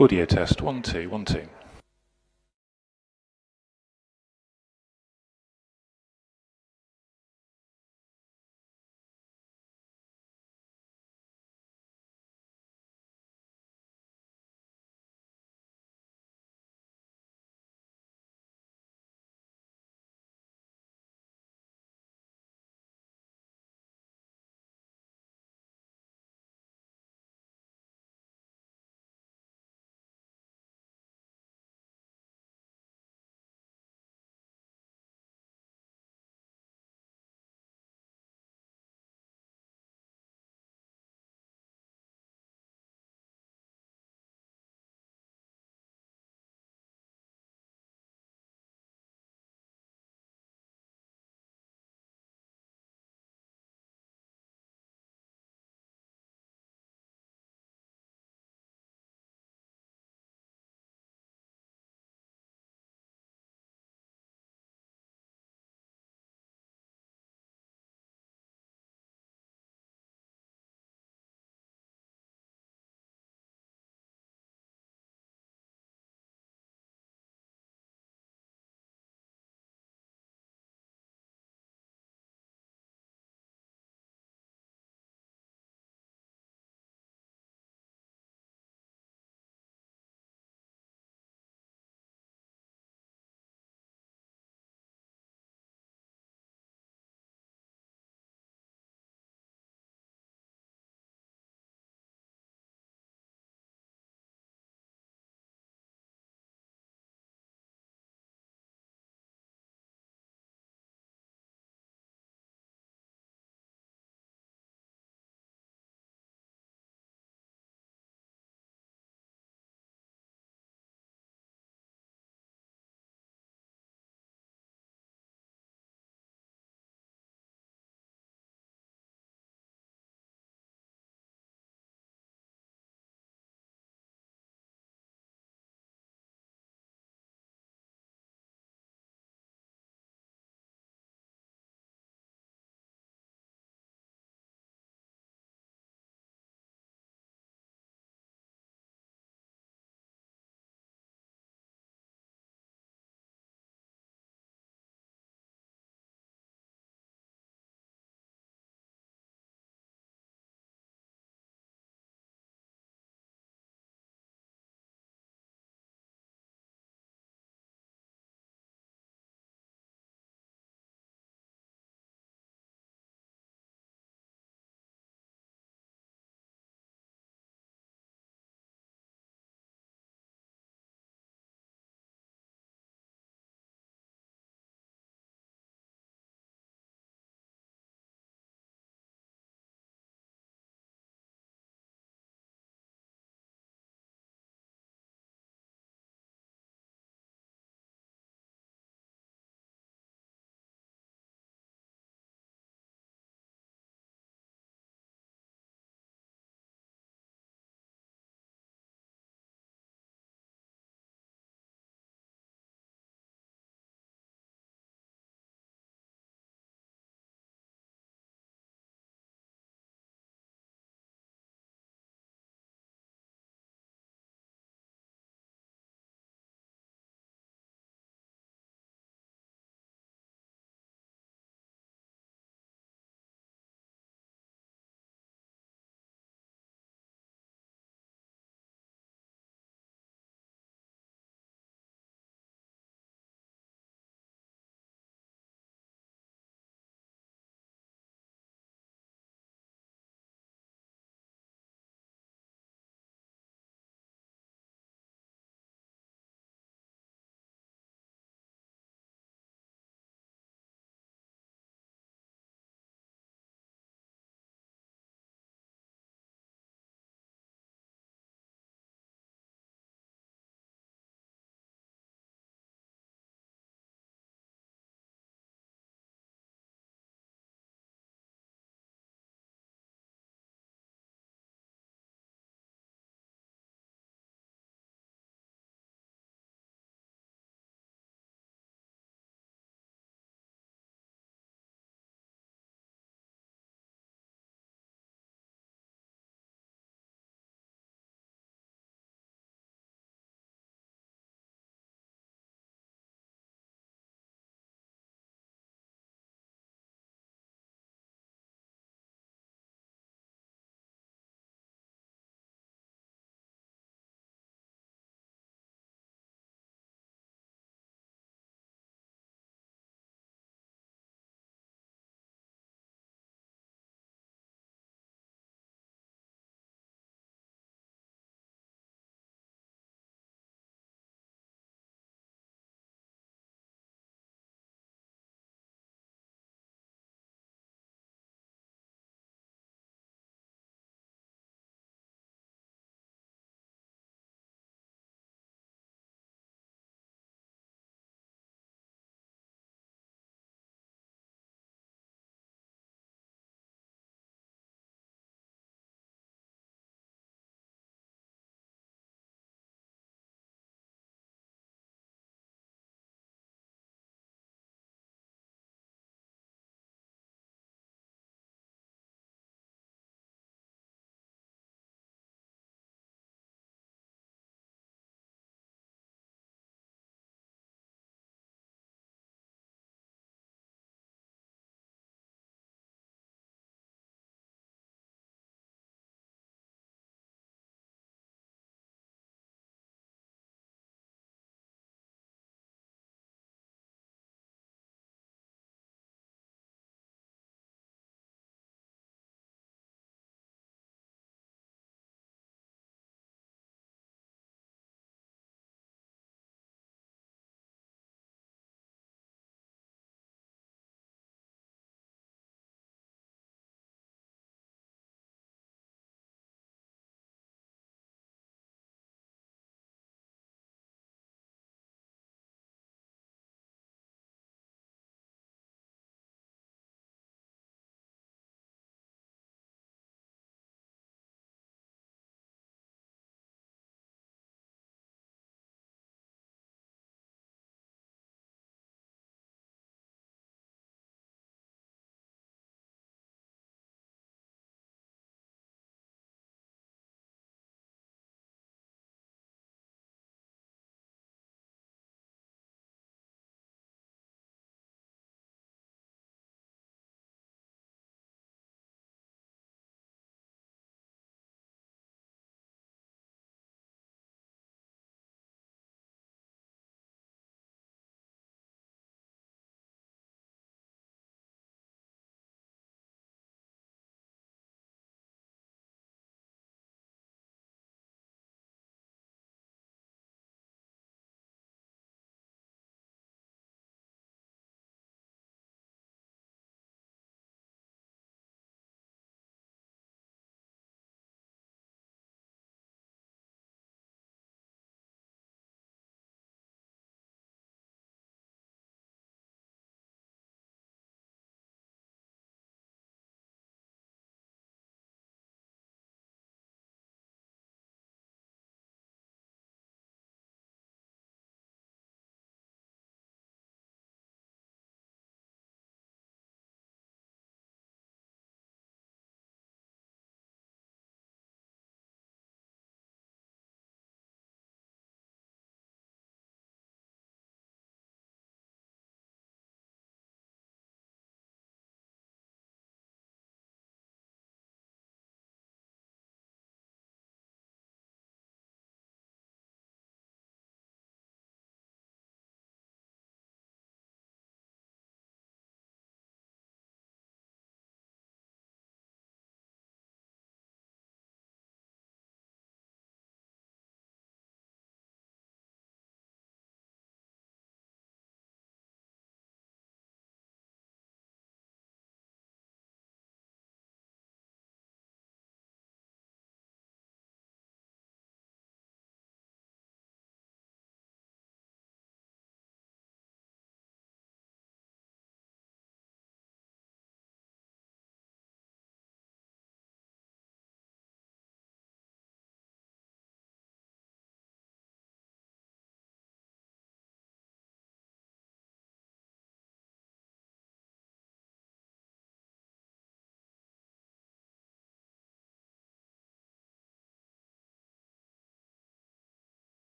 Audio test, 1, 2, 1, 2.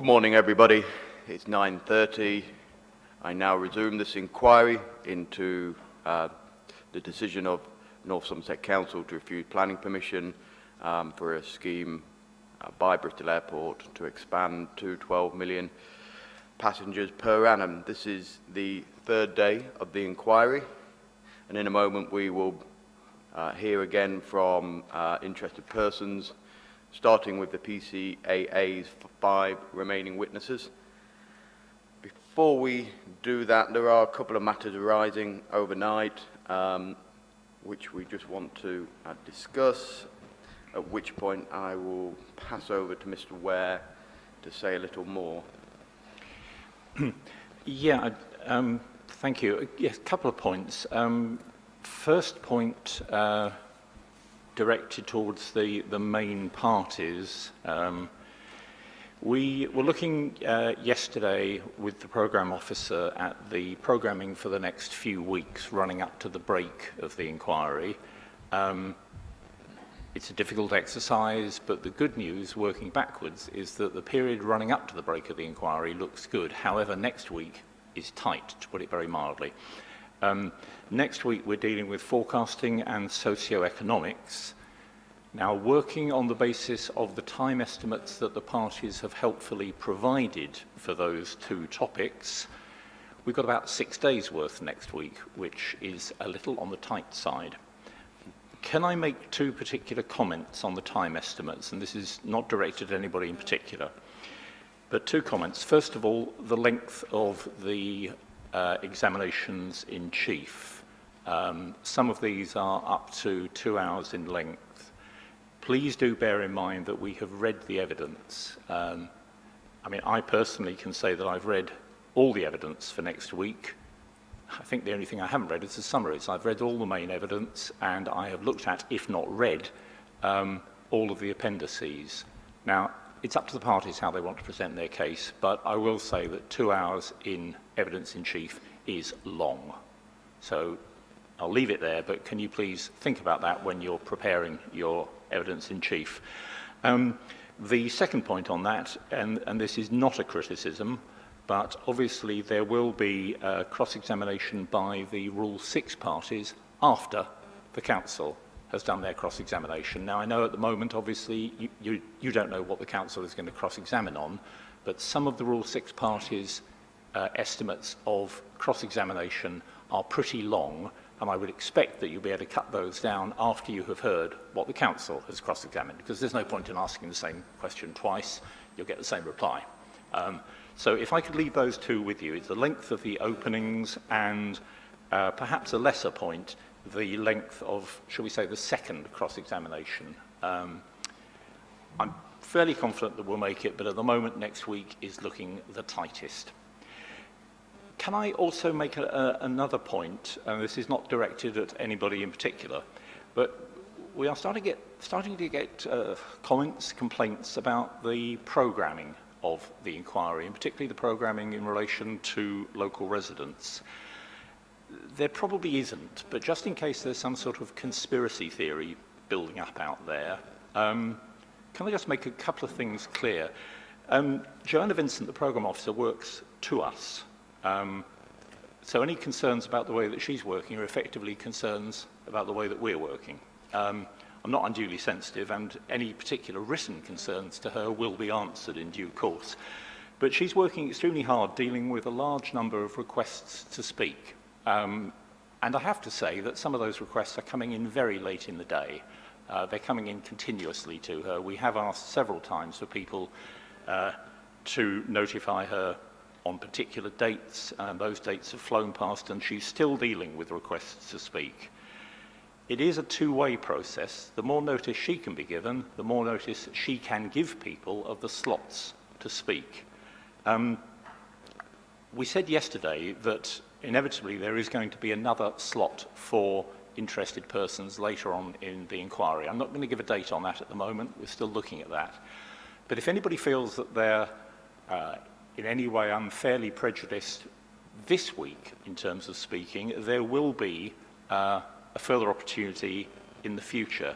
Good morning, everybody. It's 9:30. I now resume this inquiry into the decision of North Somerset Council to refuse planning permission for a scheme by Bristol Airport to expand to 12 million passengers per annum. This is the third day of the inquiry, and in a moment we will hear again from interested persons, starting with the PCAA's 5 remaining witnesses. Before we do that, there are a couple of matters arising overnight which we just want to discuss, at which point I will pass over to Mr. Ware to say a little more. Yeah, thank you. Yes, a couple of points. First point directed towards the main parties. We were looking yesterday with the programme officer at the programming for the next few weeks running up to the break of the inquiry. It's a difficult exercise, but the good news, working backwards, is that the period running up to the break of the inquiry looks good. However, next week is tight, to put it very mildly. Next week we're dealing with forecasting and socio-economics. Now, working on the basis of the time estimates that the parties have helpfully provided for those two topics, we've got about 6 days worth next week, which is a little on the tight side. Can I make 2 particular comments on the time estimates? And this is not directed at anybody in particular, but 2 comments. First of all, the length of the examinations in chief. Some of these are up to 2 hours in length. Please do bear in mind that we have read the evidence. I mean, I personally can say that I've read all the evidence for next week. I think the only thing I haven't read is the summaries. I've read all the main evidence, and I have looked at, if not read, all of the appendices. Now, it's up to the parties how they want to present their case, but I will say that 2 hours in evidence in chief is long. So I'll leave it there, but can you please think about that when you're preparing your evidence in chief. The second point on that, and this is not a criticism, but obviously there will be cross-examination by the Rule 6 parties after the Council has done their cross-examination. Now, I know at the moment, obviously, you don't know what the Council is going to cross-examine on, but some of the Rule 6 parties' estimates of cross-examination are pretty long, and I would expect that you'll be able to cut those down after you have heard what the Council has cross-examined, because there's no point in asking the same question twice. You'll get the same reply. So if I could leave those 2 with you, it's the length of the openings and perhaps a lesser point, the length of, shall we say, the second cross-examination. I'm fairly confident that we'll make it, but at the moment next week is looking the tightest. Can I also make another point, and this is not directed at anybody in particular, but we are starting to get comments, complaints about the programming of the inquiry, and particularly the programming in relation to local residents. There probably isn't, but just in case there's some sort of conspiracy theory building up out there, can I just make a couple of things clear? Joanna Vincent, the programme officer, works to us. So any concerns about the way that she's working are effectively concerns about the way that we're working. I'm not unduly sensitive, and any particular written concerns to her will be answered in due course. But she's working extremely hard dealing with a large number of requests to speak. And I have to say that some of those requests are coming in very late in the day. They're coming in continuously to her. We have asked several times for people to notify her on particular dates, and those dates have flown past, and she's still dealing with requests to speak. It is a 2-way process. The more notice she can be given, the more notice she can give people of the slots to speak. We said yesterday that inevitably there is going to be another slot for interested persons later on in the inquiry. I'm not going to give a date on that at the moment. We're still looking at that. But if anybody feels that they're in any way unfairly prejudiced this week in terms of speaking, there will be a further opportunity in the future.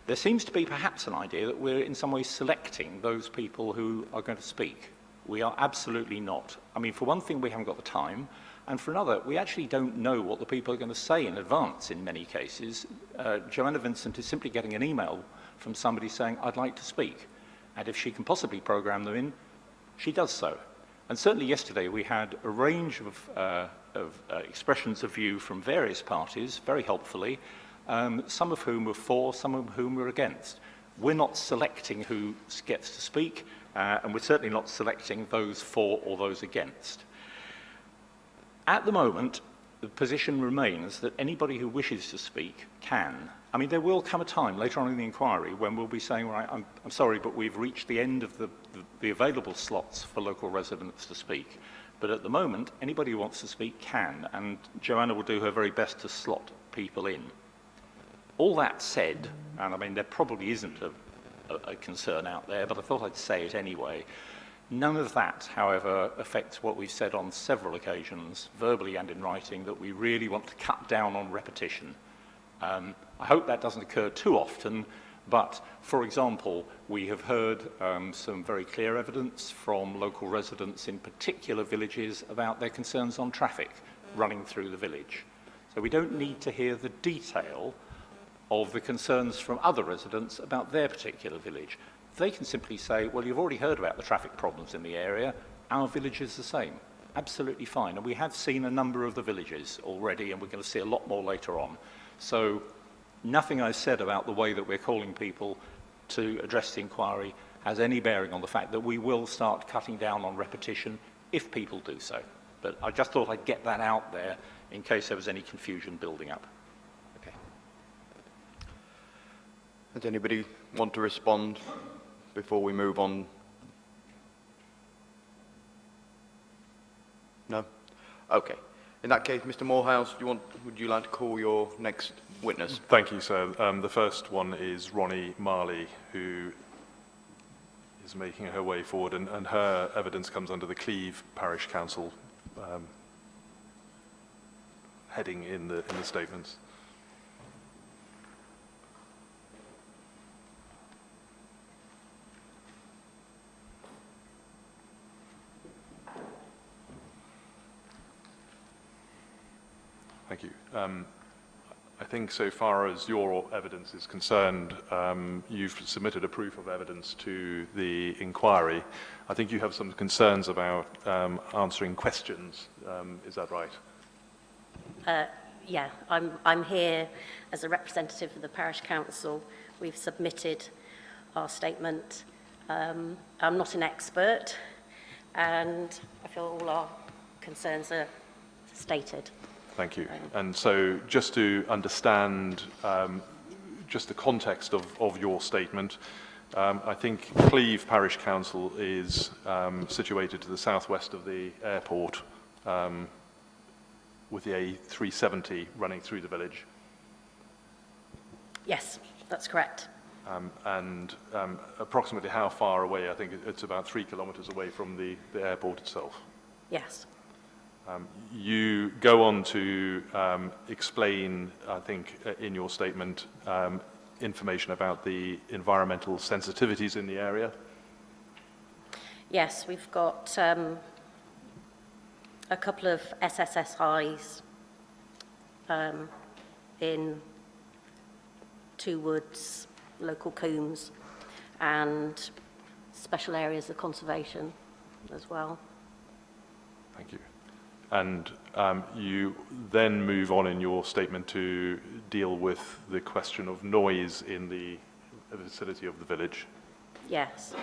There seems to be perhaps an idea that we're in some way selecting those people who are going to speak. We are absolutely not. I mean, for one thing, we haven't got the time, and for another, we actually don't know what the people are going to say in advance in many cases. Joanna Vincent is simply getting an email from somebody saying, I'd like to speak. And if she can possibly program them in, she does so. And certainly yesterday we had a range of expressions of view from various parties, very helpfully, some of whom were for, some of whom were against. We're not selecting who gets to speak, and we're certainly not selecting those for or those against. At the moment, the position remains that anybody who wishes to speak can. I mean, there will come a time later on in the inquiry when we'll be saying, right, I'm sorry, but we've reached the end of the available slots for local residents to speak. But at the moment, anybody who wants to speak can, and Joanna will do her very best to slot people in. All that said, and I mean, there probably isn't a concern out there, but I thought I'd say it anyway. None of that, however, affects what we've said on several occasions, verbally and in writing, that we really want to cut down on repetition. I hope that doesn't occur too often, but, for example, we have heard some very clear evidence from local residents in particular villages about their concerns on traffic running through the village. So we don't need to hear the detail of the concerns from other residents about their particular village. They can simply say, well, you've already heard about the traffic problems in the area, our village is the same. Absolutely fine. And we have seen a number of the villages already, and we're going to see a lot more later on. So nothing I've said about the way that we're calling people to address the inquiry has any bearing on the fact that we will start cutting down on repetition if people do so. But I just thought I'd get that out there in case there was any confusion building up. Okay. Does anybody want to respond before we move on? No? Okay. In that case, Mr. Morehouse, would you like to call your next witness? Thank you, sir. The first one is Ronnie Marley, who is making her way forward, and her evidence comes under the Cleeve Parish Council heading in the statements. Thank you. I think so far as your evidence is concerned, you've submitted a proof of evidence to the inquiry. I think you have some concerns about answering questions. Is that right? Yeah, I'm here as a representative of the Parish Council. We've submitted our statement. I'm not an expert, and I feel all our concerns are stated. Thank you. And so just to understand just the context of your statement, I think Cleeve Parish Council is situated to the southwest of the airport with the A370 running through the village. Yes, that's correct. And approximately how far away? I think it's about 3 kilometres away from the airport itself. Yes. You go on to explain, I think, in your statement, information about the environmental sensitivities in the area. Yes, we've got a couple of SSSIs in Two Woods, local combes, and special areas of conservation as well. Thank you. And you then move on in your statement to deal with the question of noise in the vicinity of the village. Yes.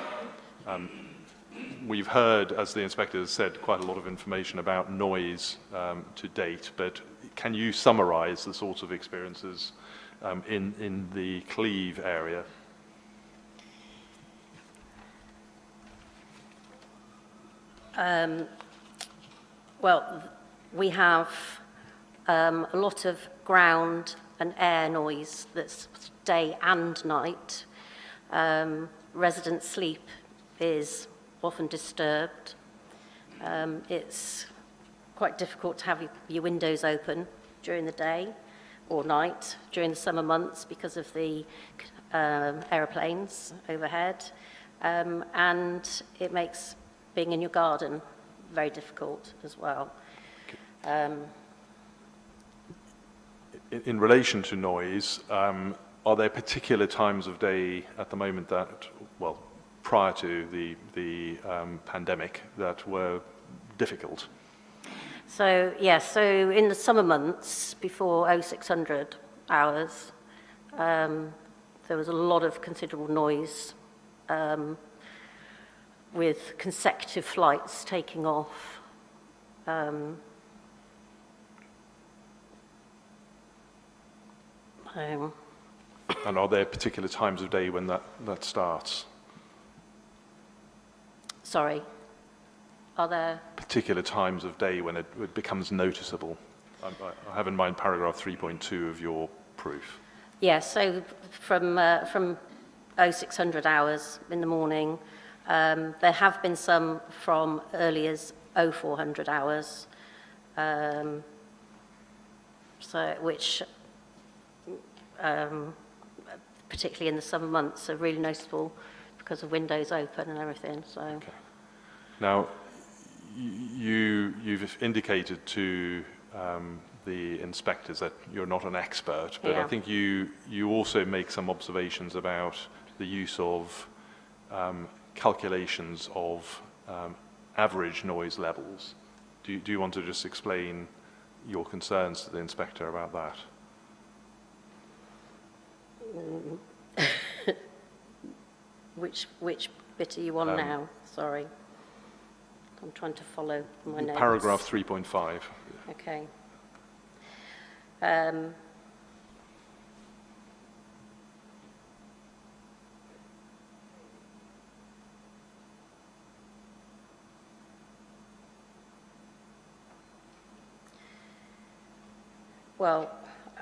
We've heard, as the inspector has said, quite a lot of information about noise to date, but can you summarise the sorts of experiences in the Cleeve area? Well, we have a lot of ground and air noise that's day and night. Resident sleep is often disturbed. It's quite difficult to have your windows open during the day or night during the summer months because of the aeroplanes overhead. And it makes being in your garden, very difficult as well. In relation to noise, are there particular times of day at the moment that, well, prior to the pandemic, that were difficult? So, yes, so in the summer months, before 0600 hours, there was a lot of considerable noise with consecutive flights taking off. And are there particular times of day when that starts? Sorry, are there? Particular times of day when it becomes noticeable. I have in mind paragraph 3.2 of your proof. Yes, so from 0600 hours in the morning, there have been some from early as 0400 hours, so which, particularly in the summer months, are really noticeable because of windows open and everything. So. Okay. Now, you've indicated to the inspectors that you're not an expert, but Yeah. I think you also make some observations about the use of calculations of average noise levels. Do you want to just explain your concerns to the inspector about that? Which bit are you on now? Sorry. I'm trying to follow my notes. Paragraph 3.5. Okay. Well,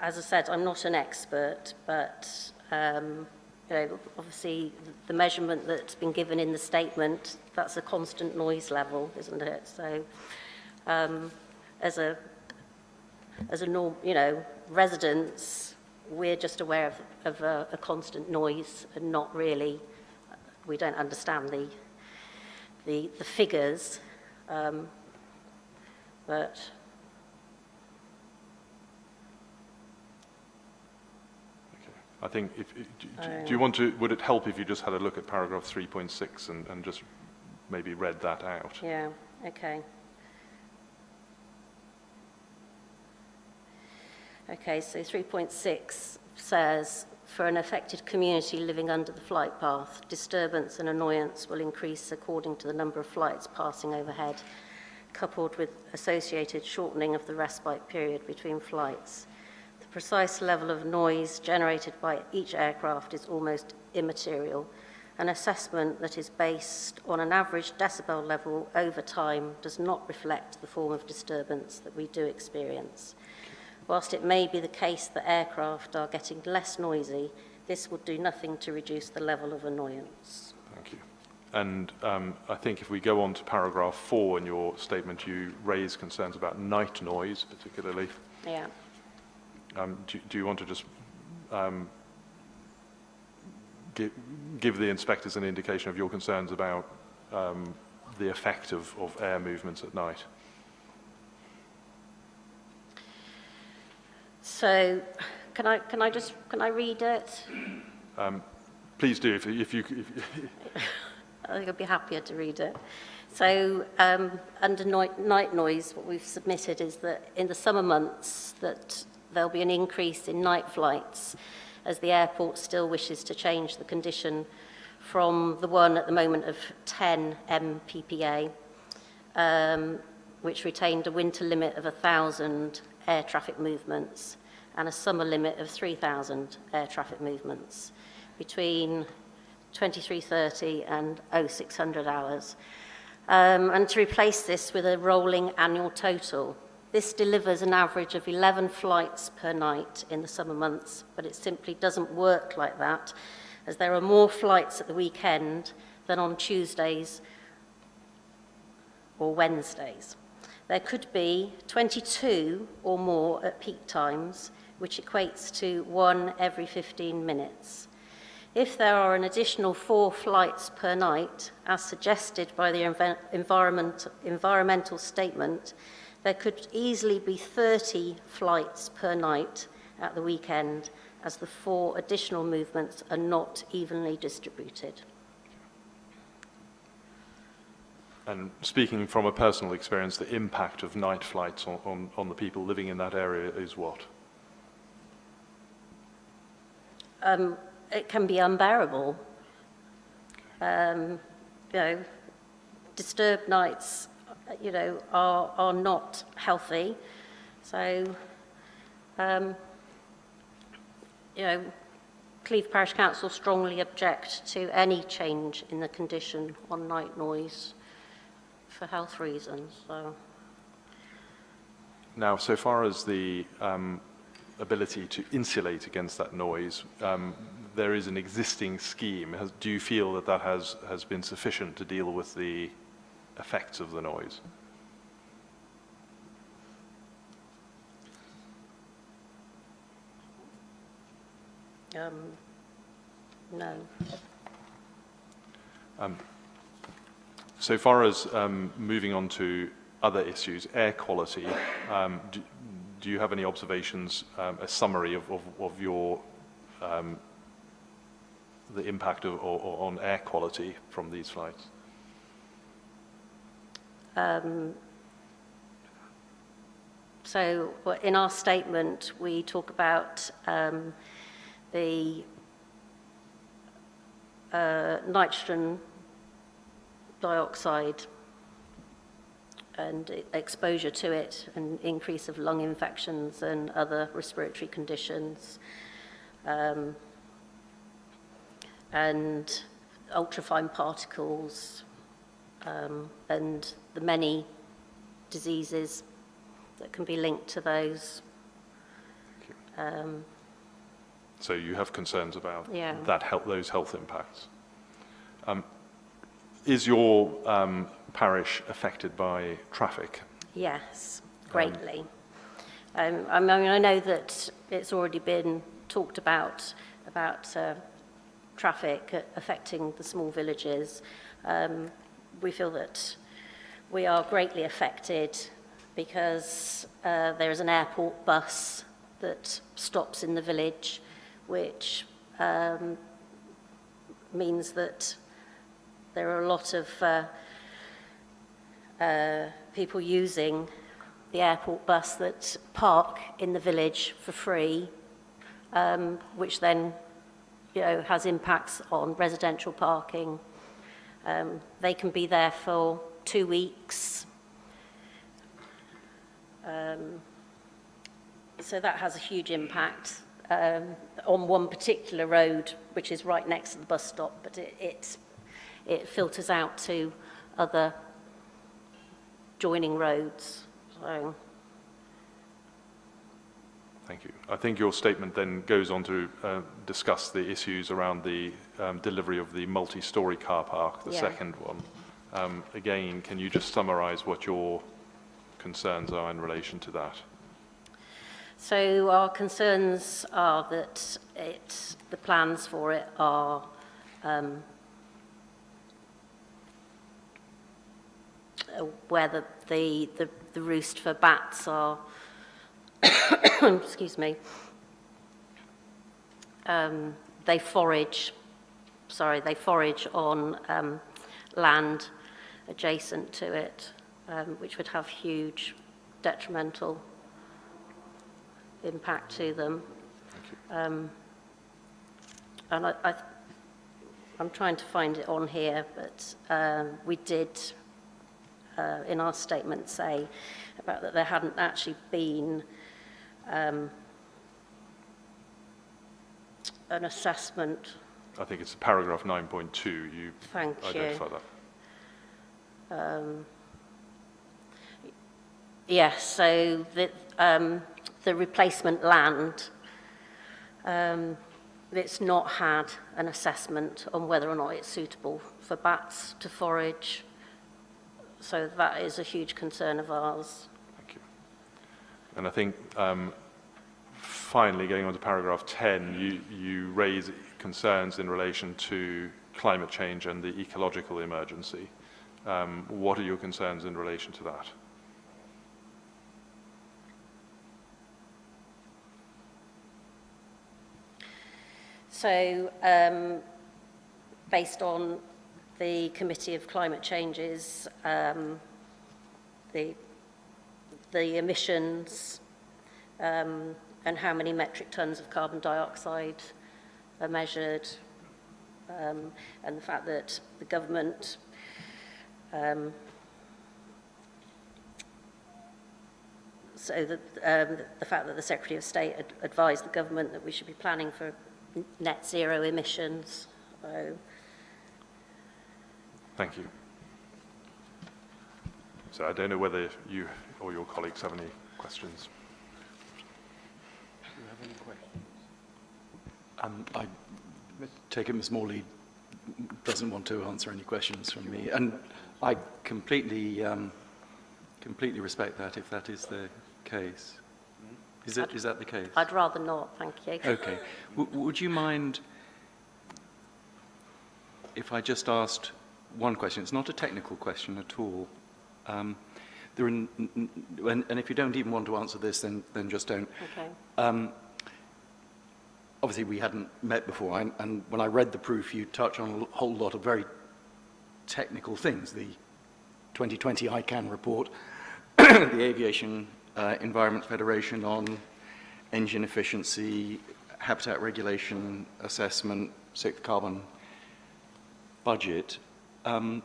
as I said, I'm not an expert, but you know, obviously the measurement that's been given in the statement, that's a constant noise level, isn't it? So, as a you know, residents, we're just aware of a constant noise and not really, we don't understand the figures, but. I think, do you want to, would it help if you just had a look at paragraph 3.6 and just maybe read that out? Yeah, okay. Okay, so 3.6 says, for an affected community living under the flight path, disturbance and annoyance will increase according to the number of flights passing overhead, coupled with associated shortening of the respite period between flights. The precise level of noise generated by each aircraft is almost immaterial. An assessment that is based on an average decibel level over time does not reflect the form of disturbance that we do experience. Whilst it may be the case that aircraft are getting less noisy, this would do nothing to reduce the level of annoyance. Thank you. And I think if we go on to paragraph 4 in your statement, you raise concerns about night noise particularly. Yeah. Do you want to just give the inspectors an indication of your concerns about the effect of air movements at night? So, can I read it? Please do, if you I think I'd be happier to read it. So, under night noise, what we've submitted is that in the summer months that there'll be an increase in night flights as the airport still wishes to change the condition from the one at the moment of 10 mppa, which retained a winter limit of 1,000 air traffic movements and a summer limit of 3,000 air traffic movements between 23:30 and 0600 hours, and to replace this with a rolling annual total. This delivers an average of 11 flights per night in the summer months, but it simply doesn't work like that, as there are more flights at the weekend than on Tuesdays or Wednesdays. There could be 22 or more at peak times, which equates to 1 every 15 minutes. If there are an additional 4 flights per night, as suggested by the environmental statement, there could easily be 30 flights per night at the weekend, as the 4 additional movements are not evenly distributed. And speaking from a personal experience, the impact of night flights on the people living in that area is what? It can be unbearable. Disturbed nights, are not healthy. So, Cleeve Parish Council strongly object to any change in the condition on night noise for health reasons. So. Now, so far as the ability to insulate against that noise, there is an existing scheme. Do you feel that that has been sufficient to deal with the effects of the noise? No. So far as moving on to other issues, air quality, do you have any observations, a summary of your the impact on air quality from these flights? So in our statement, we talk about the nitrogen dioxide and exposure to it, and increase of lung infections and other respiratory conditions, and ultrafine particles, and the many diseases that can be linked to those. So you have concerns about Yeah. those health impacts. Is your parish affected by traffic? Yes, greatly. I mean, I know that it's already been talked about traffic affecting the small villages. We feel that we are greatly affected because there is an airport bus that stops in the village, which means that there are a lot of people using the airport bus that park in the village for free, which then, has impacts on residential parking. They can be there for 2 weeks. So that has a huge impact on one particular road, which is right next to the bus stop, but it filters out to other joining roads. So. Thank you. I think your statement then goes on to discuss the issues around the delivery of the multi-storey car park, the second one. Again, can you just summarise what your concerns are in relation to that? So our concerns are that the plans for it are where the roost for bats are, excuse me, they forage on land adjacent to it, which would have huge detrimental impact to them. And I'm trying to find it on here, but we did in our statement say about that there hadn't actually been an assessment. I think it's paragraph 9.2. You identify that. Yes, so the replacement land, it's not had an assessment on whether or not it's suitable for bats to forage. So that is a huge concern of ours. Thank you. And I think finally, going on to paragraph 10, you raise concerns in relation to climate change and the ecological emergency. What are your concerns in relation to that? So, based on the Committee of Climate Change's, the emissions and how many metric tons of carbon dioxide are measured, and the fact that the government the fact that the Secretary of State advised the government that we should be planning for net zero emissions. So. Thank you. So I don't know whether you or your colleagues have any questions. Do you have any questions? I take it Ms. Morley doesn't want to answer any questions from me, and I completely respect that if that is the case. Is that the case? I'd rather not, thank you. Okay. Would you mind if I just asked one question? It's not a technical question at all. And if you don't even want to answer this, then just don't. Okay. Obviously, we hadn't met before, and when I read the proof, you touch on a whole lot of very technical things. The 2020 ICANN report, the Aviation Environment Federation on engine efficiency, habitat regulation assessment, sixth carbon budget. Can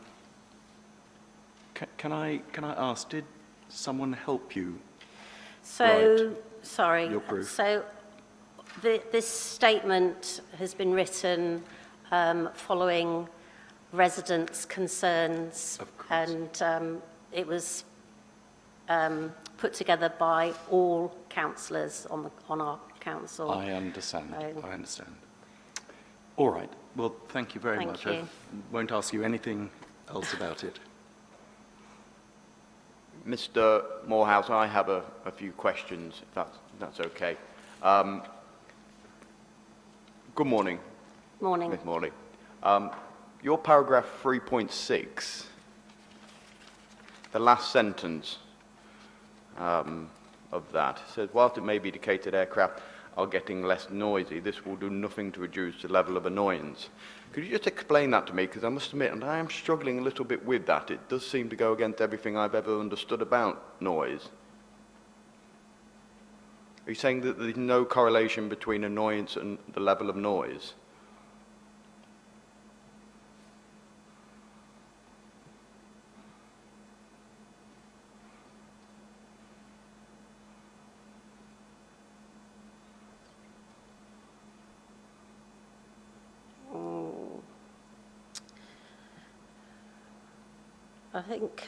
I ask, did someone help you write your proof? So this statement has been written following residents' concerns, and it was put together by all councillors on our council. I understand. I understand. All right. Well, thank you very much. Thank you. I won't ask you anything else about it. Mr. Morehouse, I have a few questions, if that's okay. Good morning. Morning. Ms. Morley. Your paragraph 3.6, the last sentence of that says, whilst it may be indicated aircraft are getting less noisy, this will do nothing to reduce the level of annoyance. Could you just explain that to me? Because I must admit, and I am struggling a little bit with that. It does seem to go against everything I've ever understood about noise. Are you saying that there's no correlation between annoyance and the level of noise? I think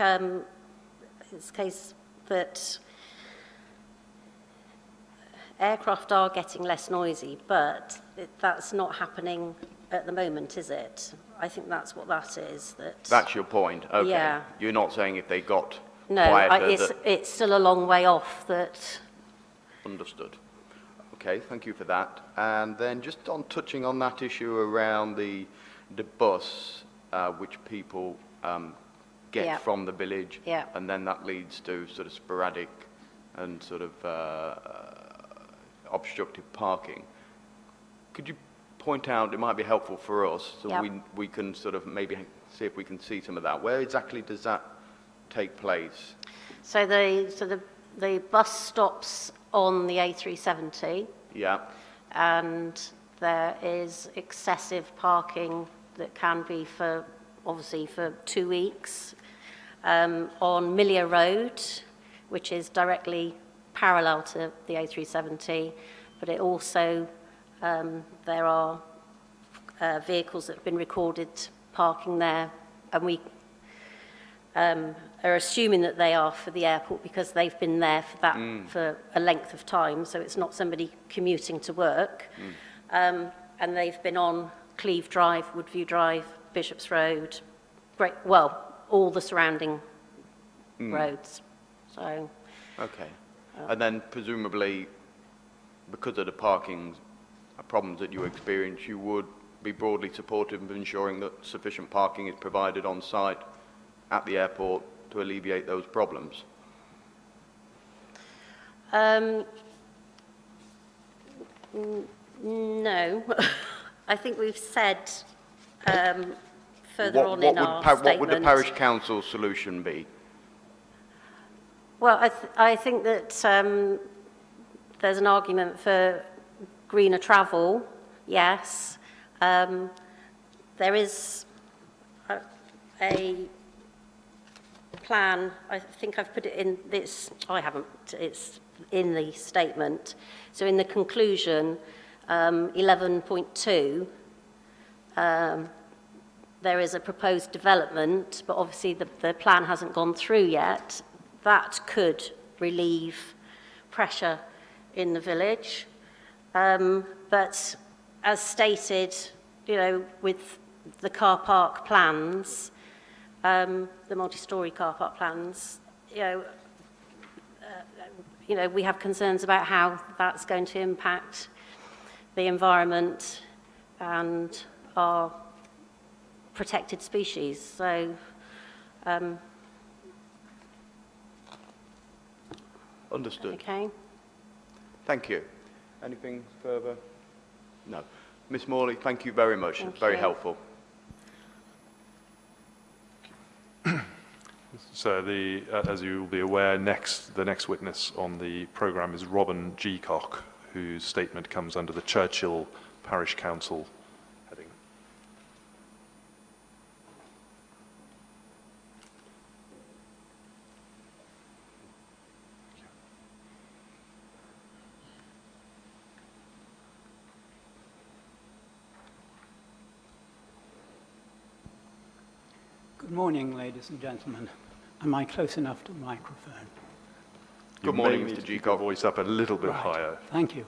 it's the case that aircraft are getting less noisy, but that's not happening at the moment, is it? I think that's what that is. That's your point. Okay. Yeah. You're not saying if they got No, quieter. it's still a long way off. That. Understood. Okay, thank you for that. And then just on touching on that issue around the bus, which people get from the village, and then that leads to sort of sporadic and sort of obstructive parking. Could you point out, it might be helpful for us, so we can sort of maybe see if we can see some of that. Where exactly does that take place? So the bus stops on the A370. Yeah. And there is excessive parking that can be obviously for 2 weeks on Millier Road, which is directly parallel to the A370, but it also, there are vehicles that have been recorded parking there, and we are assuming that they are for the airport because they've been there for a length of time, so it's not somebody commuting to work. And they've been on Cleve Drive, Woodview Drive, Bishop's Road, all the surrounding roads. So. Okay. And then presumably, because of the parking problems that you experience, you would be broadly supportive of ensuring that sufficient parking is provided on site at the airport to alleviate those problems? No. I think we've said further on in our statement. What would the parish council's solution be? Well, I think that there's an argument for greener travel, yes. There is a plan, I think I've put it in this, I haven't, it's in the statement. So in the conclusion, 11.2, there is a proposed development, but obviously the plan hasn't gone through yet. That could relieve pressure in the village. But as stated, with the car park plans, the multi-storey car park plans, we have concerns about how that's going to impact the environment and our protected species. So, understood. okay. Thank you. Anything further? No. Ms. Morley, thank you very much. Thank It's very you. helpful. So, as you will be aware, the next witness on the programme is Robin Geacock, whose statement comes under the Churchill Parish Council heading. Good morning, ladies and gentlemen. Am I close enough to the microphone? Good morning, You may Mr. need to keep Geacock. your voice up a little bit higher. Thank you.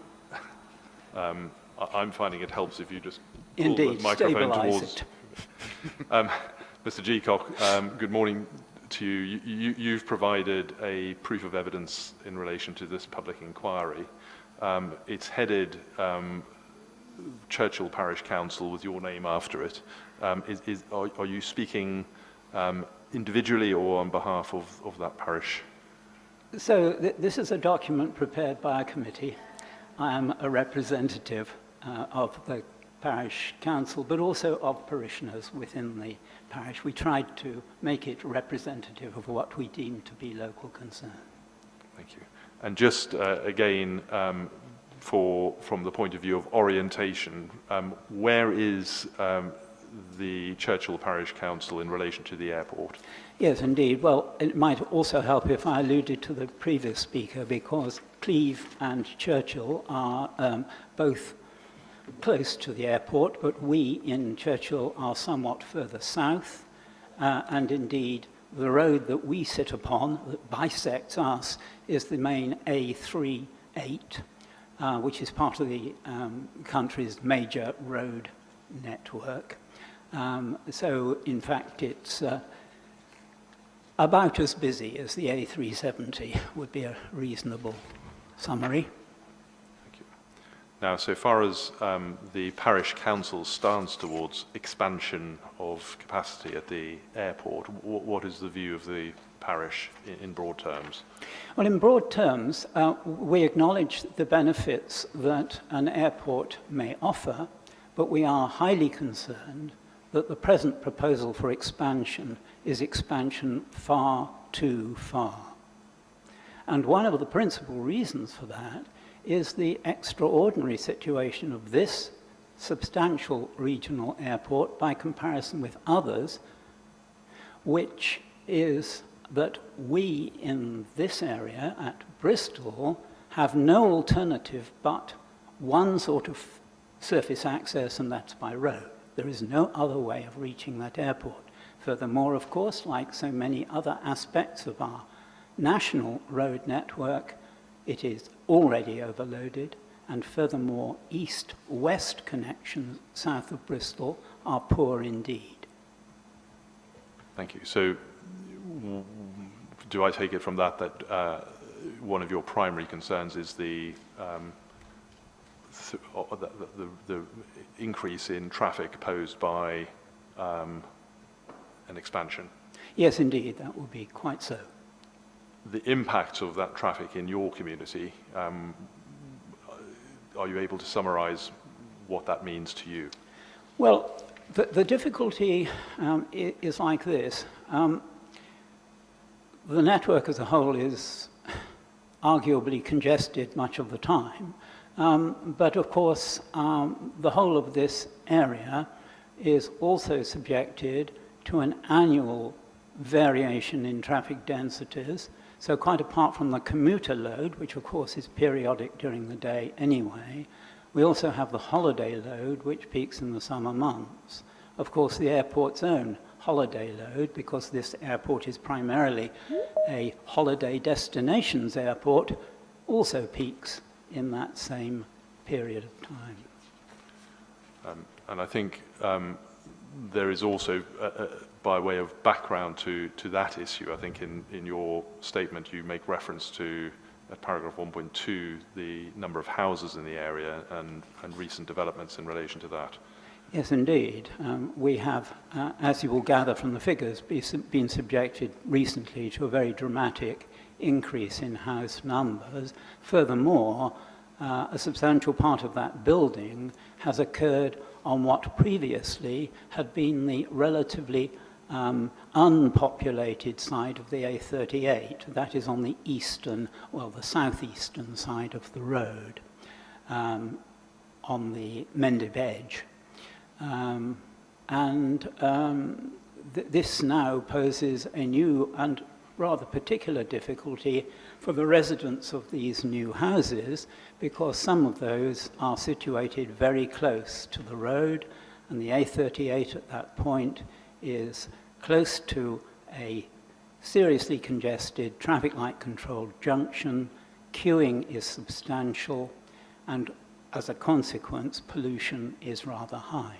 I'm finding it helps if you just pull Indeed, the microphone stabilise towards. it. Mr. Geacock, good morning to you. You've provided a proof of evidence in relation to this public inquiry. It's headed Churchill Parish Council with your name after it. Are you speaking individually or on behalf of that parish? So this is a document prepared by a committee. I am a representative of the parish council, but also of parishioners within the parish. We tried to make it representative of what we deem to be local concern. Thank you. And just again, from the point of view of orientation, where is the Churchill Parish Council in relation to the airport? Yes, indeed. Well, it might also help if I alluded to the previous speaker, because Cleve and Churchill are both close to the airport, but we in Churchill are somewhat further south, and indeed the road that we sit upon that bisects us is the main A38, which is part of the country's major road network. So in fact it's about as busy as the A370 would be a reasonable summary. Thank you. Now, so far as the parish council stands towards expansion of capacity at the airport, what is the view of the parish in broad terms? Well, in broad terms, we acknowledge the benefits that an airport may offer, but we are highly concerned that the present proposal for expansion is expansion far too far. And one of the principal reasons for that is the extraordinary situation of this substantial regional airport by comparison with others, which is that we in this area at Bristol have no alternative but one sort of surface access, and that's by road. There is no other way of reaching that airport. Furthermore, of course, like so many other aspects of our national road network, it is already overloaded, and furthermore, east-west connections south of Bristol are poor indeed. Thank you. So do I take it from that one of your primary concerns is the the increase in traffic posed by an expansion? Yes, indeed, that would be quite so. The impact of that traffic in your community, are you able to summarize what that means to you? Well, the difficulty is like this. The network as a whole is arguably congested much of the time, but of course the whole of this area is also subjected to an annual variation in traffic densities. So quite apart from the commuter load, which of course is periodic during the day anyway, we also have the holiday load, which peaks in the summer months. Of course, the airport's own holiday load, because this airport is primarily a holiday destinations airport, also peaks in that same period of time. And I think there is also, by way of background to that issue, I think in your statement you make reference to, at paragraph 1.2, the number of houses in the area and recent developments in relation to that. Yes, indeed. We have, as you will gather from the figures, been subjected recently to a very dramatic increase in house numbers. Furthermore, a substantial part of that building has occurred on what previously had been the relatively unpopulated side of the A38. That is on the eastern, well, the southeastern side of the road, on the Mendip edge. This now poses a new and rather particular difficulty for the residents of these new houses, because some of those are situated very close to the road, and the A38 at that point is close to a seriously congested traffic light controlled junction. Queuing is substantial, and as a consequence, pollution is rather high.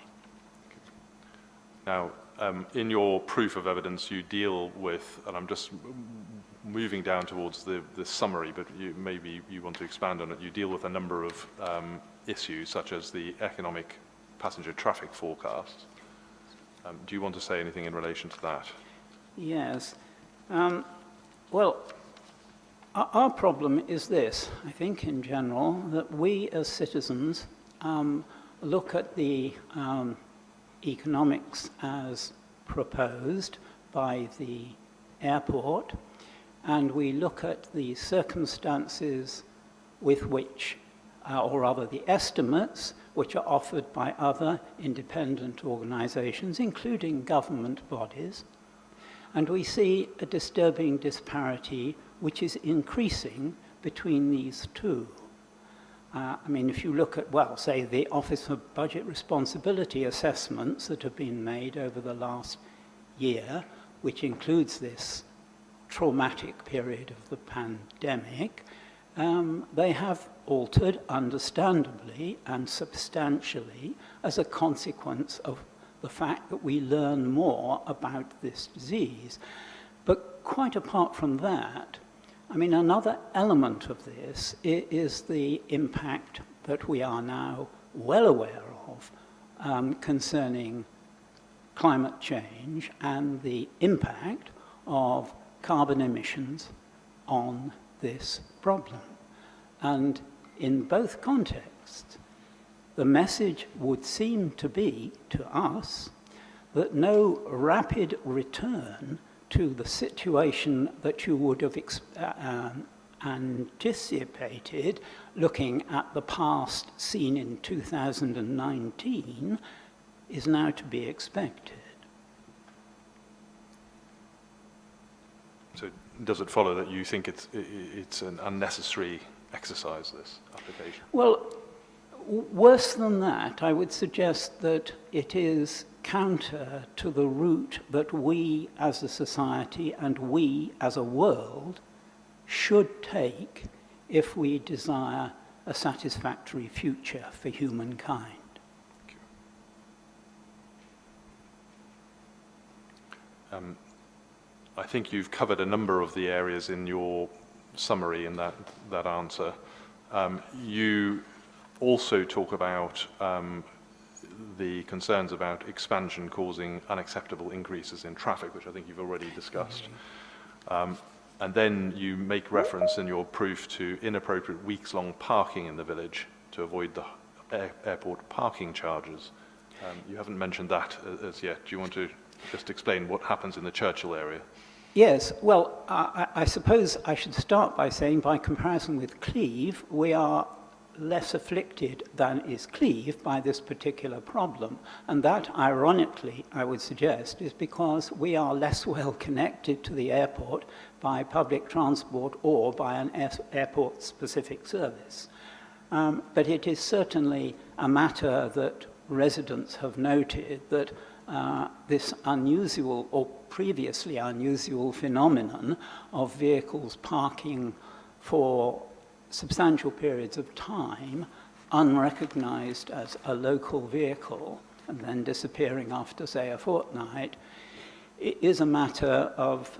Now, in your proof of evidence, you deal with, and I'm just moving down towards the summary, but maybe you want to expand on it. You deal with a number of issues, such as the economic passenger traffic forecast. Do you want to say anything in relation to that? Yes. Well, our problem is this, I think, in general, that we as citizens look at the economics as proposed by the airport, and we look at the circumstances with which, or rather the estimates, which are offered by other independent organizations, including government bodies, and we see a disturbing disparity which is increasing between these two. I mean, if you look at, well, say, the Office for Budget Responsibility assessments that have been made over the last year, which includes this traumatic period of the pandemic, they have altered understandably and substantially as a consequence of the fact that we learn more about this disease. But quite apart from that, I mean, another element of this is the impact that we are now well aware of concerning climate change and the impact of carbon emissions on this problem. And in both contexts, the message would seem to be, to us, that no rapid return to the situation that you would have anticipated looking at the past seen in 2019 is now to be expected. So does it follow that you think it's an unnecessary exercise, this application? Well, worse than that, I would suggest that it is counter to the route that we as a society and we as a world should take if we desire a satisfactory future for humankind. I think you've covered a number of the areas in your summary in that answer. You also talk about the concerns about expansion causing unacceptable increases in traffic, which I think you've already discussed. And then you make reference in your proof to inappropriate weeks-long parking in the village to avoid the airport parking charges. You haven't mentioned that as yet. Do you want to just explain what happens in the Churchill area? Yes, well, I suppose I should start by saying, by comparison with Cleve, we are less afflicted than is Cleve by this particular problem. And that, ironically, I would suggest, is because we are less well connected to the airport by public transport or by an airport-specific service. But it is certainly a matter that residents have noted, that this unusual or previously unusual phenomenon of vehicles parking for substantial periods of time, unrecognized as a local vehicle, and then disappearing after, say, a fortnight, it is a matter of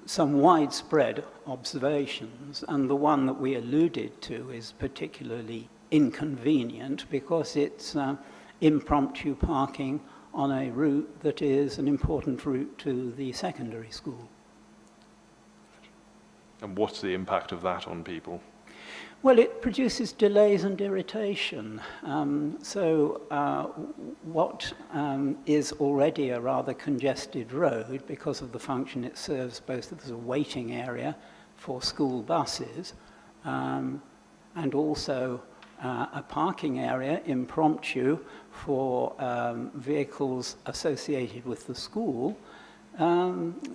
some widespread observations, and the one that we alluded to is particularly inconvenient because it's impromptu parking on a route that is an important route to the secondary school. And what's the impact of that on people? Well, it produces delays and irritation. What is already a rather congested road, because of the function it serves both as a waiting area for school buses and also a parking area, impromptu, for vehicles associated with the school,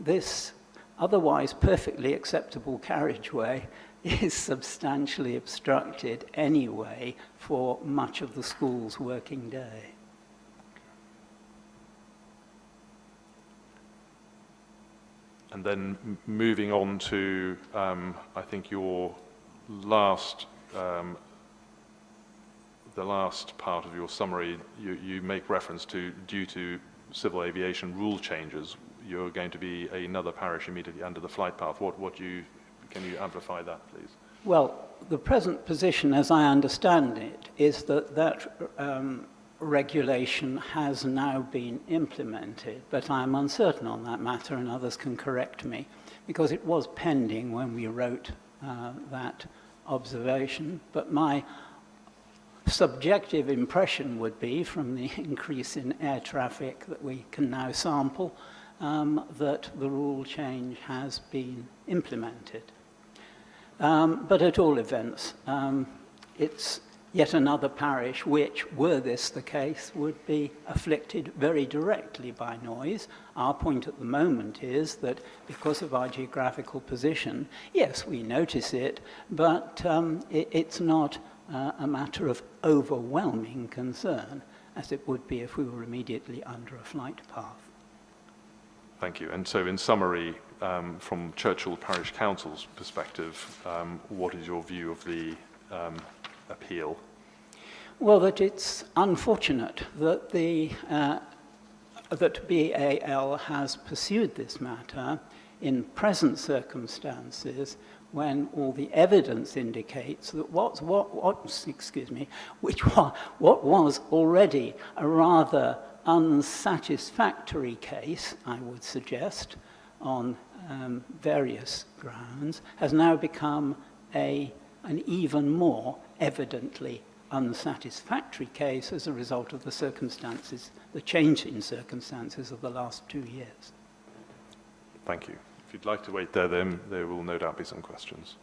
this otherwise perfectly acceptable carriageway is substantially obstructed anyway for much of the school's working day. And then moving on to, I think your last, the last part of your summary, you make reference to, due to civil aviation rule changes, you're going to be another parish immediately under the flight path. Can you amplify that, please? Well, the present position, as I understand it, is that regulation has now been implemented, but I'm uncertain on that matter, and others can correct me, because it was pending when we wrote that observation. But my subjective impression would be, from the increase in air traffic that we can now sample, that the rule change has been implemented. But at all events, it's yet another parish which, were this the case, would be afflicted very directly by noise. Our point at the moment is that because of our geographical position, yes, we notice it, but it's not a matter of overwhelming concern, as it would be if we were immediately under a flight path. Thank you. And so in summary, from Churchill Parish Council's perspective, what is your view of the appeal? Well, that it's unfortunate that that BAL has pursued this matter in present circumstances, when all the evidence indicates that what was already a rather unsatisfactory case, I would suggest, on various grounds, has now become an even more evidently unsatisfactory case as a result of the circumstances, the change in circumstances of the last 2 years. Thank you. If you'd like to wait there, then there will no doubt be some questions.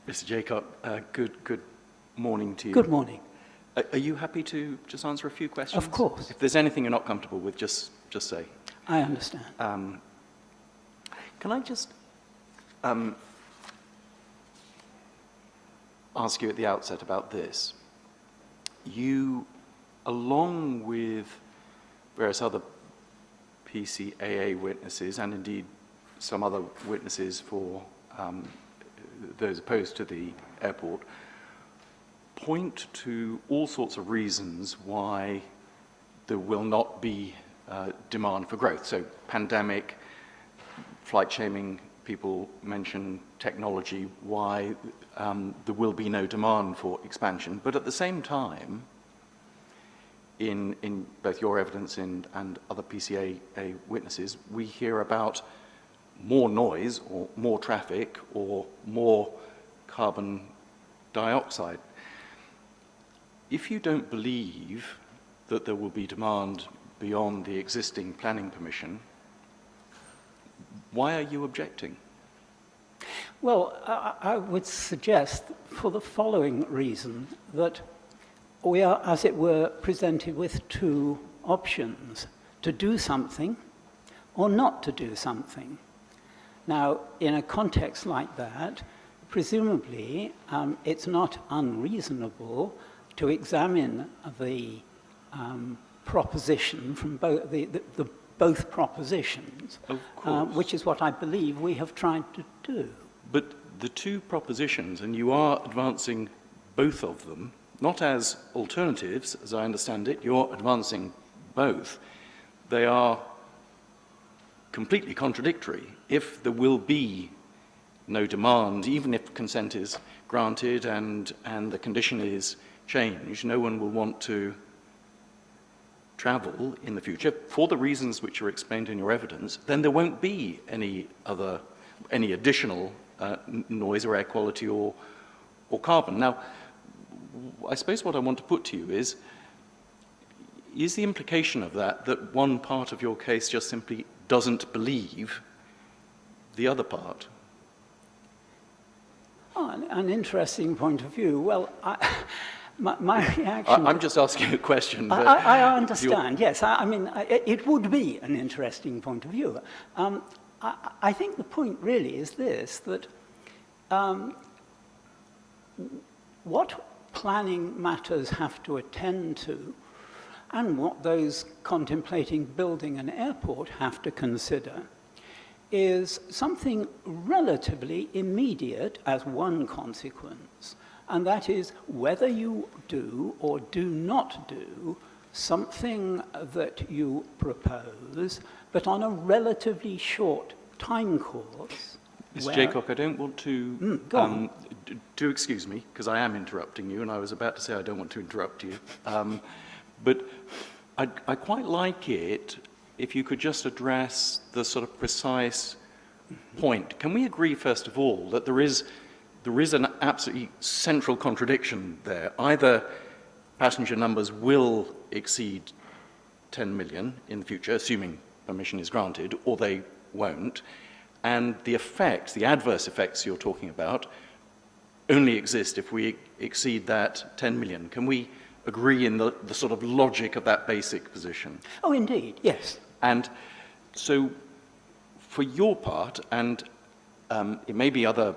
Mr. Jacob, good morning to you. Good morning. Are you happy to just answer a few questions? Of course. If there's anything you're not comfortable with, just say. I understand. Can I just ask you at the outset about this? You, along with various other PCAA witnesses, and indeed some other witnesses for those opposed to the airport, point to all sorts of reasons why there will not be demand for growth. So pandemic, flight shaming, people mention technology, why there will be no demand for expansion. But at the same time, in both your evidence and other PCA witnesses, we hear about more noise or more traffic or more carbon dioxide. If you don't believe that there will be demand beyond the existing planning permission, why are you objecting? Well, I would suggest for the following reason, that we are, as it were, presented with two options: to do something or not to do something. Now, in a context like that, presumably it's not unreasonable to examine the proposition from both propositions, which is what I believe we have tried to do. But the two propositions, and you are advancing both of them, not as alternatives, as I understand it, you're advancing both. They are completely contradictory. If there will be no demand, even if consent is granted and the condition is changed, no one will want to travel in the future for the reasons which are explained in your evidence, then there won't be any additional noise or air quality or carbon. Now, I suppose what I want to put to you is the implication of that one part of your case just simply doesn't believe the other part? Oh, an interesting point of view. Well, my reaction... I'm just asking a question. But I understand, yes. I mean, it would be an interesting point of view. I think the point really is this, that what planning matters have to attend to, and what those contemplating building an airport have to consider, is something relatively immediate as one consequence, and that is whether you do or do not do something that you propose, but on a relatively short time course. Mr. Jaycock, I don't want to... do excuse me, because I am interrupting you, and I was about to say I don't want to interrupt you. But I quite like it if you could just address the sort of precise point. Can we agree, first of all, that there is an absolutely central contradiction there? Either passenger numbers will exceed 10 million in the future, assuming permission is granted, or they won't, and the effects, the adverse effects you're talking about, only exist if we exceed that 10 million. Can we agree in the sort of logic of that basic position? Oh, indeed, yes. And so, for your part, and it may be other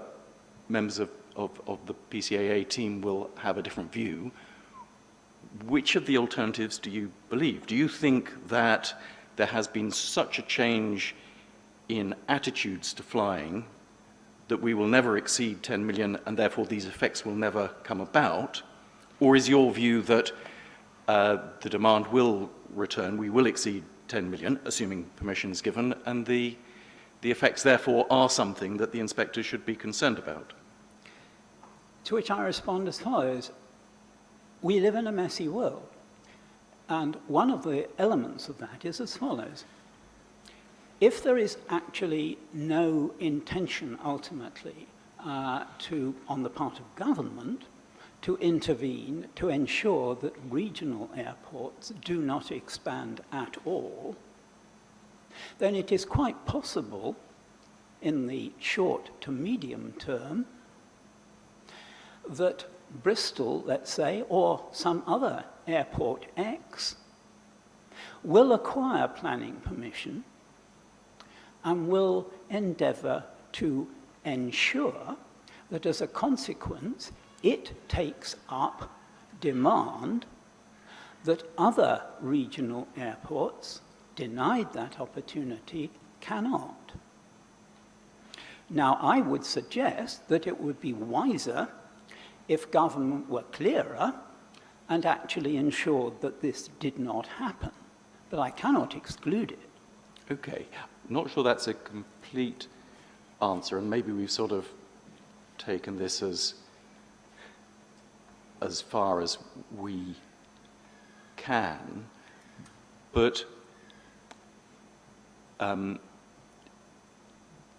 members of the PCAA team will have a different view, which of the alternatives do you believe? Do you think that there has been such a change in attitudes to flying that we will never exceed 10 million and therefore these effects will never come about? Or is your view that the demand will return, we will exceed 10 million, assuming permission is given, and the effects therefore are something that the inspector should be concerned about? To which I respond as follows. We live in a messy world, and one of the elements of that is as follows. If there is actually no intention ultimately on the part of government to intervene to ensure that regional airports do not expand at all, then it is quite possible in the short to medium term that Bristol, let's say, or some other airport X will acquire planning permission and will endeavour to ensure that as a consequence it takes up demand that other regional airports denied that opportunity cannot. Now, I would suggest that it would be wiser if government were clearer and actually ensured that this did not happen. But I cannot exclude it. Okay. Not sure that's a complete answer, and maybe we've sort of taken this as far as we can, but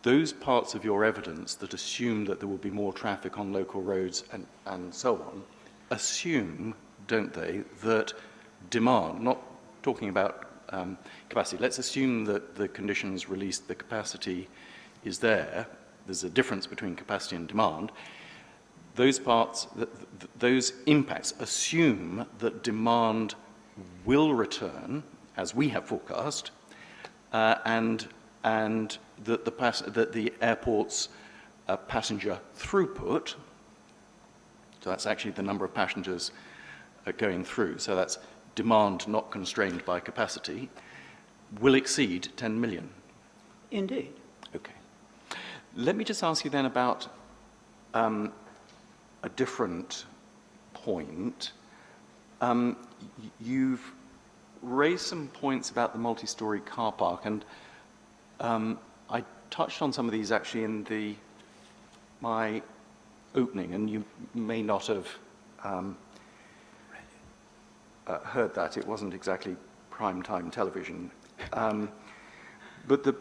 those parts of your evidence that assume that there will be more traffic on local roads and so on, assume, don't they, that demand, not talking about capacity, let's assume that the conditions released, the capacity is there, there's a difference between capacity and demand, those parts, those impacts assume that demand will return, as we have forecast, and that the airport's passenger throughput, so that's actually the number of passengers going through, so that's demand not constrained by capacity, will exceed 10 million. Indeed. Okay. Let me just ask you then about a different point. You've raised some points about the multi-storey car park, and I touched on some of these actually in my opening, and you may not have heard that. It wasn't exactly prime time television. But the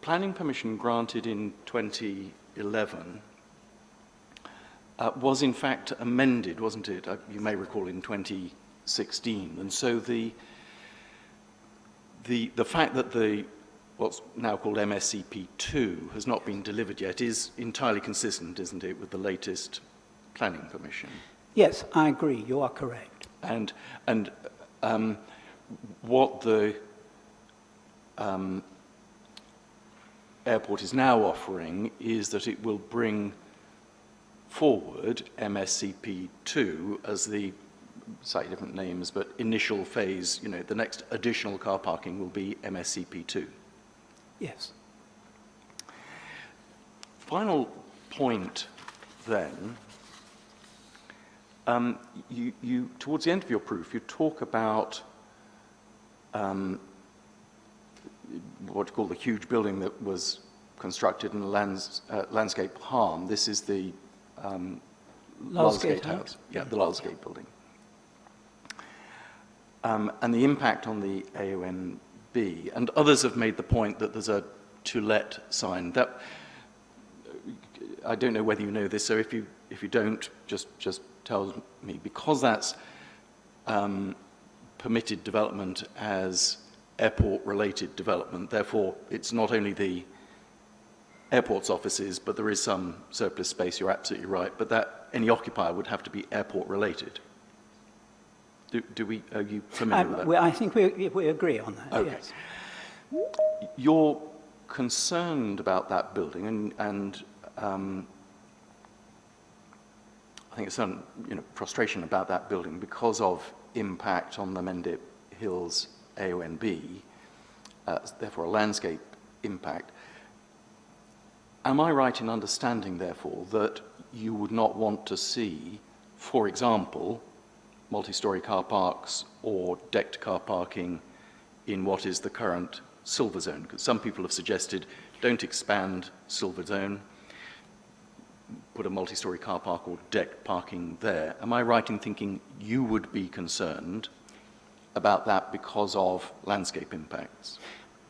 planning permission granted in 2011 was in fact amended, wasn't it? You may recall in 2016. And so the fact that what's now called MSCP2 has not been delivered yet is entirely consistent, isn't it, with the latest planning permission? Yes, I agree. You are correct. And what the airport is now offering is that it will bring forward MSCP2 as the slightly different names, but initial phase, the next additional car parking will be MSCP2. Yes. Final point then, you towards the end of your proof, you talk about what you call the huge building that was constructed in landscape harm. This is the Lulsgate House. Yeah, the Lulsgate building. And the impact on the AONB. And others have made the point that there's a to let sign. That I don't know whether you know this, so if you don't, just tell me, because that's permitted development as airport-related development. Therefore, it's not only the airport's offices, but there is some surplus space. You're absolutely right. But that any occupier would have to be airport-related. Are you familiar with that? Well, I think we agree on that. Okay. Yes. You're concerned about that building, and I think it's some frustration about that building because of impact on the Mendip Hills AONB, therefore a landscape impact. Am I right in understanding, therefore, that you would not want to see, for example, multi-storey car parks or decked car parking in what is the current silver zone? Because some people have suggested, don't expand silver zone, put a multi-storey car park or decked parking there. Am I right in thinking you would be concerned about that because of landscape impacts?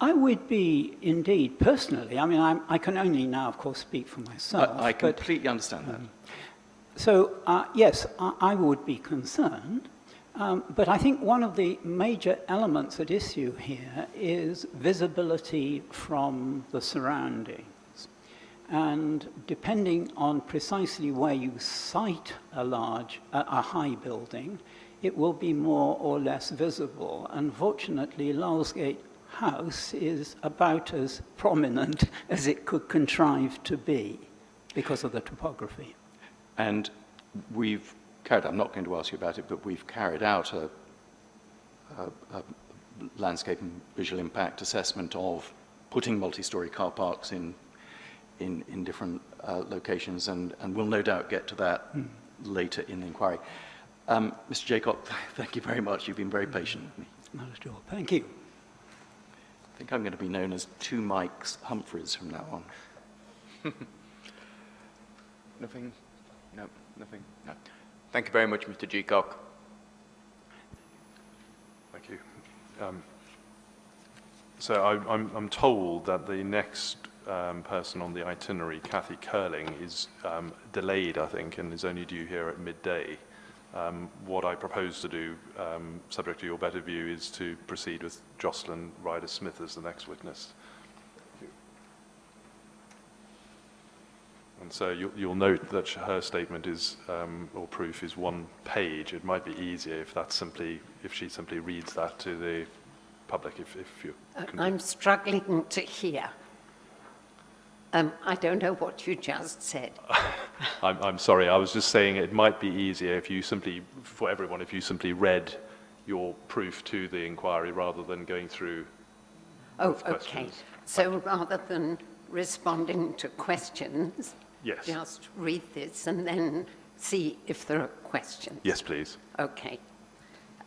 I would be, indeed, personally. I mean, I can only now, of course, speak for myself. I completely understand that. So, yes, I would be concerned. But I think one of the major elements at issue here is visibility from the surroundings. And depending on precisely where you site a high building, it will be more or less visible. Unfortunately, Lulsgate House is about as prominent as it could contrive to be because of the topography. And we've carried, I'm not going to ask you about it, but we've carried out a landscape and visual impact assessment of putting multi-storey car parks in in different locations, and we'll no doubt get to that later in the inquiry. Mr. Jacob, thank you very much. You've been very patient with me. Not at all. Thank you. I think I'm going to be known as Two Mikes Humphreys from now on. Nothing? No, nothing? No. Thank you very much, Mr. Geacock. Thank you. So I'm told that the next person on the itinerary, Kathy Curling, is delayed, I think, and is only due here at midday. What I propose to do, subject to your better view, is to proceed with Jocelyn Ryder-Smith as the next witness. And so you'll note that her statement is, or proof is 1 page. It might be easier if she simply reads that to the public. If you I'm struggling to hear. I don't know what you just said. I'm sorry. I was just saying it might be easier if you simply, for everyone, if you simply read your proof to the inquiry rather than going through. Oh, with okay. questions. So rather than responding to questions, Yes. just read this and then see if there are questions. Yes, please. Okay.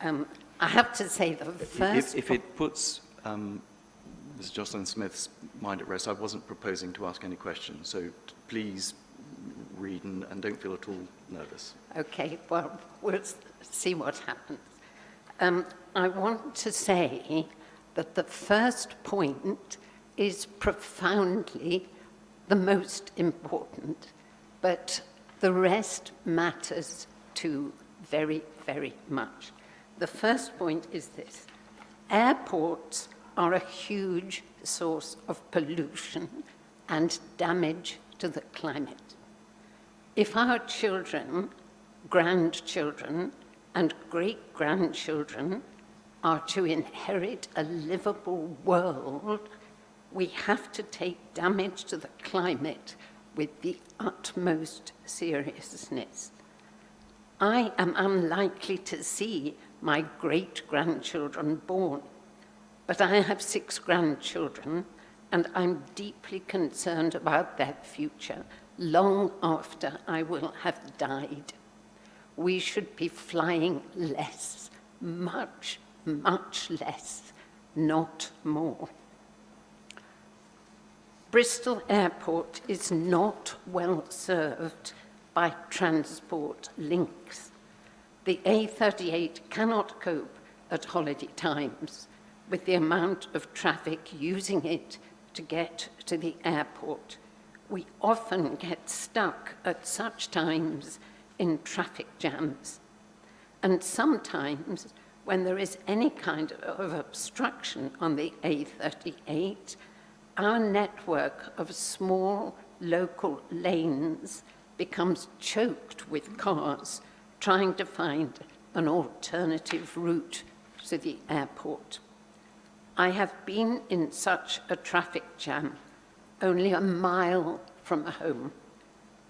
I have to say the first... If it puts Ms. Jocelyn Smith's mind at rest, I wasn't proposing to ask any questions, so please read and don't feel at all nervous. Okay, well, we'll see what happens. I want to say that the first point is profoundly the most important, but the rest matters too very, very much. The first point is this. Airports are a huge source of pollution and damage to the climate. If our children, grandchildren, and great-grandchildren are to inherit a livable world, we have to take damage to the climate with the utmost seriousness. I am unlikely to see my great-grandchildren born, but I have 6 grandchildren, and I'm deeply concerned about their future long after I will have died. We should be flying less, much, much less, not more. Bristol Airport is not well served by transport links. The A38 cannot cope at holiday times with the amount of traffic using it to get to the airport. We often get stuck at such times in traffic jams. And sometimes, when there is any kind of obstruction on the A38, our network of small local lanes becomes choked with cars trying to find an alternative route to the airport. I have been in such a traffic jam only a mile from home,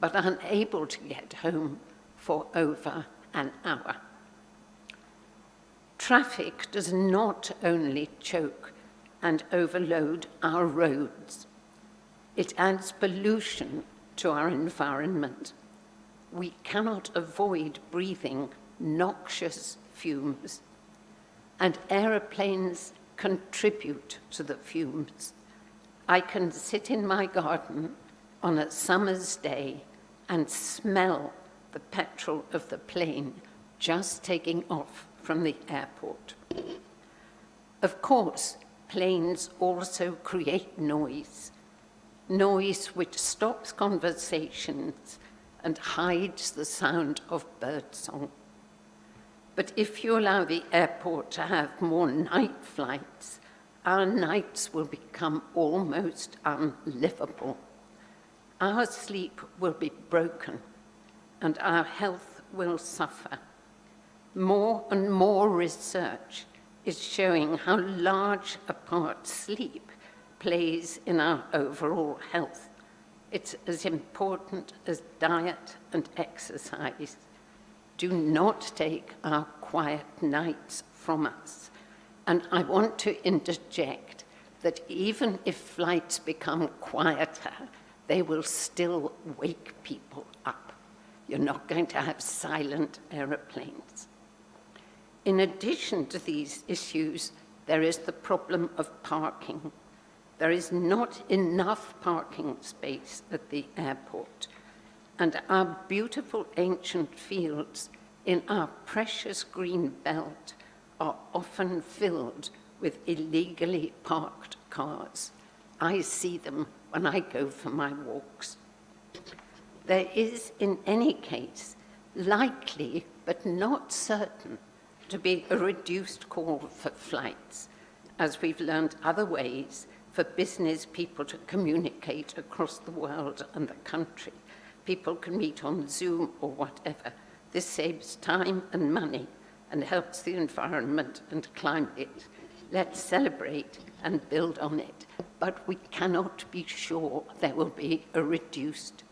but unable to get home for over an hour. Traffic does not only choke and overload our roads, it adds pollution to our environment. We cannot avoid breathing noxious fumes, and aeroplanes contribute to the fumes. I can sit in my garden on a summer's day and smell the petrol of the plane just taking off from the airport. Of course, planes also create noise which stops conversations and hides the sound of birdsong. But if you allow the airport to have more night flights, our nights will become almost unlivable. Our sleep will be broken, and our health will suffer. More and more research is showing how large a part sleep plays in our overall health. It's as important as diet and exercise. Do not take our quiet nights from us. And I want to interject that even if flights become quieter they will still wake people up. You're not going to have silent aeroplanes. In addition to these issues, there is the problem of parking. There is not enough parking space at the airport, and our beautiful ancient fields in our precious green belt are often filled with illegally parked cars. I see them when I go for my walks. There is, in any case, likely but not certain to be a reduced call for flights, as we've learned other ways for business people to communicate across the world and the country. People can meet on Zoom or whatever. This saves time and money and helps the environment and climate. Let's celebrate and build on it, but we cannot be sure there will be a reduced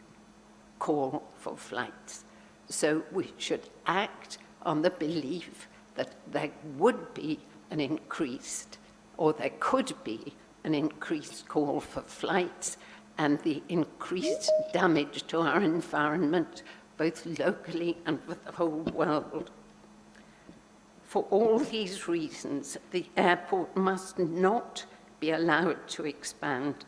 call for flights. So we should act on the belief that there would be an increased, or there could be an increased call for flights, and the increased damage to our environment, both locally and with the whole world. For all these reasons, the airport must not be allowed to expand.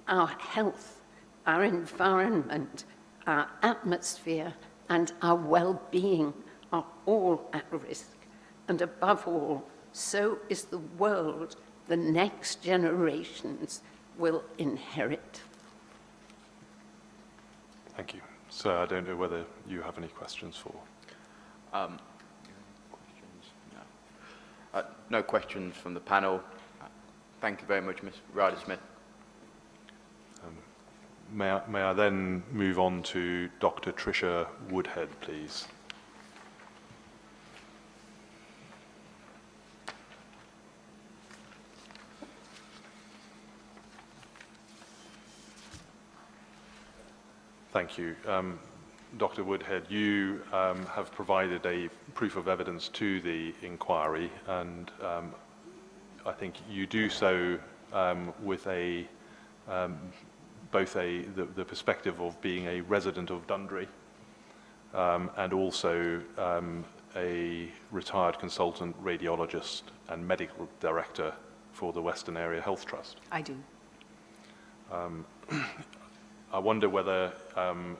Our health, our environment, our atmosphere, and our well-being are all at risk. And above all, so is the world the next generations will inherit. Thank you. Sir, I don't know whether you have any questions for... No questions from the panel. Thank you very much, Ms. Ryder-Smith. May I then move on to Dr. Tricia Woodhead, please? Thank you. Dr. Woodhead, you have provided a proof of evidence to the inquiry, and I think you do so with both the perspective of being a resident of Dundry and also a retired consultant radiologist and medical director for the Western Area Health Trust. I do. I wonder whether, I'm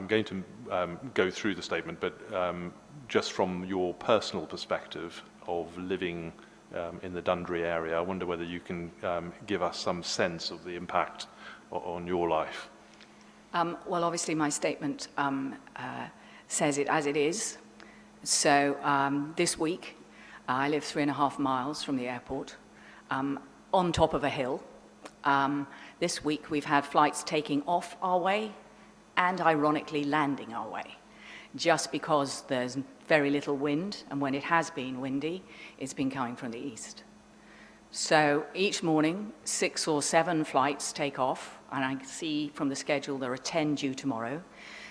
going to go through the statement, but just from your personal perspective of living in the Dundry area, I wonder whether you can give us some sense of the impact on your life. Well, obviously my statement says it as it is. So this week, I live 3.5 miles from the airport, on top of a hill. This week we've had flights taking off our way and ironically landing our way, just because there's very little wind, and when it has been windy, it's been coming from the east. So each morning, 6 or 7 flights take off, and I can see from the schedule there are 10 due tomorrow,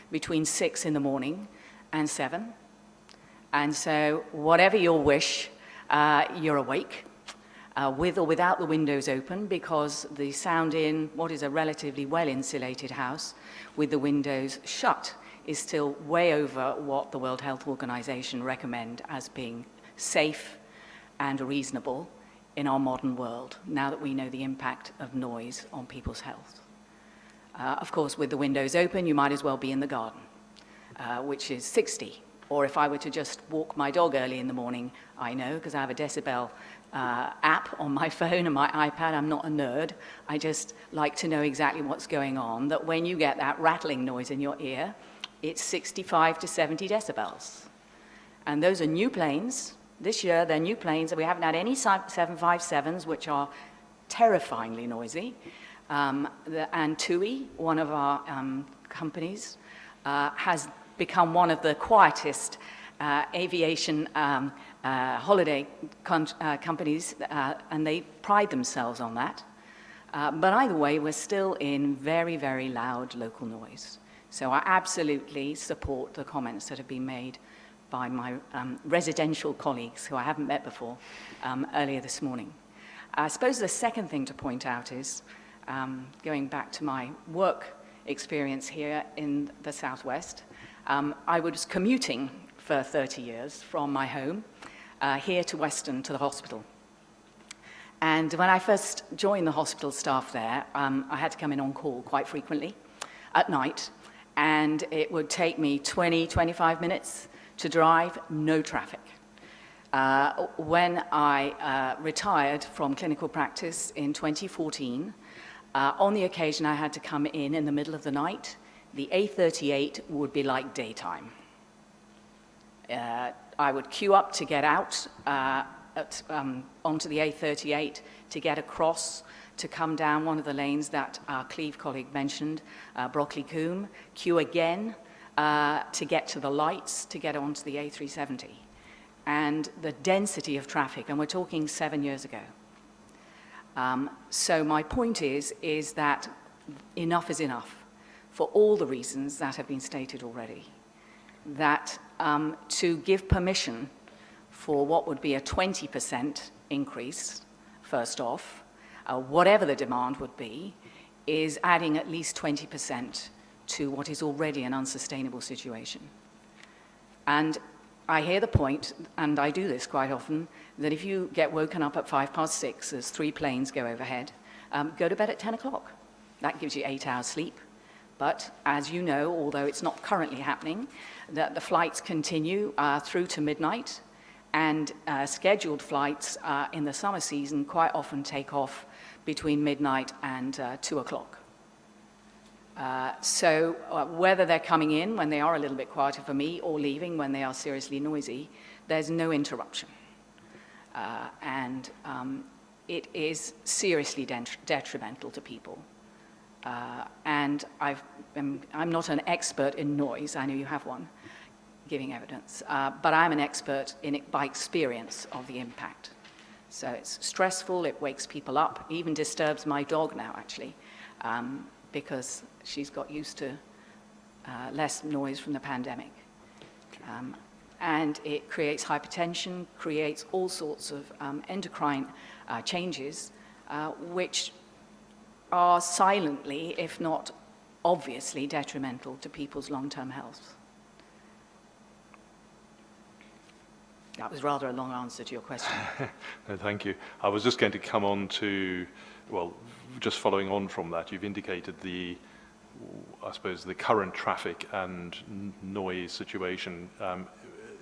between 6 in the morning and 7. And so whatever your wish, you're awake. With or without the windows open, because the sound in what is a relatively well-insulated house with the windows shut is still way over what the World Health Organization recommend as being safe and reasonable in our modern world, now that we know the impact of noise on people's health. Of course, with the windows open, you might as well be in the garden, which is 60. Or if I were to just walk my dog early in the morning, I know, because I have a decibel app on my phone and my iPad. I'm not a nerd. I just like to know exactly what's going on, that when you get that rattling noise in your ear, it's 65 to 70 decibels. And those are new planes. This year, they're new planes. We haven't had any 757s, which are terrifyingly noisy. And TUI, one of our companies, has become one of the quietest aviation holiday companies, and they pride themselves on that. But either way, we're still in very, very loud local noise. So I absolutely support the comments that have been made by my residential colleagues, who I haven't met before, earlier this morning. I suppose the second thing to point out is, going back to my work experience here in the southwest. I was commuting for 30 years from my home here to Weston to the hospital. And when I first joined the hospital staff there, I had to come in on call quite frequently at night, and it would take me 20, 25 minutes to drive, no traffic. When I retired from clinical practice in 2014, on the occasion I had to come in the middle of the night, the A38 would be like daytime. I would queue up to get out onto the A38 to get across, to come down one of the lanes that our Cleve colleague mentioned, Brockley Coombe, queue again to get to the lights, to get onto the A370. And the density of traffic, and we're talking 7 years ago. So my point is that enough is enough for all the reasons that have been stated already. That to give permission for what would be a 20% increase, first off, whatever the demand would be, is adding at least 20% to what is already an unsustainable situation. And I hear the point, and I do this quite often, that if you get woken up at 6:05 as 3 planes go overhead, go to bed at 10 o'clock. That gives you 8 hours sleep. But as you know, although it's not currently happening, that the flights continue through to midnight, and scheduled flights in the summer season quite often take off between midnight and 2 o'clock. So whether they're coming in when they are a little bit quieter for me or leaving when they are seriously noisy, there's no interruption. And it is seriously detrimental to people. And I'm not an expert in noise, I know you have one giving evidence, but I'm an expert in it by experience of the impact. So it's stressful, it wakes people up, even disturbs my dog now actually, because she's got used to less noise from the pandemic. And it creates hypertension, creates all sorts of endocrine changes, which are silently, if not obviously, detrimental to people's long-term health. That was rather a long answer to your question. No, thank you. I was just going to come on to, well, just following on from that, you've indicated the, I suppose, the current traffic and noise situation,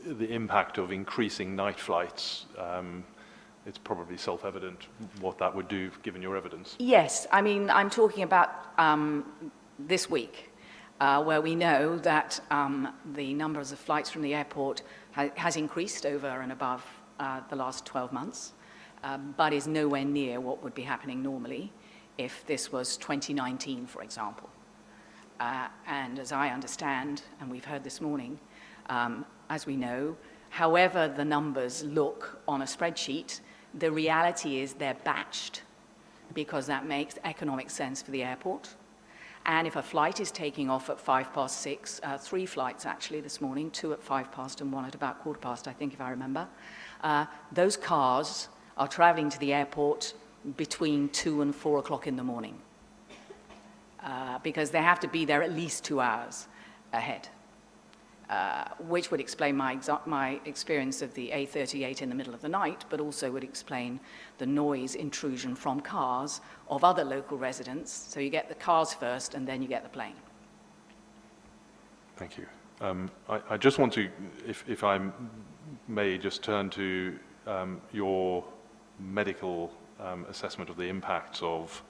the impact of increasing night flights. It's probably self-evident what that would do, given your evidence. Yes, I mean, I'm talking about this week, where we know that the numbers of flights from the airport has increased over and above the last 12 months, but is nowhere near what would be happening normally if this was 2019, for example. And as I understand, and we've heard this morning, as we know, however the numbers look on a spreadsheet, the reality is they're batched because that makes economic sense for the airport. And if a flight is taking off at 6:05, 3 flights actually this morning, 2 at 5:05 and 1 at about 4:15, I think, if I remember, those cars are traveling to the airport between 2 and 4 o'clock in the morning because they have to be there at least 2 hours ahead. Which would explain my experience of the A38 in the middle of the night, but also would explain the noise intrusion from cars of other local residents. So you get the cars first, and then you get the plane. Thank you. I just want to, if I may, just turn to your medical assessment of the impacts of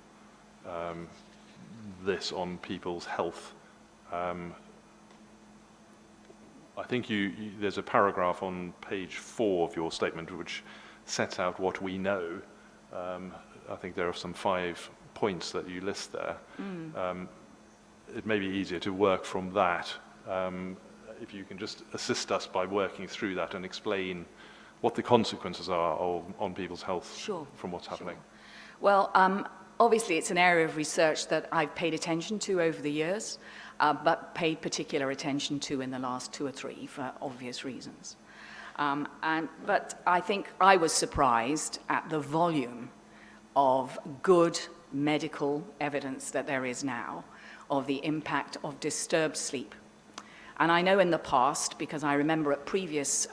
this on people's health. I think there's a paragraph on page 4 of your statement which sets out what we know. I think there are some 5 points that you list there. It may be easier to work from that. If you can just assist us by working through that and explain what the consequences are on people's health from what's happening. Sure. Well, obviously it's an area of research that I've paid attention to over the years. But paid particular attention to in the last 2 or 3 for obvious reasons. But I think I was surprised at the volume of good medical evidence that there is now of the impact of disturbed sleep. And I know in the past, because I remember at previous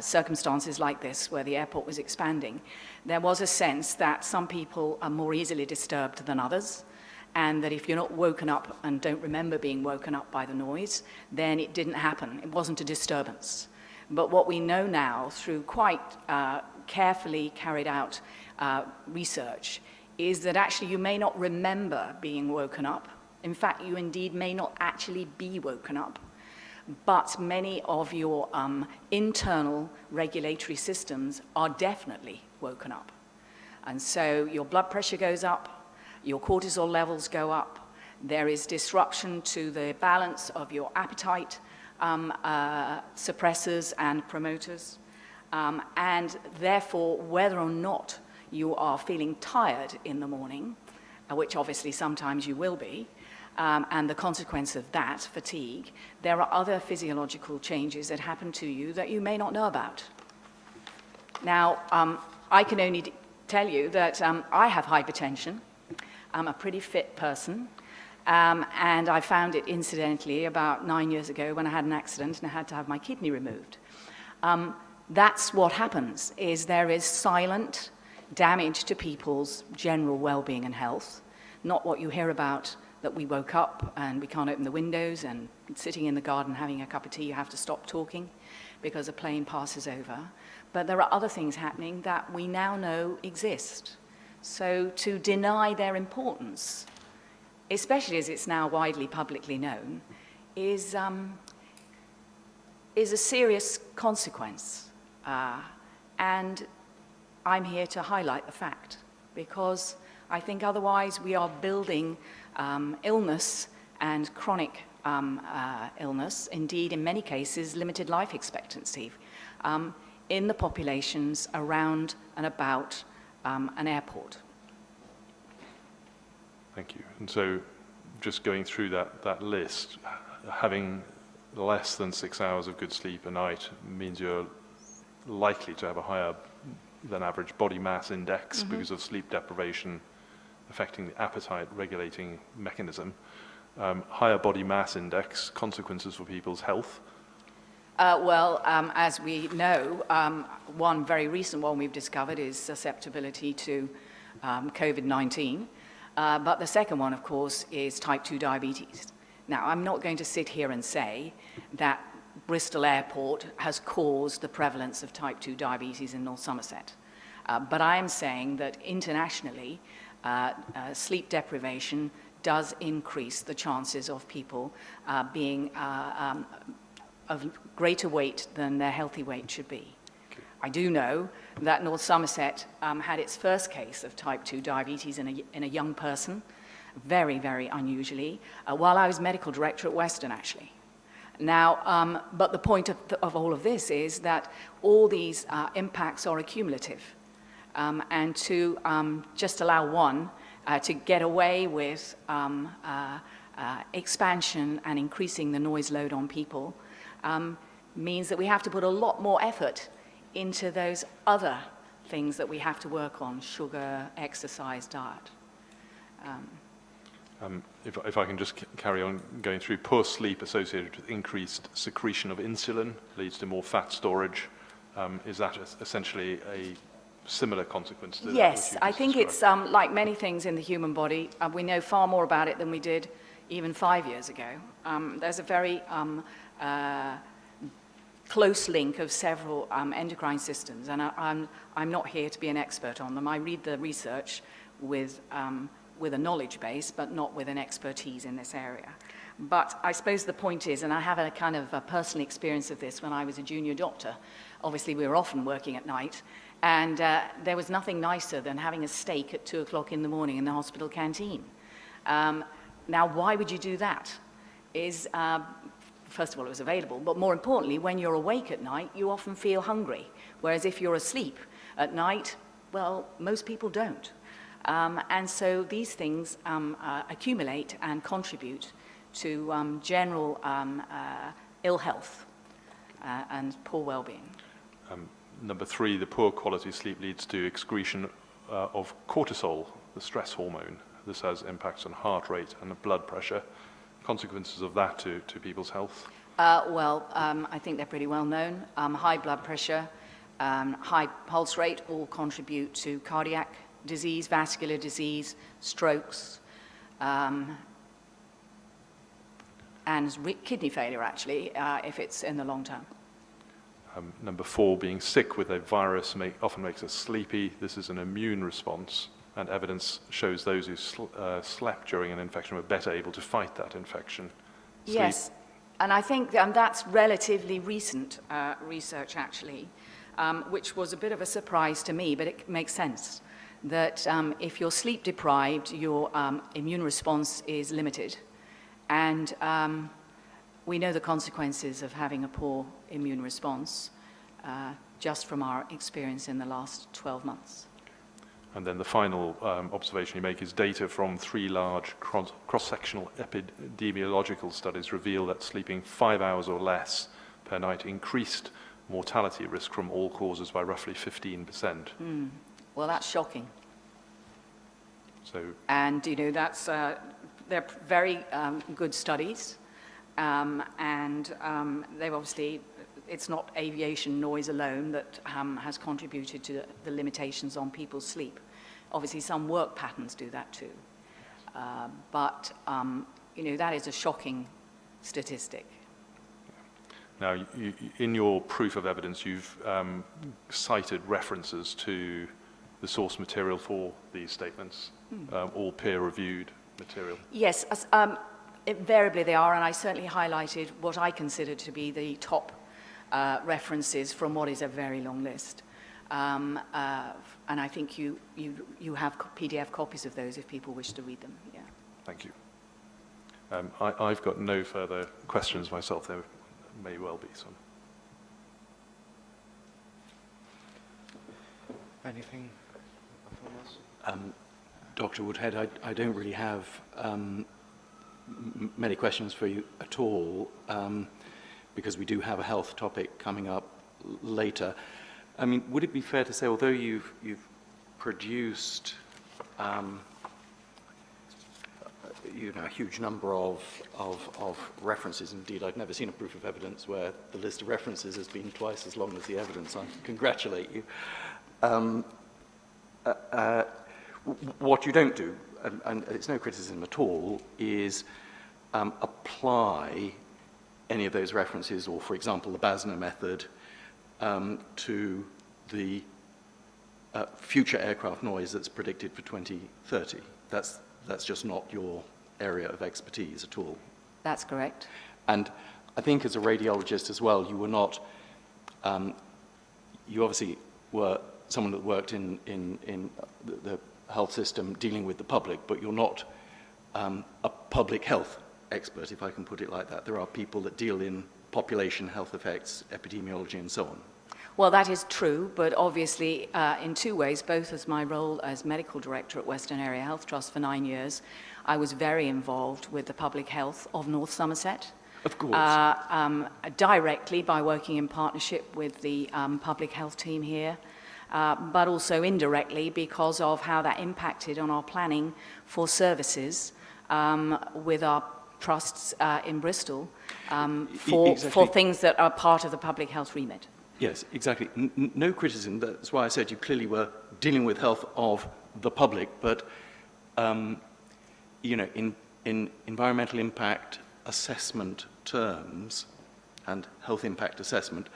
circumstances like this, where the airport was expanding, there was a sense that some people are more easily disturbed than others, and that if you're not woken up and don't remember being woken up by the noise, then it didn't happen. It wasn't a disturbance. But what we know now, through quite carefully carried out research, is that actually you may not remember being woken up. In fact, you indeed may not actually be woken up, but many of your internal regulatory systems are definitely woken up. And so your blood pressure goes up, your cortisol levels go up, there is disruption to the balance of your appetite suppressors and promoters, and therefore whether or not you are feeling tired in the morning, which obviously sometimes you will be, and the consequence of that, fatigue, there are other physiological changes that happen to you that you may not know about. Now, I can only tell you that I have hypertension. I'm a pretty fit person, and I found it incidentally about 9 years ago when I had an accident and I had to have my kidney removed. That's what happens, is there is silent damage to people's general well-being and health, not what you hear about, that we woke up and we can't open the windows, and sitting in the garden having a cup of tea, you have to stop talking because a plane passes over. But there are other things happening that we now know exist. So to deny their importance, especially as it's now widely publicly known, is a serious consequence. And I'm here to highlight the fact, because I think otherwise we are building illness and chronic illness, indeed in many cases limited life expectancy, in the populations around and about an airport. Thank you. And so just going through that list, having less than 6 hours of good sleep a night means you're likely to have a higher than average body mass index because of sleep deprivation affecting the appetite regulating mechanism. Higher body mass index, consequences for people's health. As we know, one very recent one we've discovered is susceptibility to COVID-19. But the second one, of course, is type 2 diabetes. Now, I'm not going to sit here and say that Bristol Airport has caused the prevalence of type 2 diabetes in North Somerset. But I am saying that internationally, sleep deprivation does increase the chances of people being of greater weight than their healthy weight should be. Okay. I do know that North Somerset had its first case of type 2 diabetes in a young person, very, very unusually, while I was medical director at Western, actually. Now, but the point of all of this is that all these impacts are accumulative. And to just allow one to get away with expansion and increasing the noise load on people means that we have to put a lot more effort into those other things that we have to work on: sugar, exercise, diet. If I can just carry on going through, poor sleep associated with increased secretion of insulin leads to more fat storage. Is that essentially a similar consequence to that? Yes, I think it's like many things in the human body. We know far more about it than we did even 5 years ago. There's a very close link of several endocrine systems, and I'm not here to be an expert on them. I read the research with a knowledge base, but not with an expertise in this area. But I suppose the point is, and I have a kind of a personal experience of this when I was a junior doctor. Obviously, we were often working at night, and there was nothing nicer than having a steak at 2 o'clock in the morning in the hospital canteen. Now, why would you do that? First of all, it was available, but more importantly, when you're awake at night, you often feel hungry, whereas if you're asleep at night, well, most people don't. And so these things accumulate and contribute to general ill health and poor well-being. Number 3, the poor quality sleep leads to excretion of cortisol the stress hormone. This has impacts on heart rate and blood pressure. Consequences of that to people's health? I think they're pretty well known. High blood pressure, high pulse rate all contribute to cardiac disease, vascular disease, strokes, and kidney failure, actually, if it's in the long term. Number 4, being sick with a virus often makes us sleepy. This is an immune response, and evidence shows those who slept during an infection were better able to fight that infection. Yes, and I think that's relatively recent research, actually, which was a bit of a surprise to me, but it makes sense that if you're sleep deprived, your immune response is limited. And we know the consequences of having a poor immune response just from our experience in the last 12 months. And then the final observation you make is data from 3 large cross-sectional epidemiological studies reveal that sleeping 5 hours or less per night increased mortality risk from all causes by roughly 15%. Well, that's shocking. So, And, that's, they're very good studies. They've obviously, it's not aviation noise alone that has contributed to the limitations on people's sleep. Obviously, some work patterns do that too. But that is a shocking statistic. now, in your proof of evidence, you've cited references to the source material for these statements, all peer-reviewed material. Yes, invariably they are, and I certainly highlighted what I consider to be the top references from what is a very long list. And I think you have PDF copies of those if people wish to read them. Yeah. Thank you. I've got no further questions myself. There may well be some. Anything from us? Dr. Woodhead, I don't really have many questions for you at all, because we do have a health topic coming up later. I mean, would it be fair to say, although you've produced a huge number of references, indeed I've never seen a proof of evidence where the list of references has been twice as long as the evidence, I congratulate you. What you don't do, and it's no criticism at all, is apply any of those references, or for example the Basner method, to the future aircraft noise that's predicted for 2030. That's just not your area of expertise at all. That's correct. And I think as a radiologist as well, you were not, you obviously were someone that worked in the health system dealing with the public, but you're not a public health expert, if I can put it like that. There are people that deal in population health effects, epidemiology, and so on. Well, that is true, but obviously in two ways, both as my role as medical director at Western Area Health Trust for 9 years, I was very involved with the public health of North Somerset. Of course. Directly by working in partnership with the public health team here, but also indirectly because of how that impacted on our planning for services with our trusts in Bristol for things that are part of the public health remit. Yes, exactly. No criticism. That's why I said you clearly were dealing with health of the public, but in environmental impact assessment terms and health impact assessment,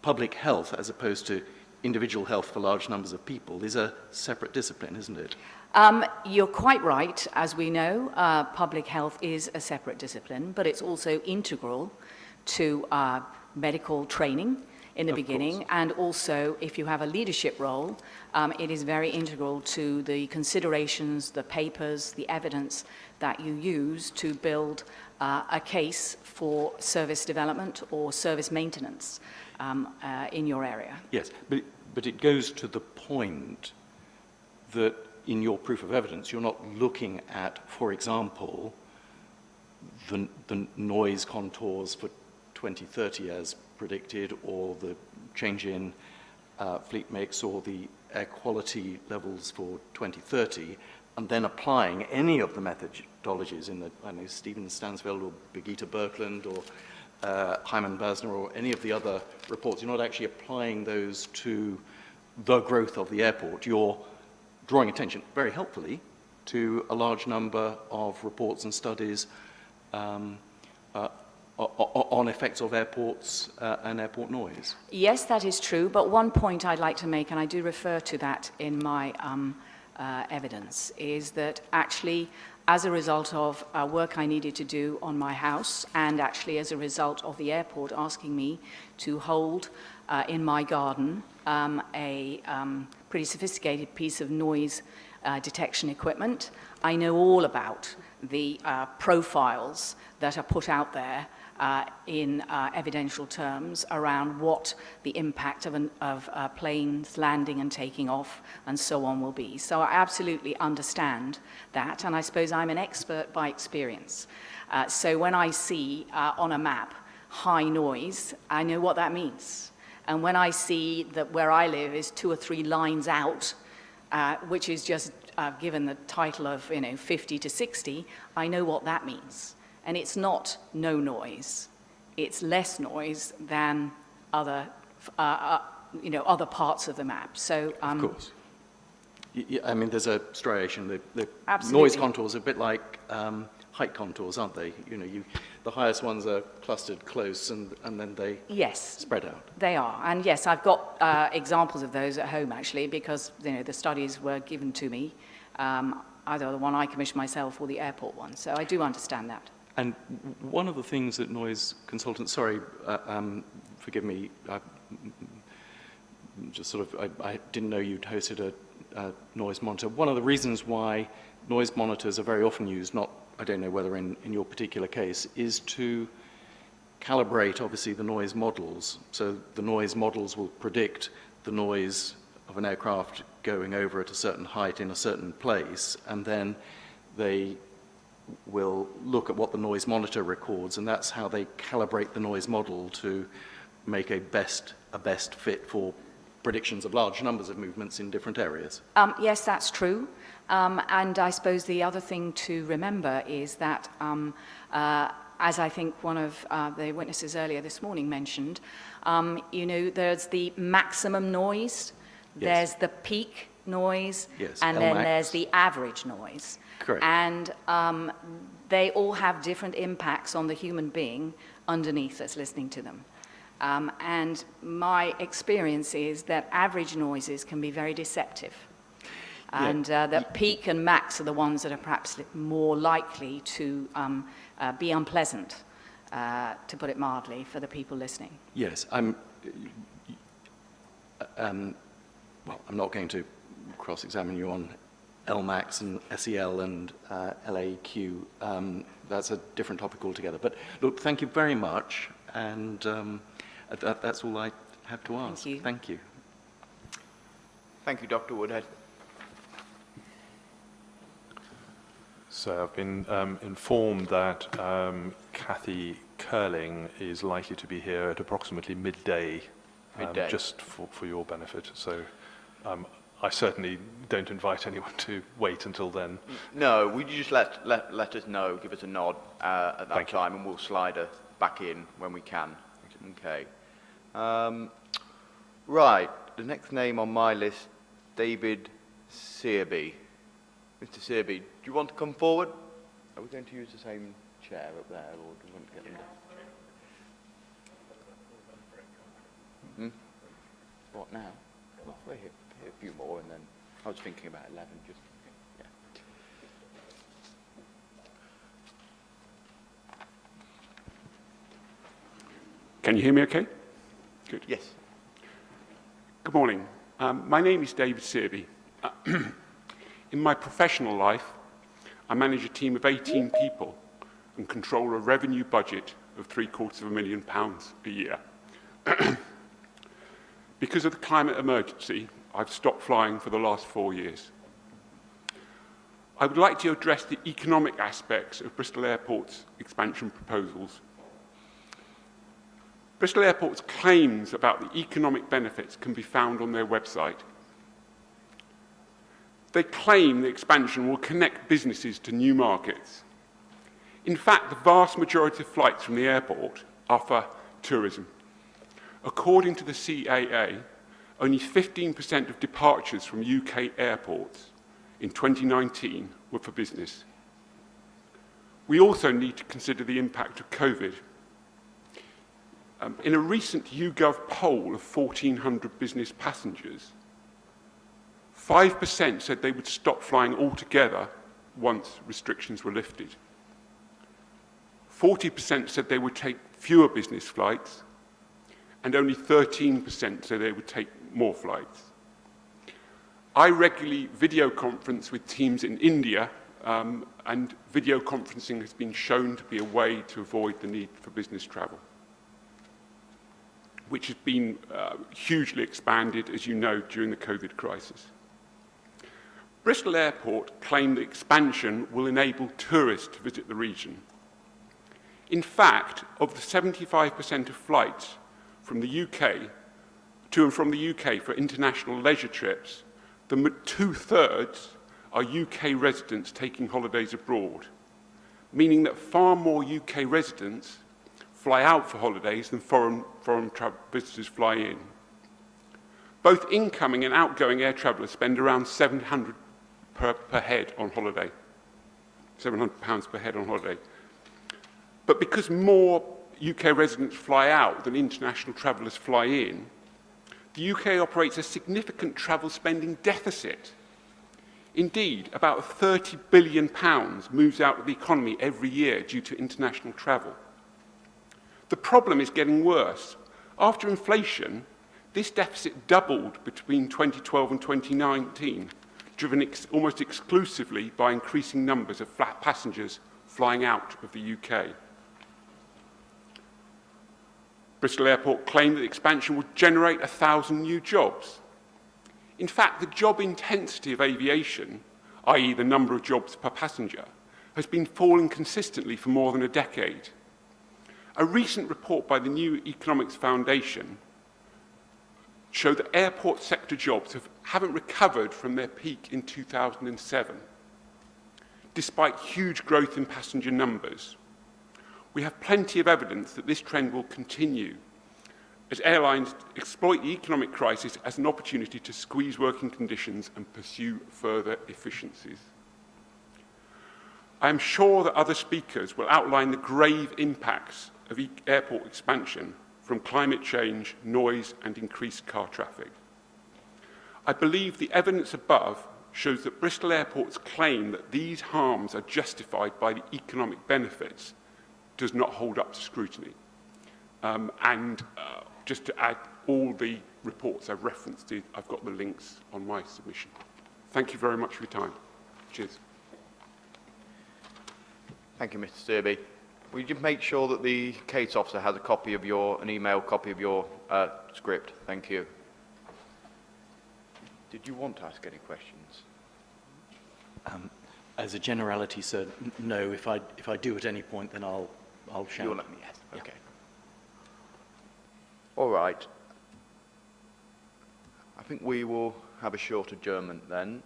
public health as opposed to individual health for large numbers of people is a separate discipline, isn't it? You're quite right. As we know, public health is a separate discipline, but it's also integral to medical training in the beginning, and also if you have a leadership role, it is very integral to the considerations, the papers, the evidence that you use to build a case for service development or service maintenance in your area. Yes, but it goes to the point that in your proof of evidence, you're not looking at, for example, the noise contours for 2030 as predicted, or the change in fleet mix, or the air quality levels for 2030, and then applying any of the methodologies in the, I don't know, Stephen Stansfield or Birgitta Birkeland or Hyman Basner or any of the other reports, you're not actually applying those to the growth of the airport. You're drawing attention, very helpfully, to a large number of reports and studies on effects of airports and airport noise. Yes, that is true, but one point I'd like to make, and I do refer to that in my evidence, is that actually, as a result of work I needed to do on my house, and actually as a result of the airport asking me to hold in my garden a pretty sophisticated piece of noise detection equipment, I know all about the profiles that are put out there in evidential terms around what the impact of planes landing and taking off and so on will be. So I absolutely understand that, and I suppose I'm an expert by experience. So when I see on a map high noise, I know what that means. And when I see that where I live is 2 or 3 lines out, which is just given the title of 50 to 60, I know what that means. And it's not no noise. It's less noise than other, other parts of the map. So, of course. Yeah, I mean, there's a striation. The Absolutely. noise contours are a bit like height contours, aren't they? The highest ones are clustered close, and then they spread out. They are. And yes, I've got examples of those at home, actually, because the studies were given to me, either the one I commissioned myself or the airport one. So I do understand that. And one of the things that noise consultants, forgive me, I didn't know you'd hosted a noise monitor. One of the reasons why noise monitors are very often used, I don't know whether in your particular case, is to calibrate, obviously, the noise models. So the noise models will predict the noise of an aircraft going over at a certain height in a certain place, and then they will look at what the noise monitor records, and that's how they calibrate the noise model to make a best fit for predictions of large numbers of movements in different areas. Yes, that's true. And I suppose the other thing to remember is that, as I think one of the witnesses earlier this morning mentioned, there's the maximum noise, there's the peak noise, and then there's the average noise. Correct. And they all have different impacts on the human being underneath that's listening to them. And my experience is that average noises can be very deceptive. And that peak and max are the ones that are perhaps more likely to be unpleasant, to put it mildly, for the people listening. Yes, I'm not going to cross-examine you on LMAX and SEL and LAQ. That's a different topic altogether. But look, thank you very much, and that's all I have to ask. Thank you. Thank you. Thank you, Dr. Woodhead. So I've been informed that Kathy Curling is likely to be here at approximately midday. Just for your benefit. So I certainly don't invite anyone to wait until then. No, would you just let us know, give us a nod at that Thank you. time, and we'll slide her back in when we can. Okay. Right, the next name on my list, David Searby. Mr. Searby, do you want to come forward? Are we going to use the same chair up there, or do we want to get them? What now? Well, we'll hit a few more, and then I was thinking about 11. Can you hear me okay? Good. Yes. Good morning. My name is David Searby. In my professional life, I manage a team of 18 people and control a revenue budget of £750,000 a year. Because of the climate emergency, I've stopped flying for the last 4 years. I would like to address the economic aspects of Bristol Airport's expansion proposals. Bristol Airport's claims about the economic benefits can be found on their website. They claim the expansion will connect businesses to new markets. In fact, the vast majority of flights from the airport are for tourism. According to the CAA, only 15% of departures from UK airports in 2019 were for business. We also need to consider the impact of COVID. In a recent YouGov poll of 1,400 business passengers, 5% said they would stop flying altogether once restrictions were lifted. 40% said they would take fewer business flights, and only 13% said they would take more flights. I regularly video conference with teams in India, and video conferencing has been shown to be a way to avoid the need for business travel, which has been hugely expanded, as you know, during the COVID crisis. Bristol Airport claimed that expansion will enable tourists to visit the region. In fact, of the 75% of flights from the UK, to and from the UK for international leisure trips, the two-thirds are UK residents taking holidays abroad, meaning that far more UK residents fly out for holidays than foreign visitors fly in. Both incoming and outgoing air travellers spend around £700 per head on holiday, £700 per head on holiday. But because more UK residents fly out than international travellers fly in, the UK operates a significant travel spending deficit. Indeed, about £30 billion moves out of the economy every year due to international travel. The problem is getting worse. After inflation, this deficit doubled between 2012 and 2019, driven almost exclusively by increasing numbers of passengers flying out of the UK. Bristol Airport claimed that the expansion would generate 1,000 new jobs. In fact, the job intensity of aviation, i.e. the number of jobs per passenger, has been falling consistently for more than a decade. A recent report by the New Economics Foundation showed that airport sector jobs haven't recovered from their peak in 2007, despite huge growth in passenger numbers. We have plenty of evidence that this trend will continue as airlines exploit the economic crisis as an opportunity to squeeze working conditions and pursue further efficiencies. I am sure that other speakers will outline the grave impacts of airport expansion from climate change, noise, and increased car traffic. I believe the evidence above shows that Bristol Airport's claim that these harms are justified by the economic benefits does not hold up to scrutiny. Just to add, all the reports I've referenced, I've got the links on my submission. Thank you very much for your time. Cheers. Thank you, Mr. Searby. Will you make sure that the case officer has an email copy of your script? Thank you. Did you want to ask any questions? As a generality, sir, no. If I do at any point, then I'll shout. You'll let me, yes. Okay. All right. I think we will have a short adjournment then.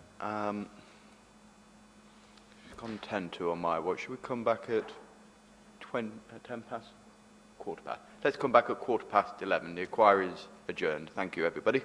It's gone 10 to on my watch. Should we come back at 10 past? Quarter past. Let's come back at 11:15. The inquiry is adjourned. Thank you, everybody.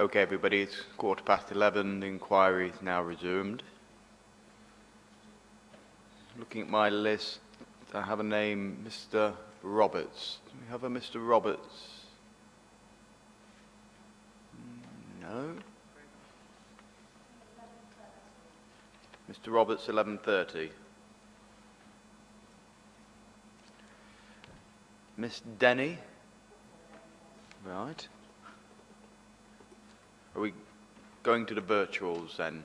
Okay, everybody, it's 11:15. The inquiry is now resumed. Looking at my list, I have a name, Mr. Roberts. Do we have a Mr. Roberts? No. Mr. Roberts, 11:30. Miss Denny? Right. Are we going to the virtuals then?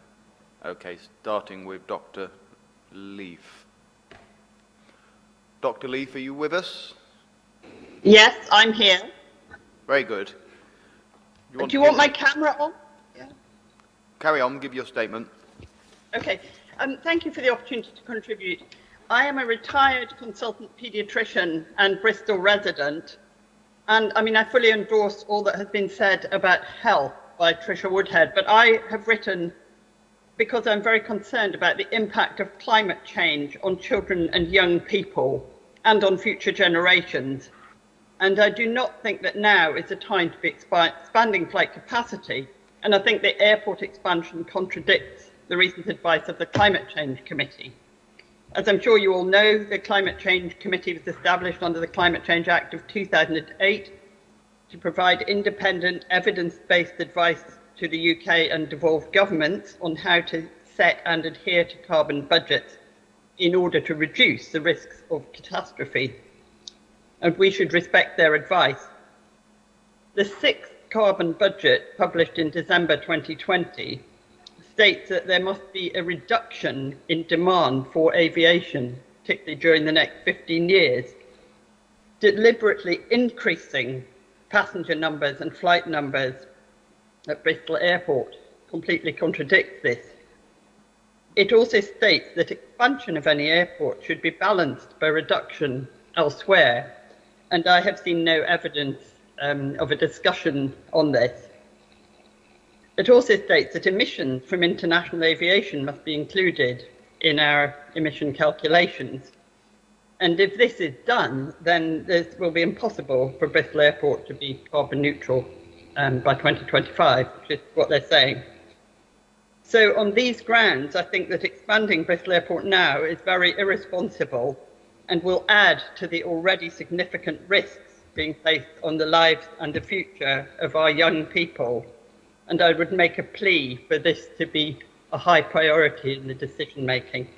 Okay, starting with Dr. Leaf. Dr. Leaf, are you with us? Yes, I'm here. Very good. Do you want my camera on? Yeah. Carry on, give your statement. Okay. Thank you for the opportunity to contribute. I am a retired consultant paediatrician and Bristol resident. And I mean, I fully endorse all that has been said about health by Tricia Woodhead, but I have written because I'm very concerned about the impact of climate change on children and young people and on future generations. And I do not think that now is the time to be expanding flight capacity. And I think the airport expansion contradicts the recent advice of the Climate Change Committee. As I'm sure you all know, the Climate Change Committee was established under the Climate Change Act of 2008 to provide independent, evidence-based advice to the UK and devolved governments on how to set and adhere to carbon budgets in order to reduce the risks of catastrophe. And we should respect their advice. The sixth carbon budget, published in December 2020, states that there must be a reduction in demand for aviation, particularly during the next 15 years, deliberately increasing passenger numbers and flight numbers at Bristol Airport completely contradicts this. It also states that expansion of any airport should be balanced by reduction elsewhere, and I have seen no evidence of a discussion on this. It also states that emissions from international aviation must be included in our emission calculations. And if this is done, then it will be impossible for Bristol Airport to be carbon neutral by 2025, which is what they're saying. So on these grounds, I think that expanding Bristol Airport now is very irresponsible and will add to the already significant risks being placed on the lives and the future of our young people. And I would make a plea for this to be a high priority in the decision making.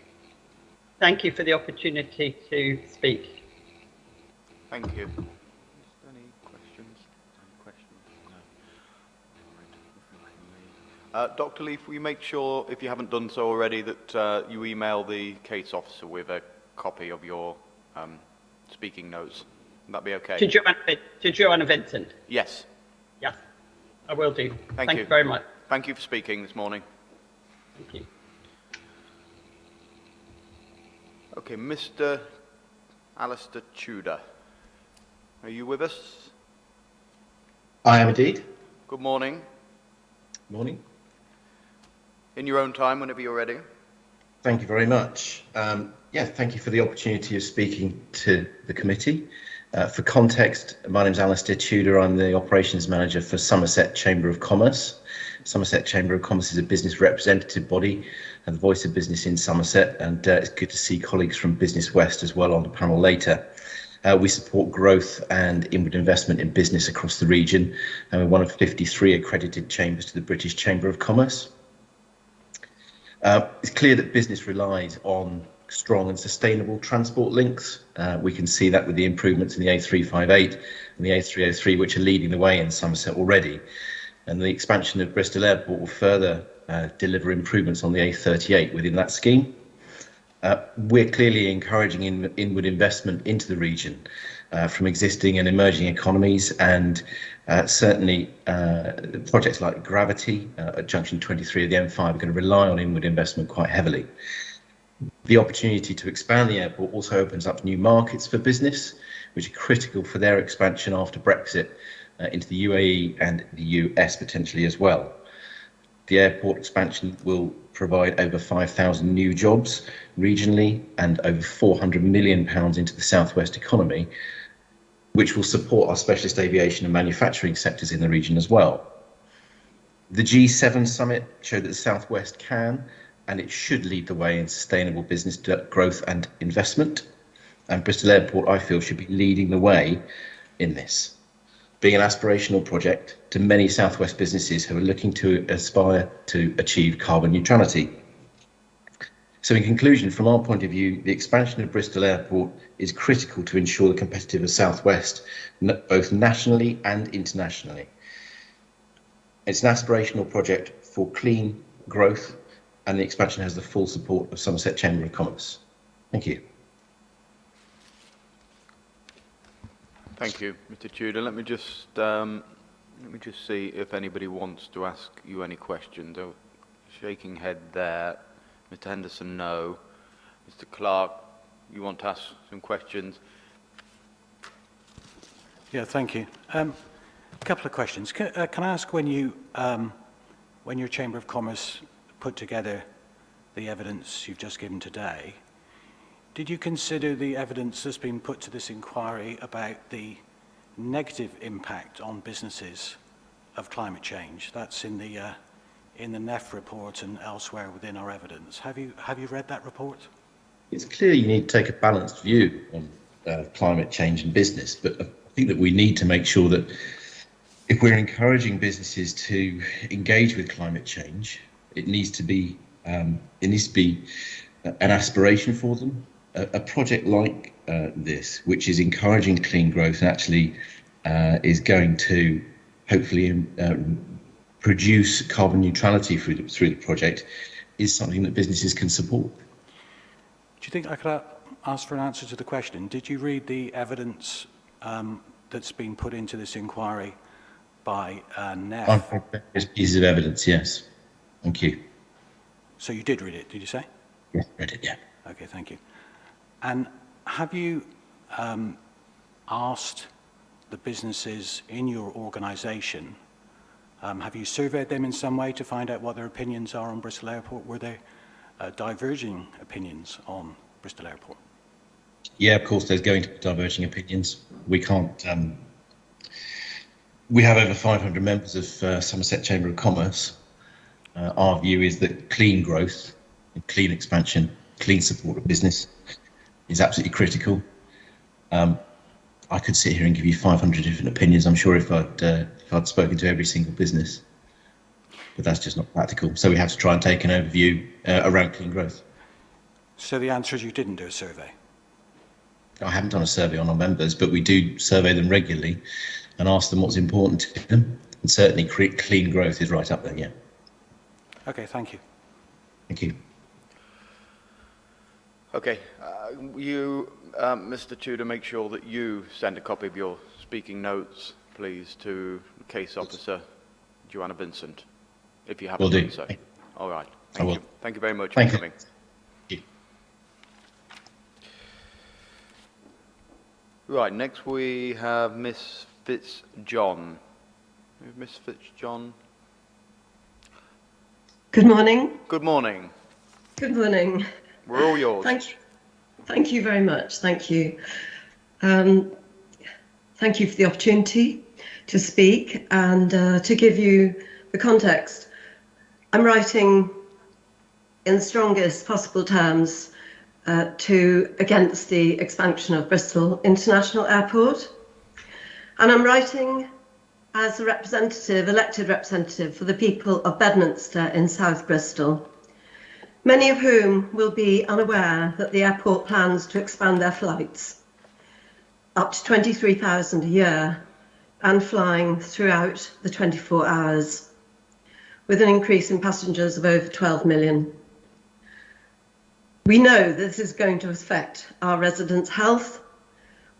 Thank you for the opportunity to speak. Thank you. Any questions? No. Dr. Leaf, will you make sure, if you haven't done so already, that you email the case officer with a copy of your speaking notes? Would that be okay? To Joanna Vincent? Yes. Yes, I will do. Thank you very much. Thank you for speaking this morning. Thank you. Okay, Mr. Alistair Tudor, are you with us? I am indeed. Good morning. Morning. In your own time, whenever you're ready. Thank you very much. Thank you for the opportunity of speaking to the committee. For context, my name is Alistair Tudor. I'm the operations manager for Somerset Chamber of Commerce. Somerset Chamber of Commerce is a business representative body and the voice of business in Somerset, and it's good to see colleagues from Business West as well on the panel later. We support growth and inward investment in business across the region, and we're one of 53 accredited chambers to the British Chamber of Commerce. It's clear that business relies on strong and sustainable transport links. We can see that with the improvements in the A358 and the A303, which are leading the way in Somerset already. And the expansion of Bristol Airport will further deliver improvements on the A38 within that scheme. We're clearly encouraging inward investment into the region from existing and emerging economies, and certainly projects like Gravity at Junction 23 of the M5 are going to rely on inward investment quite heavily. The opportunity to expand the airport also opens up new markets for business, which are critical for their expansion after Brexit into the UAE and the US potentially as well. The airport expansion will provide over 5,000 new jobs regionally and over £400 million into the southwest economy, which will support our specialist aviation and manufacturing sectors in the region as well. The G7 summit showed that the Southwest can and it should lead the way in sustainable business growth and investment. And Bristol Airport, I feel, should be leading the way in this, being an aspirational project to many Southwest businesses who are looking to aspire to achieve carbon neutrality. So in conclusion, from our point of view, the expansion of Bristol Airport is critical to ensure the competitive of Southwest, both nationally and internationally. It's an aspirational project for clean growth, and the expansion has the full support of Somerset Chamber of Commerce. Thank you. Thank you, Mr. Tudor. Let me just see if anybody wants to ask you any questions. Oh, shaking head there. Mr. Henderson, no. Mr. Clark, you want to ask some questions? Yeah, thank you. A couple of questions. Can I ask when your Chamber of Commerce put together the evidence you've just given today, did you consider the evidence that's been put to this inquiry about the negative impact on businesses of climate change? That's in the NEF report and elsewhere within our evidence. Have you read that report? It's clear you need to take a balanced view on climate change and business, but I think that we need to make sure that if we're encouraging businesses to engage with climate change, it needs to be an aspiration for them. A project like this, which is encouraging clean growth and actually is going to hopefully produce carbon neutrality through the project, is something that businesses can support. Do you think I could ask for an answer to the question? Did you read the evidence that's been put into this inquiry by NEF? I've read various pieces of evidence, yes. Thank you. So you did read it, did you say? Yes, read it, yeah. Okay, thank you. And have you asked the businesses in your organisation, have you surveyed them in some way to find out what their opinions are on Bristol Airport? Were there diverging opinions on Bristol Airport? Yeah, of course, there's going to be diverging opinions. We can't. We have over 500 members of Somerset Chamber of Commerce. Our view is that clean growth, clean expansion, clean support of business is absolutely critical. I could sit here and give you 500 different opinions, I'm sure, if I'd spoken to every single business. But that's just not practical. So we have to try and take an overview around clean growth. So the answer is you didn't do a survey? I haven't done a survey on our members, but we do survey them regularly and ask them what's important to them. And certainly clean growth is right up there, yeah. Okay, thank you. Thank you. Okay, Mr. Tudor, make sure that you send a copy of your speaking notes, please, to Case Officer Joanna Vincent, if you haven't done so. All right, thank you. Thank you very much for coming. Thank you. Right, next we have Miss Fitzjohn. Miss Fitzjohn. Good morning. Good morning. Good morning. We're all yours. Thank you very much. Thank you. Thank you for the opportunity to speak and to give you the context. I'm writing in the strongest possible terms against the expansion of Bristol International Airport. And I'm writing as a elected representative for the people of Bedminster in South Bristol, many of whom will be unaware that the airport plans to expand their flights up to 23,000 a year and flying throughout the 24 hours, with an increase in passengers of over 12 million. We know this is going to affect our residents' health,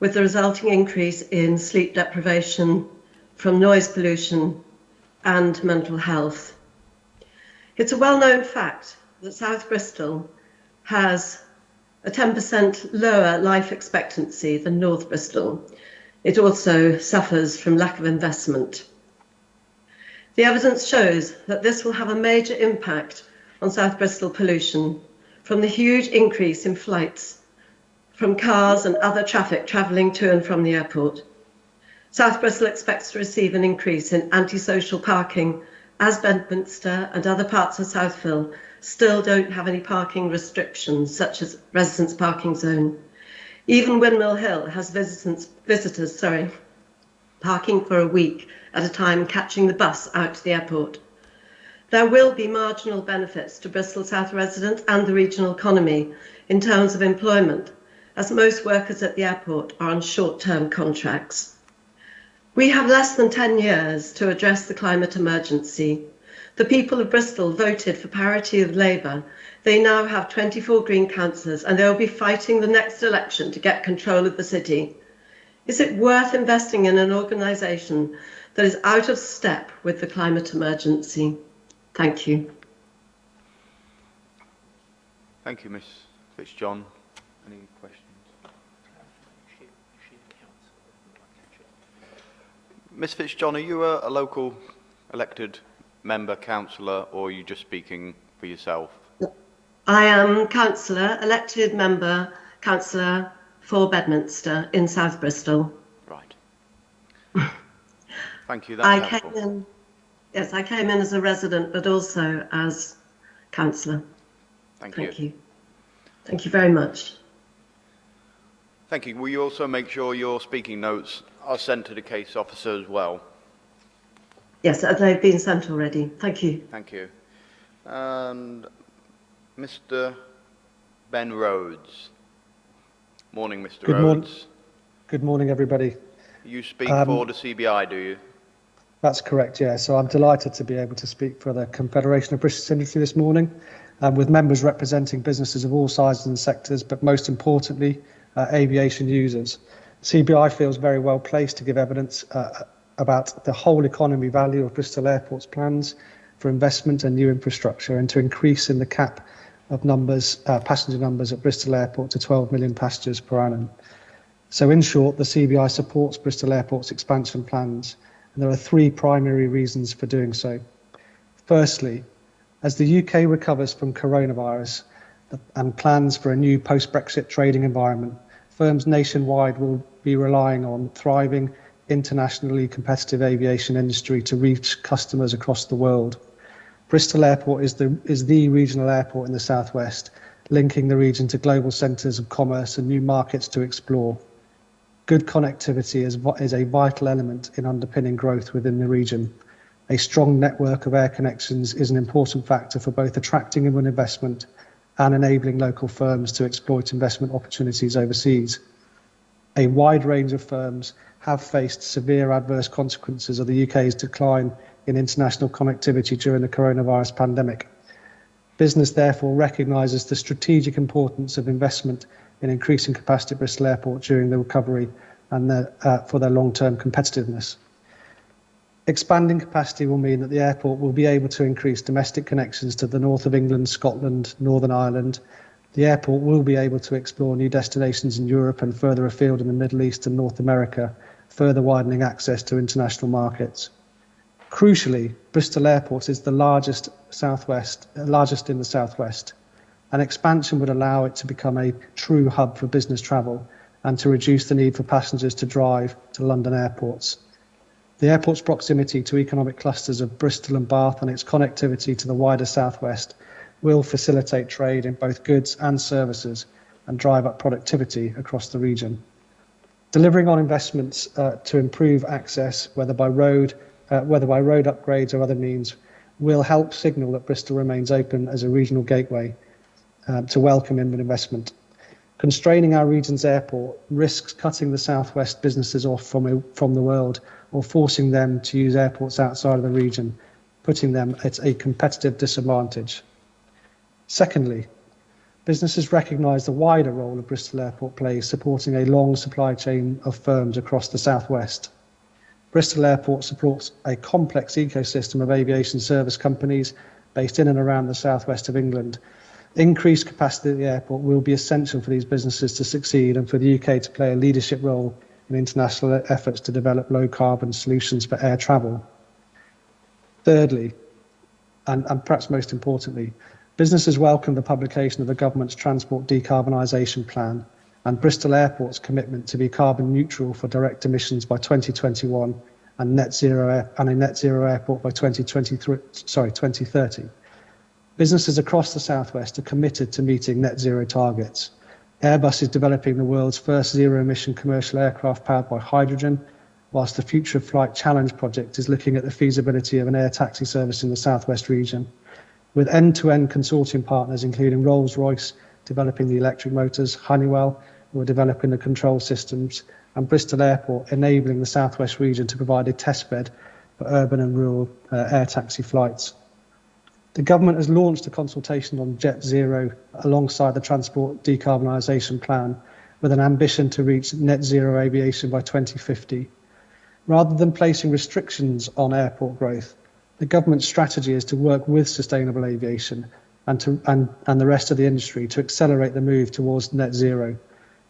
with the resulting increase in sleep deprivation from noise pollution and mental health. It's a well-known fact that South Bristol has a 10% lower life expectancy than North Bristol. It also suffers from lack of investment. The evidence shows that this will have a major impact on South Bristol pollution from the huge increase in flights from cars and other traffic travelling to and from the airport. South Bristol expects to receive an increase in antisocial parking as Bedminster and other parts of Southfield still don't have any parking restrictions, such as residence parking zone. Even Windmill Hill has visitors parking for a week at a time, catching the bus out to the airport. There will be marginal benefits to Bristol South residents and the regional economy in terms of employment, as most workers at the airport are on short-term contracts. We have less than 10 years to address the climate emergency. The people of Bristol voted for parity of Labour. They now have 24 Green councillors and they will be fighting the next election to get control of the city. Is it worth investing in an organisation that is out of step with the climate emergency? Thank you. Thank you, Ms Fitzjohn. Any questions? Ms Fitzjohn, are you a local elected member, councillor, or are you just speaking for yourself? I am councillor, elected member, councillor for Bedminster in South Bristol. Right. Thank you. That's helpful. I came in as a resident, but also as councillor. Thank you. Thank you very much. Thank you. Will you also make sure your speaking notes are sent to the case officer as well? Yes, they've been sent already. Thank you. Thank you. And Mr. Ben Rhodes. Morning, Mr. Rhodes. Good morning, everybody. You speak for the CBI, do you? That's correct, yeah. So I'm delighted to be able to speak for the Confederation of British Industry this morning, with members representing businesses of all sizes and sectors, but most importantly, aviation users. CBI feels very well placed to give evidence about the whole economy value of Bristol Airport's plans for investment and new infrastructure, and to increase in the cap of passenger numbers at Bristol Airport to 12 million passengers per annum. So in short, the CBI supports Bristol Airport's expansion plans, and there are three primary reasons for doing so. Firstly, as the UK recovers from coronavirus and plans for a new post-Brexit trading environment, firms nationwide will be relying on thriving, internationally competitive aviation industry to reach customers across the world. Bristol Airport is the regional airport in the southwest, linking the region to global centres of commerce and new markets to explore. Good connectivity is a vital element in underpinning growth within the region. A strong network of air connections is an important factor for both attracting inward investment and enabling local firms to exploit investment opportunities overseas. A wide range of firms have faced severe adverse consequences of the UK's decline in international connectivity during the coronavirus pandemic. Business therefore recognises the strategic importance of investment in increasing capacity at Bristol Airport during the recovery and for their long-term competitiveness. Expanding capacity will mean that the airport will be able to increase domestic connections to the north of England, Scotland, Northern Ireland. The airport will be able to explore new destinations in Europe and further afield in the Middle East and North America, further widening access to international markets. Crucially, Bristol Airport is the largest in the southwest. An expansion would allow it to become a true hub for business travel and to reduce the need for passengers to drive to London airports. The airport's proximity to economic clusters of Bristol and Bath and its connectivity to the wider southwest will facilitate trade in both goods and services and drive up productivity across the region. Delivering on investments to improve access, whether by road upgrades or other means, will help signal that Bristol remains open as a regional gateway to welcome inward investment. Constraining our region's airport risks cutting the southwest businesses off from the world, or forcing them to use airports outside of the region, putting them at a competitive disadvantage. Secondly, businesses recognise the wider role of Bristol Airport plays supporting a long supply chain of firms across the southwest. Bristol Airport supports a complex ecosystem of aviation service companies based in and around the southwest of England. Increased capacity at the airport will be essential for these businesses to succeed and for the UK to play a leadership role in international efforts to develop low-carbon solutions for air travel. Thirdly, and perhaps most importantly, businesses welcome the publication of the government's Transport Decarbonisation Plan and Bristol Airport's commitment to be carbon neutral for direct emissions by 2021 and a net zero airport by 2030. Businesses across the southwest are committed to meeting net zero targets. Airbus is developing the world's first zero-emission commercial aircraft powered by hydrogen, whilst the Future of Flight Challenge project is looking at the feasibility of an air taxi service in the southwest region, with end-to-end consortium partners including Rolls-Royce developing the electric motors, Honeywell who are developing the control systems, and Bristol Airport enabling the southwest region to provide a testbed for urban and rural air taxi flights. The government has launched a consultation on Jet Zero alongside the Transport Decarbonisation Plan, with an ambition to reach net zero aviation by 2050. Rather than placing restrictions on airport growth, the government's strategy is to work with sustainable aviation and the rest of the industry to accelerate the move towards net zero.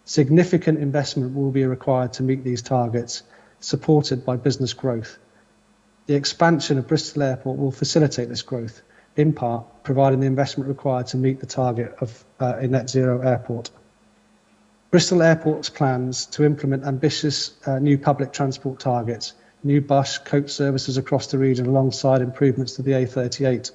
Significant investment will be required to meet these targets, supported by business growth. The expansion of Bristol Airport will facilitate this growth, in part providing the investment required to meet the target of a net zero airport. Bristol Airport's plans to implement ambitious new public transport targets, new bus, coach services across the region alongside improvements to the A38.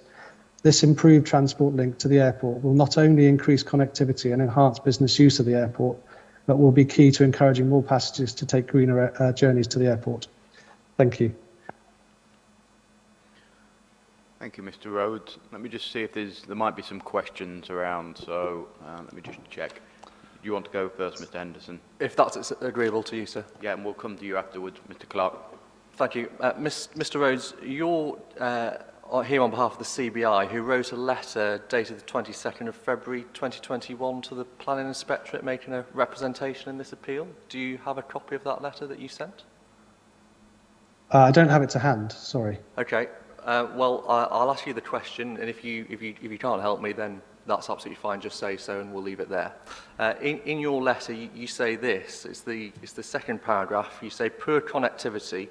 This improved transport link to the airport will not only increase connectivity and enhance business use of the airport, but will be key to encouraging more passengers to take greener journeys to the airport. Thank you. Thank you, Mr. Rhodes. Let me just see if there might be some questions around, so let me just check. Do you want to go first, Mr. Henderson? If that's agreeable to you, sir. Yeah, and we'll come to you afterwards, Mr. Clark. Thank you. Mr. Rhodes, you're here on behalf of the CBI, who wrote a letter dated the 22nd of February 2021 to the Planning Inspectorate making a representation in this appeal. Do you have a copy of that letter that you sent? I don't have it to hand, sorry. Okay. Well, I'll ask you the question, and if you can't help me, then that's absolutely fine. Just say so, and we'll leave it there. In your letter, you say this. It's the second paragraph. You say poor connectivity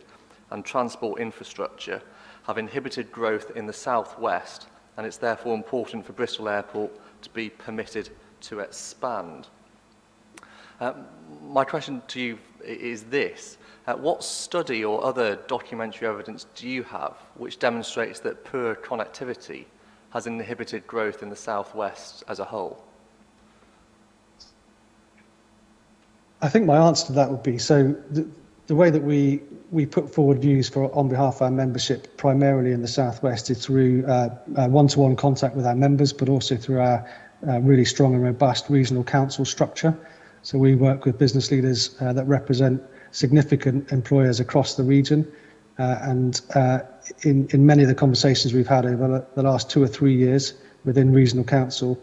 and transport infrastructure have inhibited growth in the southwest, and it's therefore important for Bristol Airport to be permitted to expand. My question to you is this. What study or other documentary evidence do you have which demonstrates that poor connectivity has inhibited growth in the southwest as a whole? I think my answer to that would be, so the way that we put forward views on behalf of our membership, primarily in the southwest, is through one-to-one contact with our members, but also through our really strong and robust regional council structure. So we work with business leaders that represent significant employers across the region, and in many of the conversations we've had over the last 2 or 3 years within regional council,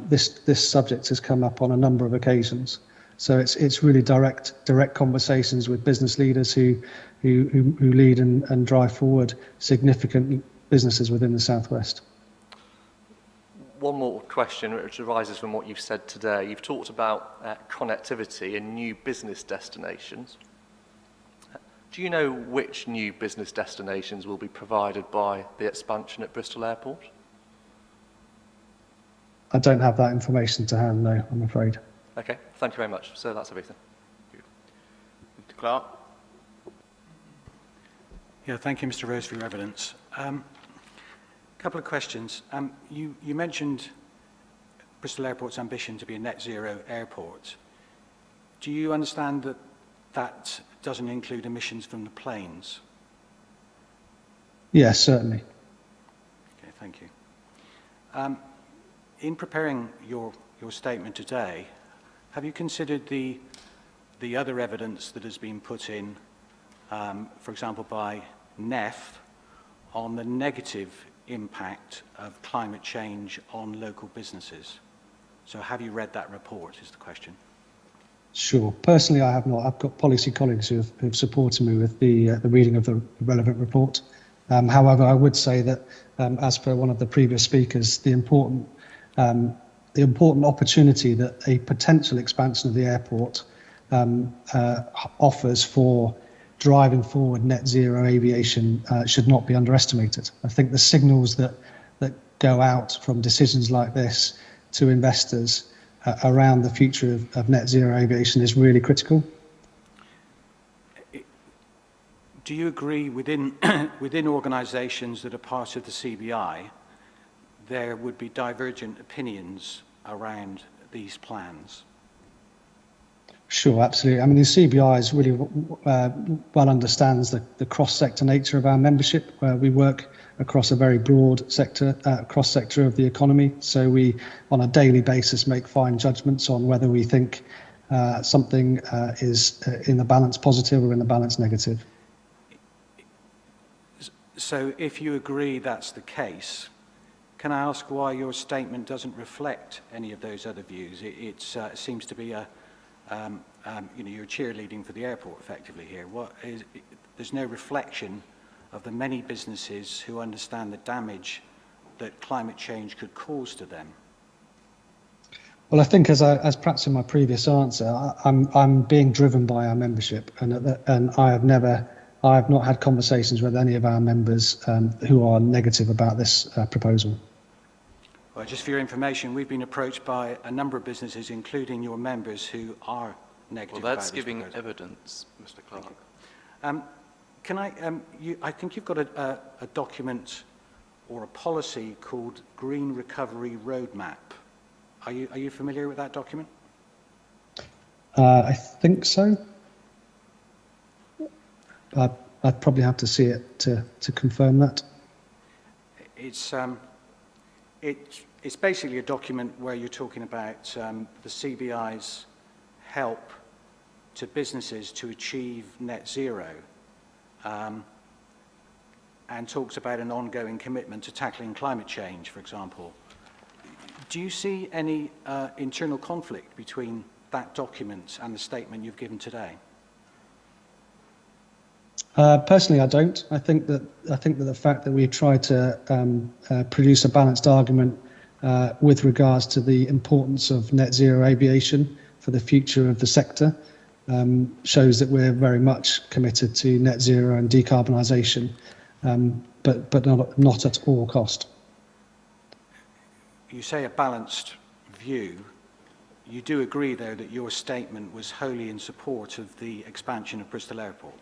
this subject has come up on a number of occasions. So it's really direct conversations with business leaders who lead and drive forward significant businesses within the southwest. One more question which arises from what you've said today. You've talked about connectivity and new business destinations. Do you know which new business destinations will be provided by the expansion at Bristol Airport? I don't have that information to hand, no, I'm afraid. Okay, thank you very much. So that's everything. Mr. Clark? Yeah, thank you, Mr. Rose, for your evidence. Couple of questions. You mentioned Bristol Airport's ambition to be a net zero airport. Do you understand that that doesn't include emissions from the planes? Yes, certainly. Okay, thank you. In preparing your statement today, have you considered the other evidence that has been put in, for example, by NEF, on the negative impact of climate change on local businesses? So have you read that report, is the question. Sure. Personally, I have not. I've got policy colleagues who have supported me with the reading of the relevant report. However, I would say that, as per one of the previous speakers, the important opportunity that a potential expansion of the airport offers for driving forward net zero aviation should not be underestimated. I think the signals that go out from decisions like this to investors around the future of net zero aviation is really critical. do you agree within, within organisations that are part of the CBI, there would be divergent opinions around these plans? Sure, absolutely. I mean, the CBI is really well understands the cross-sector nature of our membership, where we work across a very broad sector, cross-sector of the economy. So we, on a daily basis, make fine judgments on whether we think something is in the balance positive or in the balance negative. So if you agree that's the case, can I ask why your statement doesn't reflect any of those other views? It seems to be you know, you're cheerleading for the airport effectively here. There's no reflection of the many businesses who understand the damage that climate change could cause to them. Well, I think as perhaps in my previous answer, I'm being driven by our membership, and I have not had conversations with any of our members who are negative about this proposal. Well, just for your information, we've been approached by a number of businesses, including your members, who are negative. Well, that's about this giving proposal. evidence, Mr. Clark. Can I think you've got a document or a policy called Green Recovery Roadmap. Are you familiar with that document? I think so. I'd probably have to see it to confirm that. It's basically a document where you're talking about the CBI's help to businesses to achieve net zero, and talks about an ongoing commitment to tackling climate change, for example. Do you see any internal conflict between that document and the statement you've given today? Personally, I don't. I think that the fact that we've tried to produce a balanced argument with regards to the importance of net zero aviation for the future of the sector shows that we're very much committed to net zero and decarbonisation, but not at all cost. You say a balanced view. You do agree, though, that your statement was wholly in support of the expansion of Bristol Airport?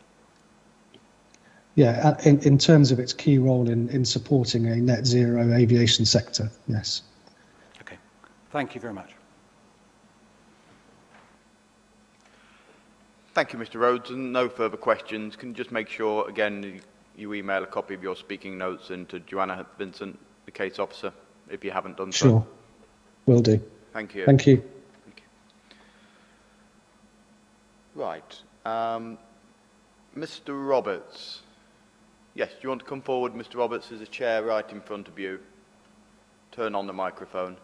Yeah, in terms of its key role in supporting a net zero aviation sector, yes. Okay, thank you very much. Thank you, Mr. Rhodes, and no further questions. Can you just make sure, again, you email a copy of your speaking notes into Joanna Vincent, the case officer, if you haven't done so? Sure, will do. Thank you. Thank you. Right. Mr. Roberts. Yes, do you want to come forward, Mr. Roberts? There's a chair right in front of you. Turn on the microphone.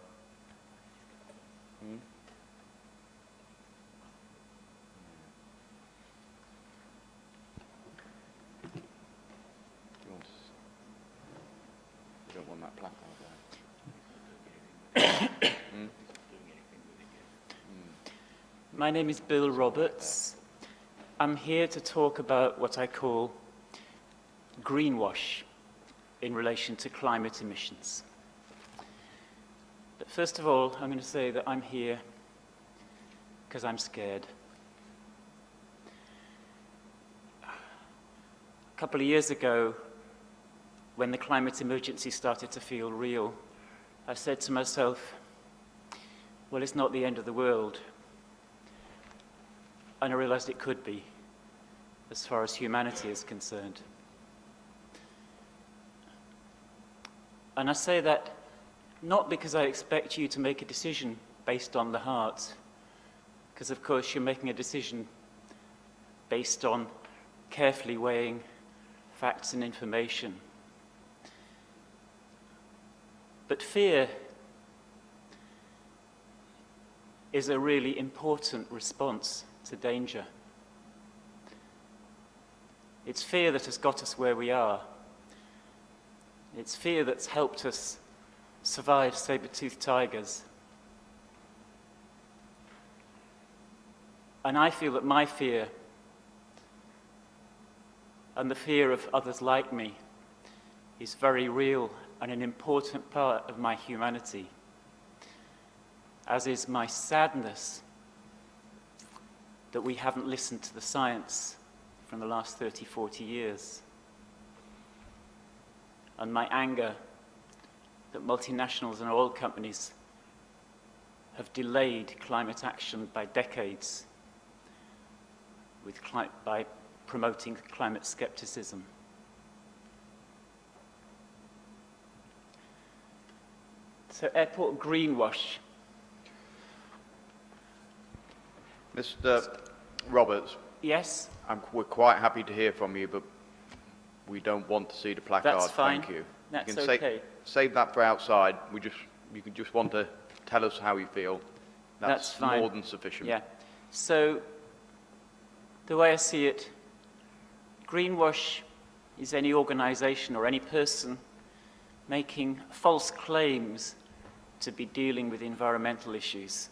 You don't want that placard there. My name is Bill Roberts. I'm here to talk about what I call greenwash in relation to climate emissions. But first of all, I'm going to say that I'm here because I'm scared. A couple of years ago, when the climate emergency started to feel real, I said to myself, well, it's not the end of the world. And I realized it could be, as far as humanity is concerned. And I say that not because I expect you to make a decision based on the heart, because of course you're making a decision based on carefully weighing facts and information. But fear is a really important response to danger. It's fear that has got us where we are. It's fear that's helped us survive saber-toothed tigers. And I feel that my fear and the fear of others like me is very real and an important part of my humanity, as is my sadness that we haven't listened to the science from the last 30, 40 years. And my anger that multinationals and oil companies have delayed climate action by decades by promoting climate skepticism. So airport greenwash. Mr. Roberts. Yes? We're quite happy to hear from you, but we don't want to see the placard. That's fine. Thank you. That's you can okay. Save that for outside. You can just want to tell us how you feel. That's fine. More than sufficient. Yeah. So the way I see it, greenwash is any organization or any person making false claims to be dealing with environmental issues.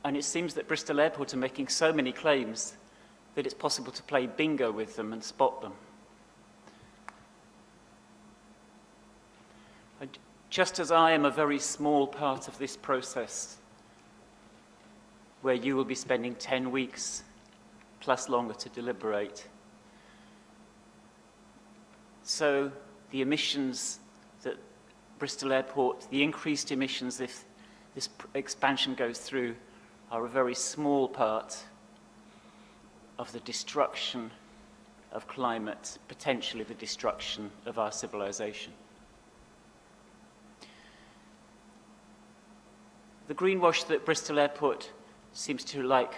And it seems that Bristol Airport are making so many claims that it's possible to play bingo with them and spot them. Just as I am a very small part of this process, where you will be spending 10 weeks plus longer to deliberate, so the emissions that Bristol Airport, the increased emissions if this expansion goes through, are a very small part of the destruction of climate, potentially the destruction of our civilization. The greenwash that Bristol Airport seems to like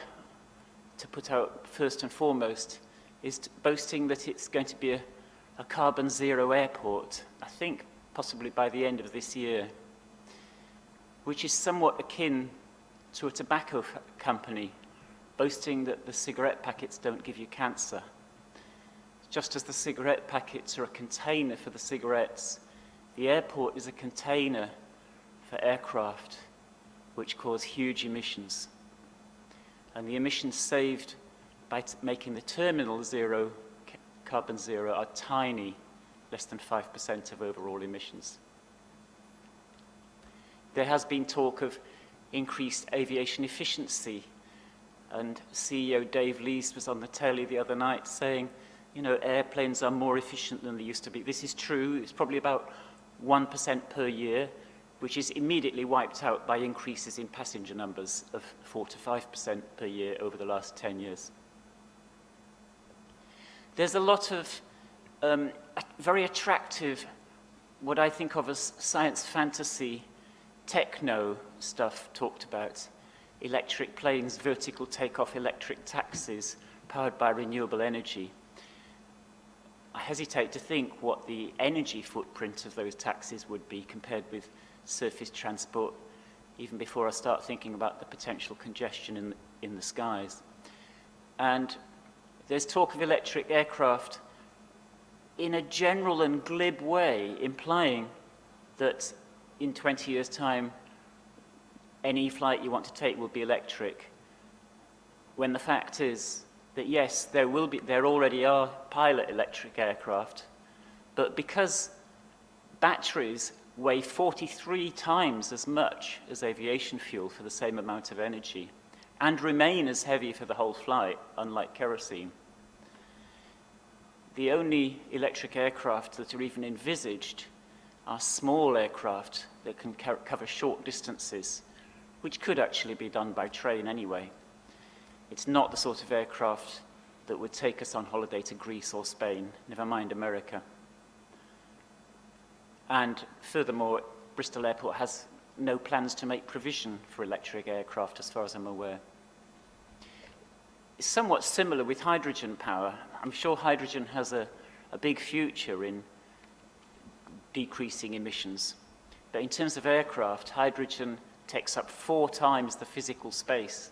to put out first and foremost is boasting that it's going to be a carbon zero airport, I think possibly by the end of this year, which is somewhat akin to a tobacco company boasting that the cigarette packets don't give you cancer. Just as the cigarette packets are a container for the cigarettes, the airport is a container for aircraft which cause huge emissions. And the emissions saved by making the terminal zero, carbon zero, are tiny, less than 5% of overall emissions. There has been talk of increased aviation efficiency, and CEO Dave Lees was on the telly the other night saying, you know, airplanes are more efficient than they used to be. This is true. It's probably about 1% per year, which is immediately wiped out by increases in passenger numbers of 4 to 5% per year over the last 10 years. There's a lot of very attractive, what I think of as science fantasy, techno stuff talked about. Electric planes, vertical takeoff electric taxis powered by renewable energy. I hesitate to think what the energy footprint of those taxis would be compared with surface transport, even before I start thinking about the potential congestion in the skies. And there's talk of electric aircraft in a general and glib way, implying that in 20 years' time, any flight you want to take will be electric, when the fact is that yes, there already are pilot electric aircraft, but because batteries weigh 43 times as much as aviation fuel for the same amount of energy, and remain as heavy for the whole flight, unlike kerosene, the only electric aircraft that are even envisaged are small aircraft that can cover short distances, which could actually be done by train anyway. It's not the sort of aircraft that would take us on holiday to Greece or Spain, never mind America. And furthermore, Bristol Airport has no plans to make provision for electric aircraft, as far as I'm aware. It's somewhat similar with hydrogen power. I'm sure hydrogen has a big future in decreasing emissions. But in terms of aircraft, hydrogen takes up 4 times the physical space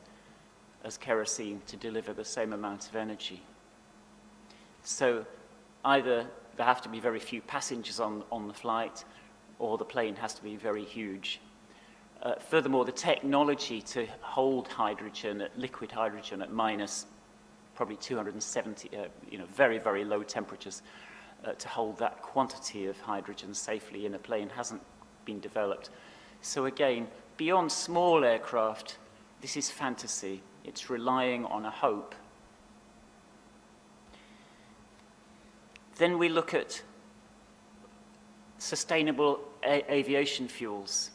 as kerosene to deliver the same amount of energy. So either there have to be very few passengers on the flight, or the plane has to be very huge. Furthermore, the technology to hold hydrogen, liquid hydrogen at minus probably 270, very, very low temperatures, to hold that quantity of hydrogen safely in a plane hasn't been developed. So again, beyond small aircraft, this is fantasy. It's relying on a hope Then we look at sustainable aviation fuels.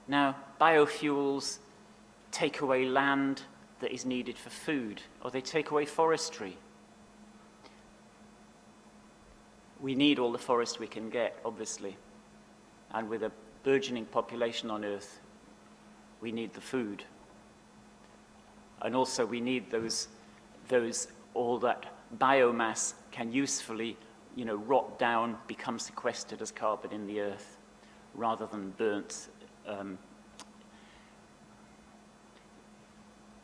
Now, biofuels take away land that is needed for food, or they take away forestry. We need all the forest we can get, obviously. And with a burgeoning population on Earth, we need the food. And also we need all that biomass can usefully, rot down, become sequestered as carbon in the Earth, rather than burnt.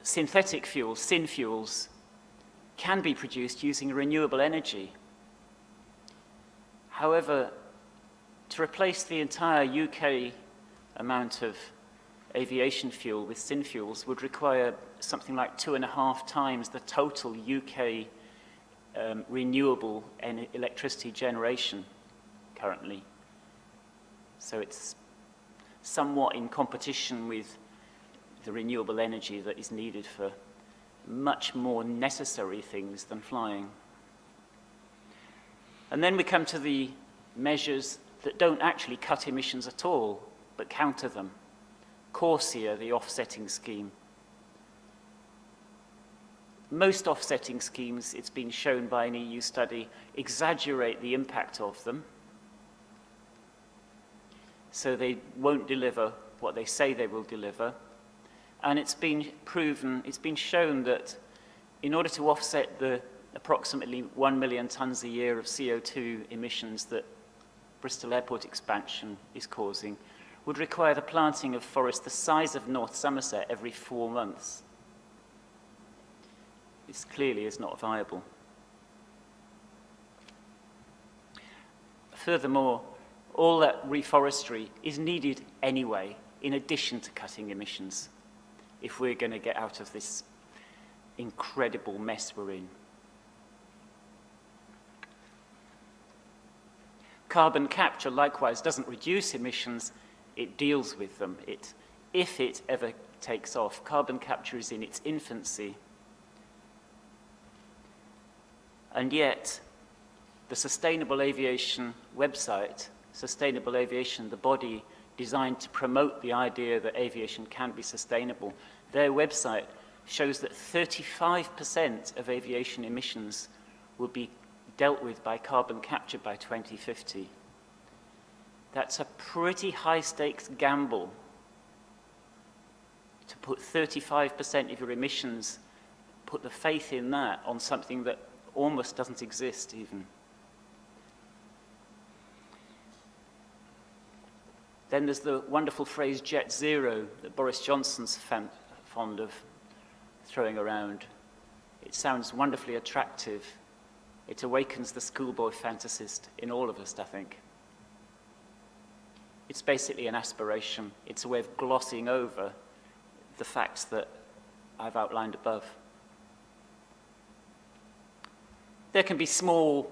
Synthetic fuels, synfuels, can be produced using renewable energy. However, to replace the entire UK amount of aviation fuel with synfuels would require something like 2.5 times the total UK renewable electricity generation currently. So it's somewhat in competition with the renewable energy that is needed for much more necessary things than flying. And then we come to the measures that don't actually cut emissions at all, but counter them. CORSIA, the offsetting scheme. Most offsetting schemes, it's been shown by an EU study, exaggerate the impact of them, so they won't deliver what they say they will deliver. And it's been proven, it's been shown that in order to offset the approximately 1 million tons a year of CO2 emissions that Bristol Airport expansion is causing, would require the planting of forest the size of North Somerset every 4 months. This clearly is not viable. Furthermore, all that reforestry is needed anyway, in addition to cutting emissions, if we're going to get out of this incredible mess we're in. Carbon capture, likewise, doesn't reduce emissions, it deals with them. If it ever takes off, carbon capture is in its infancy. And yet, the Sustainable Aviation website, Sustainable Aviation, the body designed to promote the idea that aviation can be sustainable, their website shows that 35% of aviation emissions will be dealt with by carbon capture by 2050. That's a pretty high-stakes gamble to put 35% of your emissions, put the faith in that on something that almost doesn't exist even. Then there's the wonderful phrase jet zero that Boris Johnson's fond of throwing around. It sounds wonderfully attractive. It awakens the schoolboy fantasist in all of us, I think. It's basically an aspiration. It's a way of glossing over the facts that I've outlined above. There can be small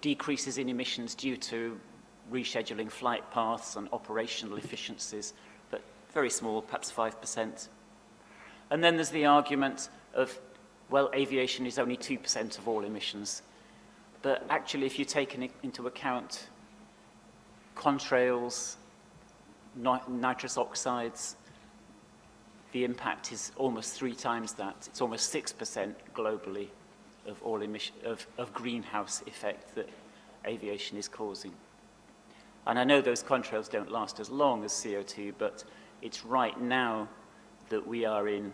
decreases in emissions due to rescheduling flight paths and operational efficiencies, but very small, perhaps 5%. And then there's the argument of, well, aviation is only 2% of all emissions. But actually, if you take into account contrails, nitrous oxides, the impact is almost 3 times that. It's almost 6% globally of all of greenhouse effect that aviation is causing. And I know those contrails don't last as long as CO2, but it's right now that we are in,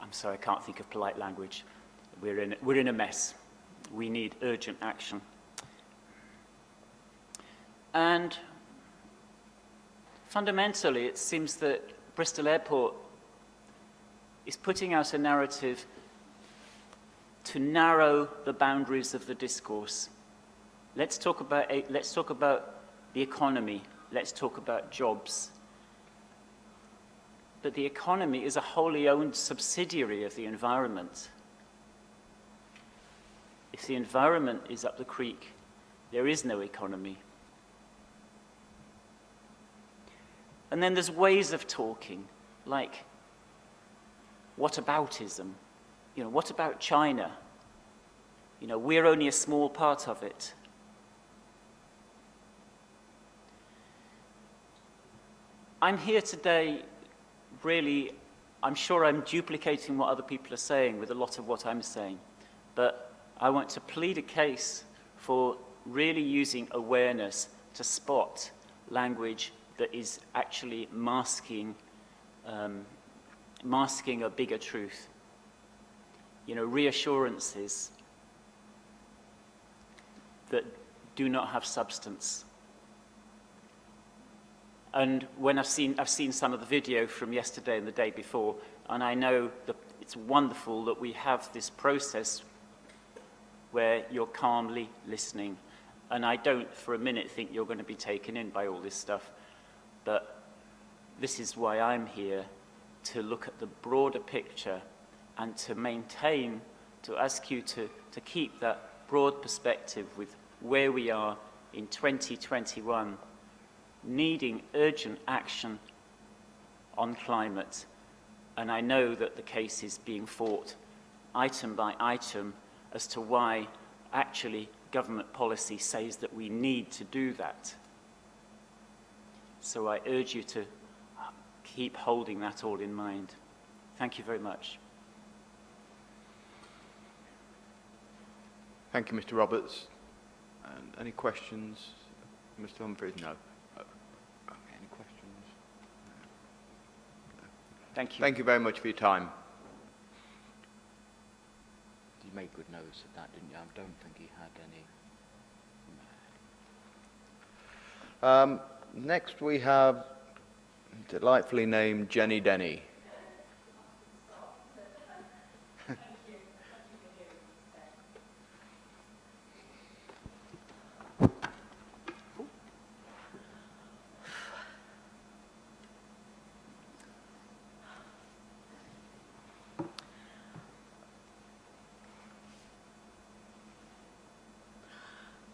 I'm sorry, I can't think of polite language. We're in a mess. We need urgent action. And fundamentally, it seems that Bristol Airport is putting out a narrative to narrow the boundaries of the discourse. Let's talk about the economy. Let's talk about jobs. But the economy is a wholly owned subsidiary of the environment. If the environment is up the creek, there is no economy. And then there's ways of talking, like whataboutism. What about China? You know, we're only a small part of it. I'm here today, really, I'm sure I'm duplicating what other people are saying with a lot of what I'm saying, but I want to plead a case for really using awareness to spot language that is actually masking a bigger truth. You know, reassurances that do not have substance. And when I've seen some of the video from yesterday and the day before, and I know that it's wonderful that we have this process where you're calmly listening. And I don't for a minute think you're going to be taken in by all this stuff, but this is why I'm here, to look at the broader picture and to maintain, to ask you to keep that broad perspective with where we are in 2021, needing urgent action on climate. And I know that the case is being fought item by item as to why actually government policy says that we need to do that. So I urge you to keep holding that all in mind. Thank you very much. Thank you, Mr. Roberts. Any questions? Mr. Humphreys? No. Any questions? No. Thank you. Thank you very much for your time. You made good notes of that, didn't you? I don't think he had any. Next we have delightfully named Jenny Denny.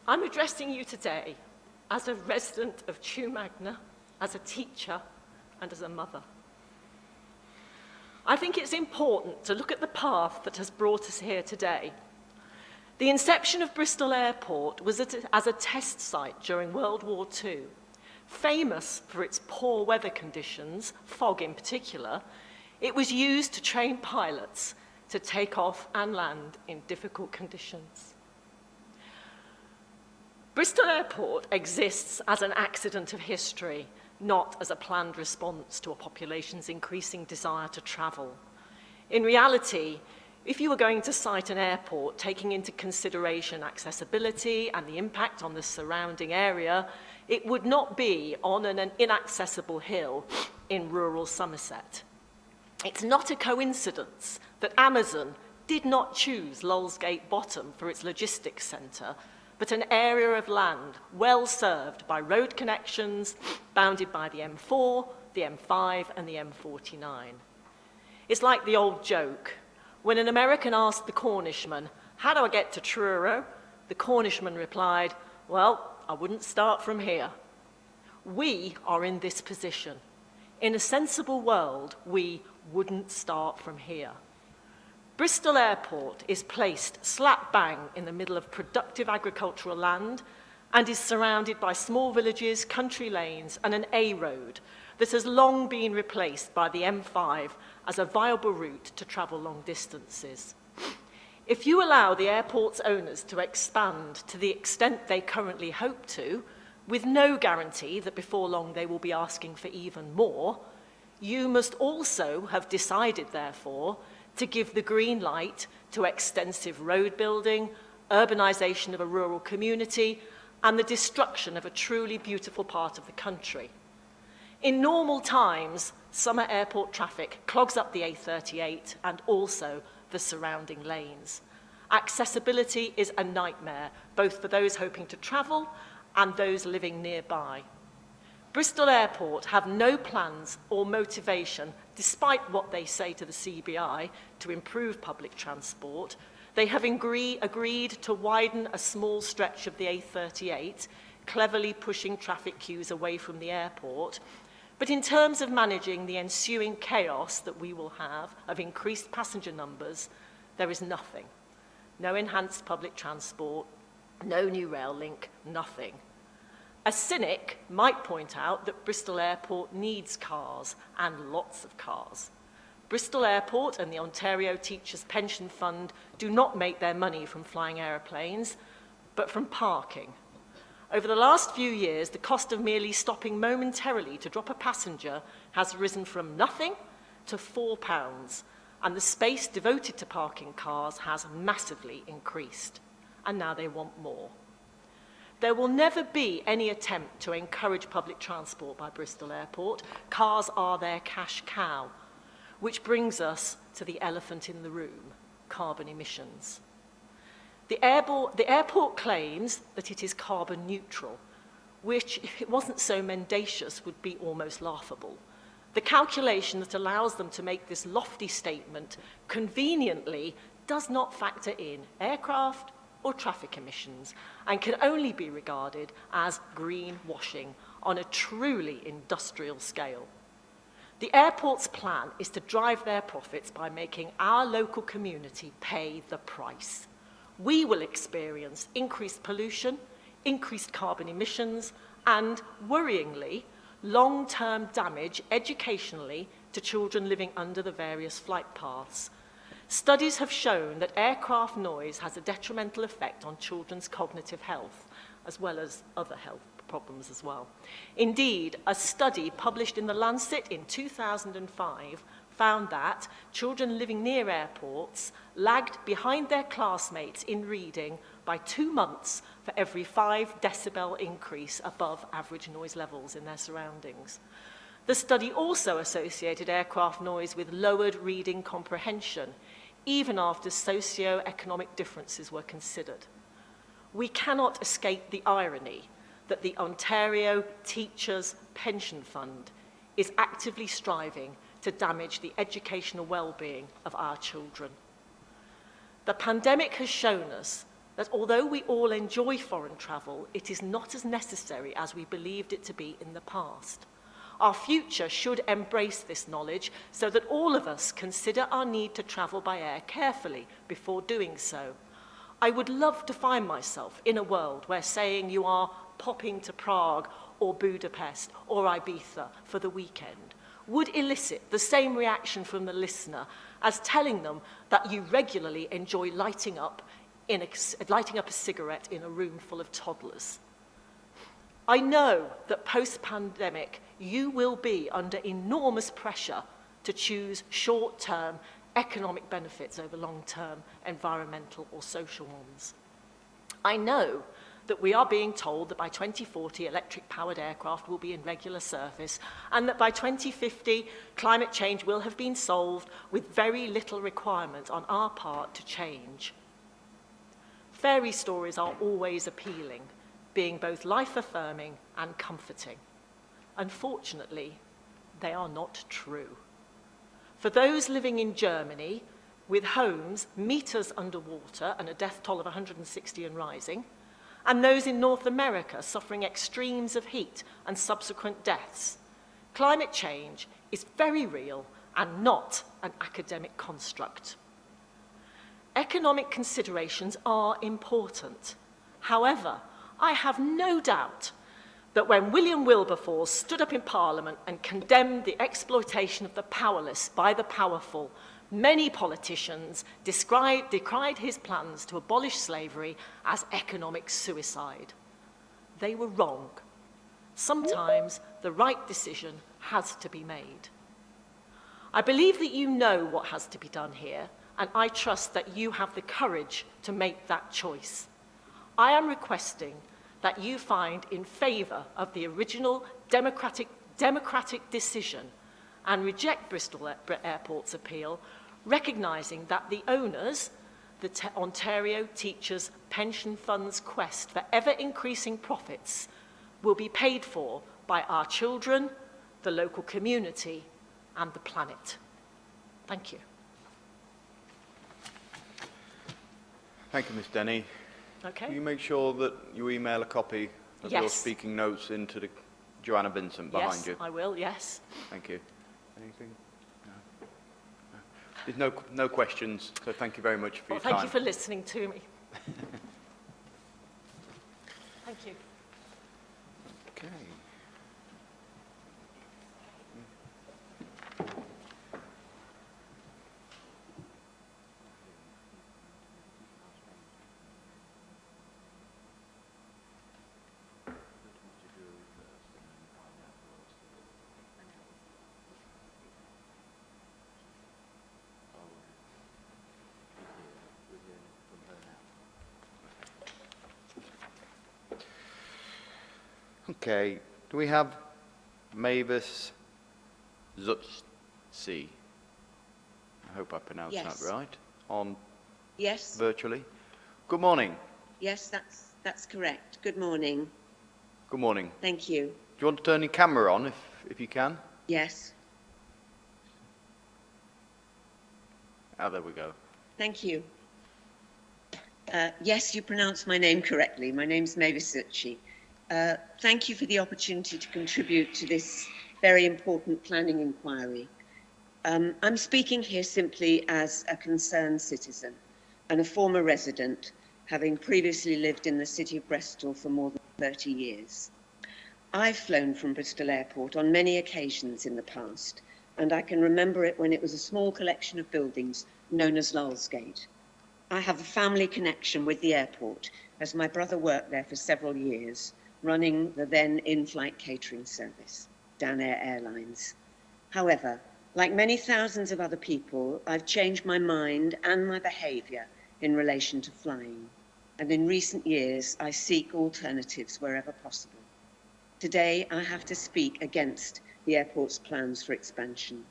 I'm addressing you today as a resident of Chew Magna, as a teacher, and as a mother. I think it's important to look at the path that has brought us here today. The inception of Bristol Airport was as a test site during World War II, famous for its poor weather conditions, fog in particular. It was used to train pilots to take off and land in difficult conditions. Bristol Airport exists as an accident of history, not as a planned response to a population's increasing desire to travel. In reality, if you were going to site an airport taking into consideration accessibility and the impact on the surrounding area, it would not be on an inaccessible hill in rural Somerset. It's not a coincidence that Amazon did not choose Lulsgate Bottom for its logistics centre, but an area of land well served by road connections bounded by the M4, the M5 and the M49. It's like the old joke. When an American asked the Cornishman, "How do I get to Truro?" the Cornishman replied, "Well, I wouldn't start from here." We are in this position. In a sensible world, we wouldn't start from here. Bristol Airport is placed slap bang in the middle of productive agricultural land and is surrounded by small villages, country lanes and an A road that has long been replaced by the M5 as a viable route to travel long distances. If you allow the airport's owners to expand to the extent they currently hope to, with no guarantee that before long they will be asking for even more, you must also have decided, therefore, to give the green light to extensive road building, urbanisation of a rural community, and the destruction of a truly beautiful part of the country. In normal times, summer airport traffic clogs up the A38 and also the surrounding lanes. Accessibility is a nightmare, both for those hoping to travel and those living nearby. Bristol Airport have no plans or motivation, despite what they say to the CBI, to improve public transport. They have agreed to widen a small stretch of the A38, cleverly pushing traffic queues away from the airport. But in terms of managing the ensuing chaos that we will have of increased passenger numbers, there is nothing. no enhanced public transport, no new rail link, nothing. A cynic might point out that Bristol Airport needs cars, and lots of cars. Bristol Airport and the Ontario Teachers' Pension Fund do not make their money from flying aeroplanes, but from parking. Over the last few years, the cost of merely stopping momentarily to drop a passenger has risen from nothing to £4, and the space devoted to parking cars has massively increased. And now they want more. There will never be any attempt to encourage public transport by Bristol Airport. Cars are their cash cow, which brings us to the elephant in the room, carbon emissions. The airport claims that it is carbon neutral, which, if it wasn't so mendacious, would be almost laughable. The calculation that allows them to make this lofty statement conveniently does not factor in aircraft or traffic emissions and can only be regarded as greenwashing on a truly industrial scale. The airport's plan is to drive their profits by making our local community pay the price. We will experience increased pollution, increased carbon emissions, and, worryingly, long-term damage educationally to children living under the various flight paths. Studies have shown that aircraft noise has a detrimental effect on children's cognitive health, as well as other health problems as well. Indeed, a study published in The Lancet in 2005 found that children living near airports lagged behind their classmates in reading by 2 months for every 5 decibel increase above average noise levels in their surroundings. The study also associated aircraft noise with lowered reading comprehension, even after socio-economic differences were considered. We cannot escape the irony that the Ontario Teachers' Pension Fund is actively striving to damage the educational well-being of our children. The pandemic has shown us that although we all enjoy foreign travel, it is not as necessary as we believed it to be in the past. Our future should embrace this knowledge so that all of us consider our need to travel by air carefully before doing so. I would love to find myself in a world where saying you are popping to Prague or Budapest or Ibiza for the weekend would elicit the same reaction from the listener as telling them that you regularly enjoy lighting up a cigarette in a room full of toddlers. I know that post-pandemic, you will be under enormous pressure to choose short-term economic benefits over long-term environmental or social ones. I know that we are being told that by 2040, electric-powered aircraft will be in regular service, and that by 2050, climate change will have been solved with very little requirement on our part to change. Fairy stories are always appealing, being both life-affirming and comforting. Unfortunately, they are not true. For those living in Germany, with homes meters underwater and a death toll of 160 and rising, and those in North America suffering extremes of heat and subsequent deaths, climate change is very real and not an academic construct. Economic considerations are important. However, I have no doubt that when William Wilberforce stood up in Parliament and condemned the exploitation of the powerless by the powerful, many politicians decried his plans to abolish slavery as economic suicide. They were wrong. Sometimes the right decision has to be made. I believe that you know what has to be done here, and I trust that you have the courage to make that choice. I am requesting that you find in favour of the original democratic decision and reject Bristol Airport's appeal, recognising that the owners, the Ontario Teachers' Pension Fund's quest for ever-increasing profits, will be paid for by our children, the local community, and the planet. Thank you. Thank you, Ms. Denny. Okay. Can you make sure that you email a copy of your Yes. speaking notes into the Joanna Vincent behind you? Yes, I will, yes. Thank you. Anything? No. There's no questions, so thank you very much for your time. Thank you for listening to me. Thank you. Okay. Okay, do we have Mavis Serchi? I hope I pronounced Yes. that right. On Yes. virtually. Good morning. Yes, that's correct. Good morning. Good morning. Thank you. Do you want to turn your camera on if you can? Yes. There we go. Thank you. Yes, you pronounced my name correctly. My name's Mavis Serchi. Thank you for the opportunity to contribute to this very important planning inquiry. I'm speaking here simply as a concerned citizen and a former resident, having previously lived in the city of Bristol for more than 30 years. I've flown from Bristol Airport on many occasions in the past, and I can remember it when it was a small collection of buildings known as Lulsgate. I have a family connection with the airport, as my brother worked there for several years, running the then in-flight catering service, Danair Airlines. However, like many thousands of other people, I've changed my mind and my behaviour in relation to flying. And in recent years, I seek alternatives wherever possible. Today, I have to speak against the airport's plans for expansion.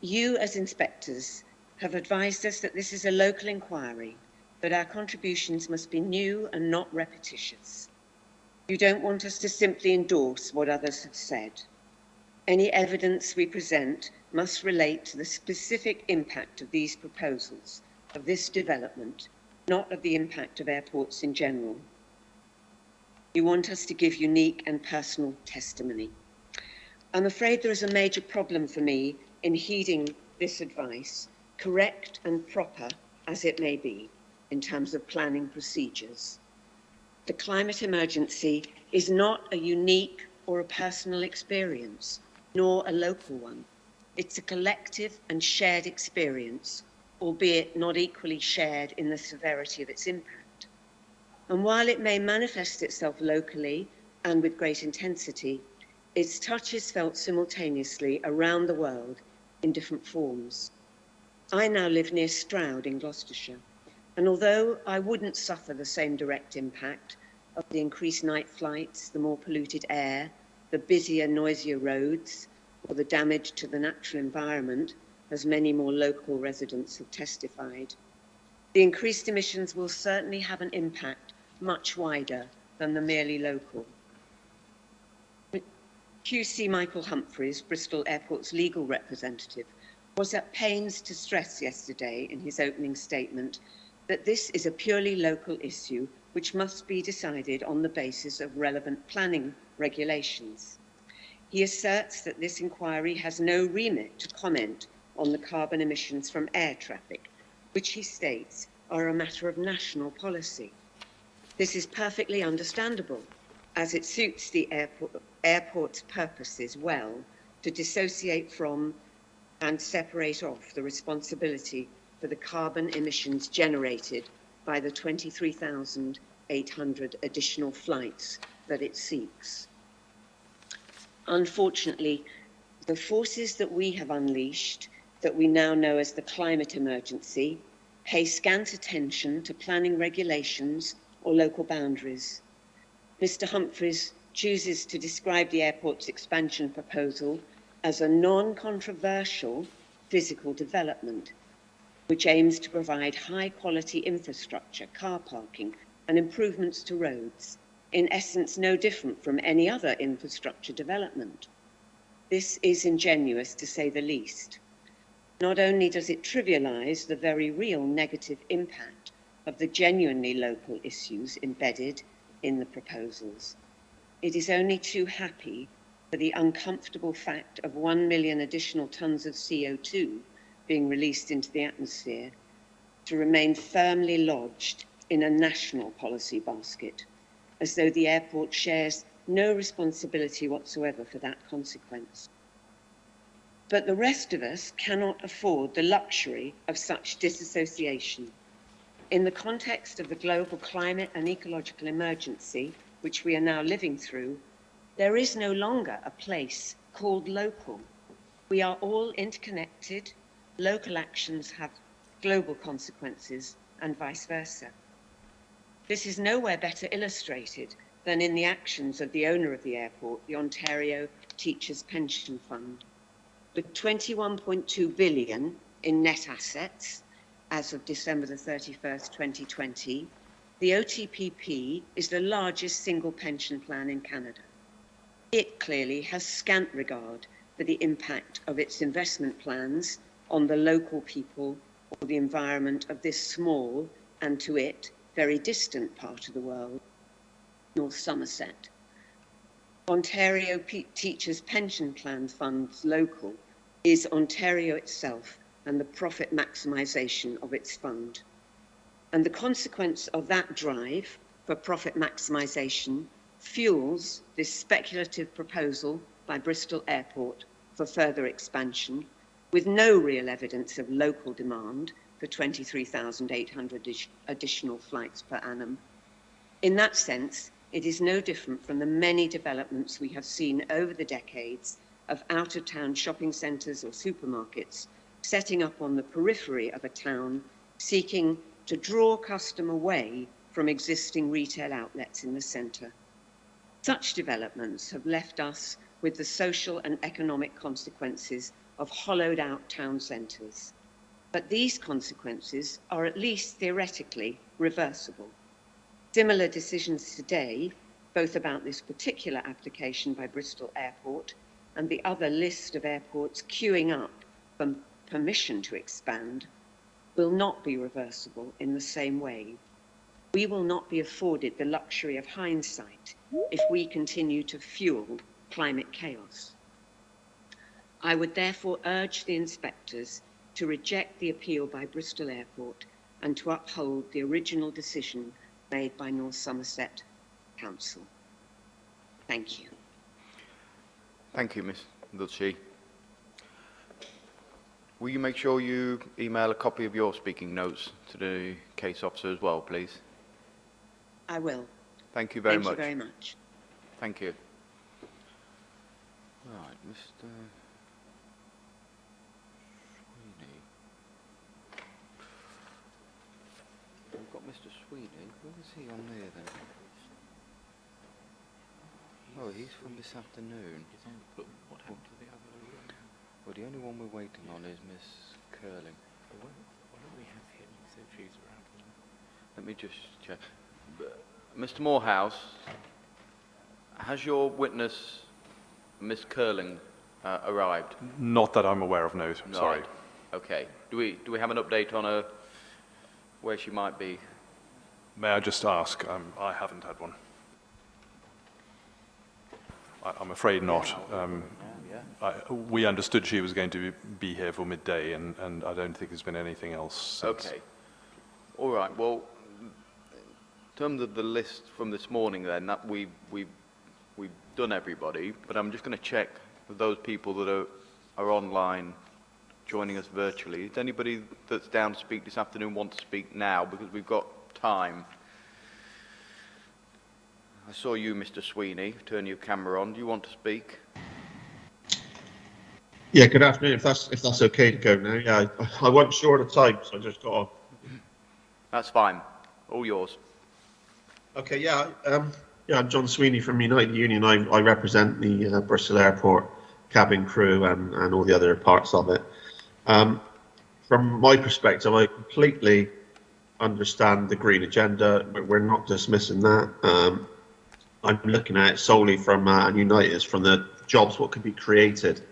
You, as inspectors, have advised us that this is a local inquiry, but our contributions must be new and not repetitious. You don't want us to simply endorse what others have said. Any evidence we present must relate to the specific impact of these proposals, of this development, not of the impact of airports in general. You want us to give unique and personal testimony. I'm afraid there is a major problem for me in heeding this advice, correct and proper as it may be, in terms of planning procedures. The climate emergency is not a unique or a personal experience, nor a local one. It's a collective and shared experience, albeit not equally shared in the severity of its impact. And while it may manifest itself locally and with great intensity, its touch is felt simultaneously around the world in different forms. I now live near Stroud in Gloucestershire, and although I wouldn't suffer the same direct impact of the increased night flights, the more polluted air, the busier, noisier roads, or the damage to the natural environment, as many more local residents have testified, the increased emissions will certainly have an impact much wider than the merely local. QC Michael Humphreys, Bristol Airport's legal representative, was at pains to stress yesterday in his opening statement that this is a purely local issue which must be decided on the basis of relevant planning regulations. He asserts that this inquiry has no remit to comment on the carbon emissions from air traffic, which he states are a matter of national policy. This is perfectly understandable, as it suits the airport's purposes well to dissociate from and separate off the responsibility for the carbon emissions generated by the 23,800 additional flights that it seeks. Unfortunately, the forces that we have unleashed, that we now know as the climate emergency, pay scant attention to planning regulations or local boundaries. Mr. Humphreys chooses to describe the airport's expansion proposal as a non-controversial physical development, which aims to provide high-quality infrastructure, car parking, and improvements to roads, in essence no different from any other infrastructure development. This is ingenuous, to say the least. Not only does it trivialise the very real negative impact of the genuinely local issues embedded in the proposals, it is only too happy for the uncomfortable fact of 1 million additional tonnes of CO2 being released into the atmosphere to remain firmly lodged in a national policy basket, as though the airport shares no responsibility whatsoever for that consequence. But the rest of us cannot afford the luxury of such disassociation. In the context of the global climate and ecological emergency, which we are now living through, there is no longer a place called local. We are all interconnected. Local actions have global consequences and vice versa. This is nowhere better illustrated than in the actions of the owner of the airport, the Ontario Teachers' Pension Fund. With 21.2 billion in net assets as of December the 31st, 2020, the OTPP is the largest single pension plan in Canada. It clearly has scant regard for the impact of its investment plans on the local people or the environment of this small and, to it, very distant part of the world, North Somerset. Ontario Teachers' Pension Plan Fund's local is Ontario itself and the profit maximisation of its fund. And the consequence of that drive for profit maximisation fuels this speculative proposal by Bristol Airport for further expansion, with no real evidence of local demand for 23,800 additional flights per annum. In that sense, it is no different from the many developments we have seen over the decades of out-of-town shopping centres or supermarkets setting up on the periphery of a town, seeking to draw custom away from existing retail outlets in the centre. Such developments have left us with the social and economic consequences of hollowed out town centres. But these consequences are at least theoretically reversible. Similar decisions today, both about this particular application by Bristol Airport and the other list of airports queuing up for permission to expand, will not be reversible in the same way. We will not be afforded the luxury of hindsight if we continue to fuel climate chaos. I would therefore urge the inspectors to reject the appeal by Bristol Airport and to uphold the original decision made by North Somerset Council. Thank you. Thank you, Ms. Dulce. Will you make sure you email a copy of your speaking notes to the case officer as well, please? I will. Thank you very much. Thank you very much. Thank you. Right, Mr. Sweeney. We've got Mr. Sweeney. Where is he on there then? Oh, he's from this afternoon. But what happened to the other? Well, the only one we're waiting on is Miss Curling. Why don't we have him? He said she's around. Let me just check. Mr. Morehouse, has your witness, Miss Curling, arrived? Not that I'm aware of, no. Sorry. Okay. Do we have an update on her, where she might be? May I just ask? I haven't had one. I'm afraid not. We understood she was going to be here for midday, and I don't think there's been anything else since. Okay. All right. Well, in terms of the list from this morning, then that we've done everybody, but I'm just going to check with those people that are online, joining us virtually. Is anybody that's down to speak this afternoon want to speak now, because we've got time? I saw you, Mr. Sweeney. Turn your camera on. Do you want to speak? Yeah, good afternoon. If that's okay to go now. Yeah, I wasn't sure at the time, so I just got on. That's fine. All yours. Okay. Yeah. I'm John Sweeney from United Union. I represent the Bristol Airport cabin crew and all the other parts of it. From my perspective, I completely understand the green agenda. We're not dismissing that. I'm looking at it solely from United, from the jobs, what could be created.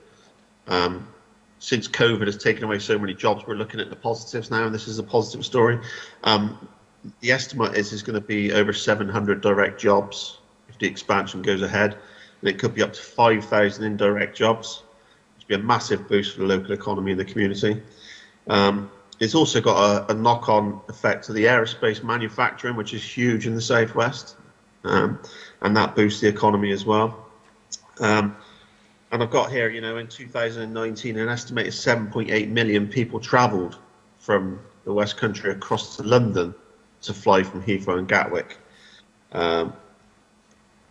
Since COVID has taken away so many jobs, we're looking at the positives now, and this is a positive story. The estimate is going to be over 700 direct jobs if the expansion goes ahead, and it could be up to 5,000 indirect jobs, which would be a massive boost for the local economy and the community. It's also got a knock-on effect to the aerospace manufacturing, which is huge in the southwest, and that boosts the economy as well. And I've got here, you know, in 2019, an estimated 7.8 million people travelled from the West Country across to London to fly from Heathrow and Gatwick.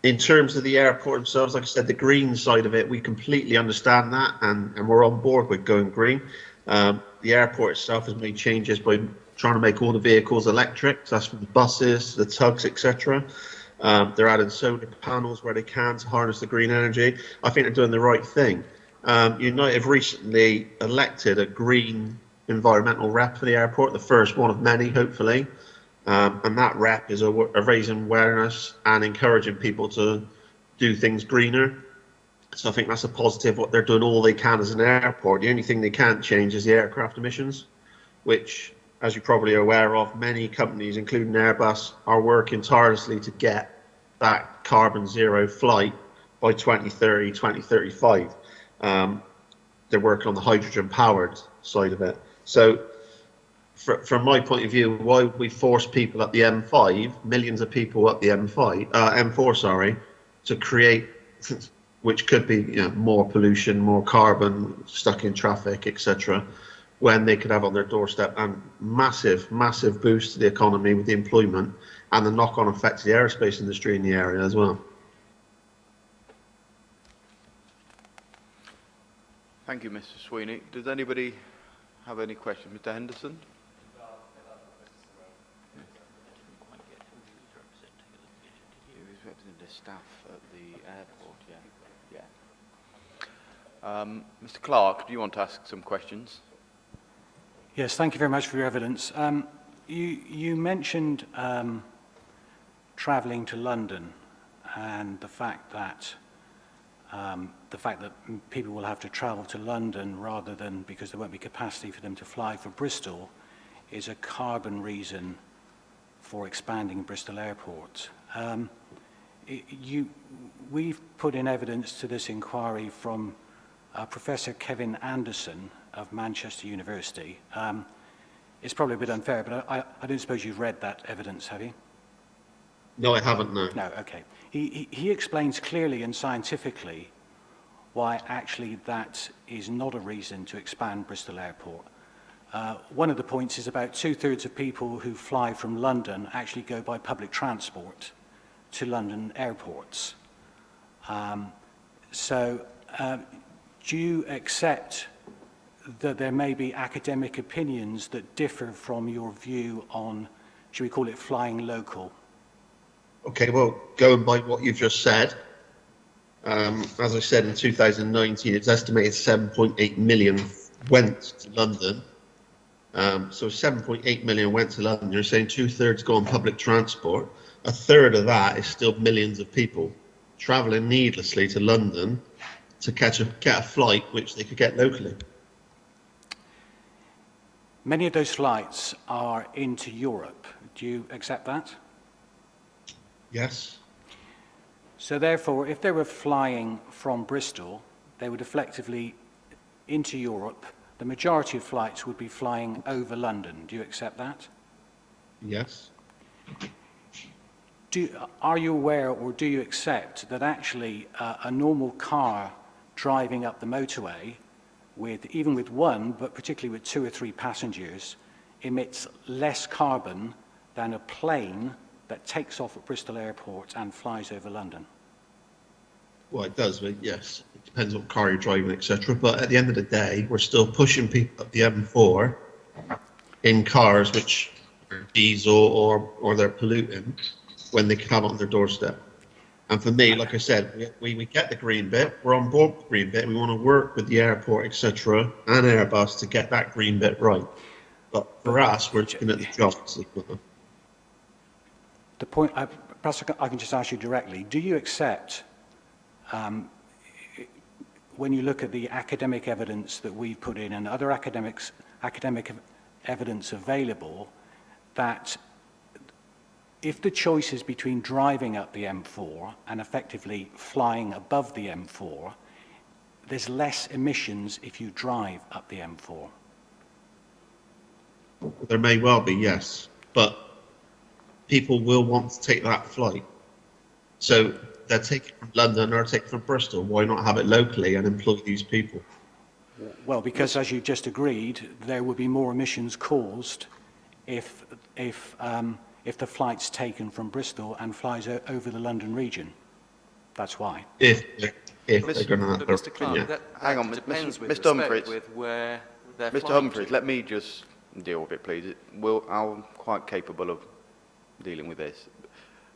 In terms of the airport themselves, like I said, the green side of it, we completely understand that, and we're on board with going green. The airport itself has made changes by trying to make all the vehicles electric. So that's from the buses, the tugs, etc. They're adding solar panels where they can to harness the green energy. I think they're doing the right thing. United have recently elected a green environmental rep for the airport, the first one of many, hopefully. And that rep is raising awareness and encouraging people to do things greener. So I think that's a positive. What they're doing all they can as an airport. The only thing they can't change is the aircraft emissions, which, as you're probably aware of, many companies, including Airbus, are working tirelessly to get that carbon zero flight by 2030, 2035. They're working on the hydrogen powered side of it. So from my point of view, why would we force people up the M5, millions of people up the M4, sorry, to create, which could be, you know, more pollution, more carbon, stuck in traffic, etc., when they could have on their doorstep and massive boost to the economy with the employment and the knock-on effect to the aerospace industry in the area as well. Thank you, Mr. Sweeney. Does anybody have any questions? Mr. Henderson? The staff at the airport, Mr. Clark, do you want to ask some questions? Yes, thank you very much for your evidence. You mentioned travelling to London and the fact that people will have to travel to London rather than, because there won't be capacity for them to fly for Bristol, is a carbon reason for expanding Bristol Airport. We've put in evidence to this inquiry from Professor Kevin Anderson of Manchester University. It's probably a bit unfair, but I don't suppose you've read that evidence, have you? No, I haven't, no. No, okay. He explains clearly and scientifically why actually that is not a reason to expand Bristol Airport. One of the points is about 2/3 of people who fly from London actually go by public transport to London airports. Do you accept that there may be academic opinions that differ from your view on, should we call it flying local? Okay, well, going by what you've just said, as I said, in 2019, it's estimated 7.8 million went to London. So 7.8 million went to London. You're saying 2/3 go on public transport. 1/3 of that is still millions of people travelling needlessly to London to get a flight which they could get locally. Many of those flights are into Europe. Do you accept that? Yes. So therefore, if they were flying from Bristol, they would effectively into Europe. The majority of flights would be flying over London. Do you accept that? Yes. Are you aware, or do you accept that actually a normal car driving up the motorway, even with one, but particularly with 2 or 3 passengers, emits less carbon than a plane that takes off at Bristol Airport and flies over London? Well, it does, but yes, it depends what car you're driving, etc. But at the end of the day, we're still pushing people up the M4 in cars which are diesel or they're polluting when they come on their doorstep. And for me, like I said, we get the green bit, we're on board with the green bit, we want to work with the airport, etc., and Airbus to get that green bit right. But for us, we're looking at the jobs. The point, perhaps I can just ask you directly, do you accept, when you look at the academic evidence that we put in and other academic evidence available, that if the choice is between driving up the M4 and effectively flying above the M4, there's less emissions if you drive up the M4? There may well be, yes, but people will want to take that flight. So they're taking it from London or taking it from Bristol. Why not have it locally and employ these people? Well, because as you just agreed, there would be more emissions caused if the flight's taken from Bristol and flies over the London region. That's why. If they're going to have But Mr. Clark, yeah. that Hang on, depends with Mr. respect Humphreys. with where they're Mr. flying Humphreys, to. let me just deal with it, please. I'm quite capable of dealing with this.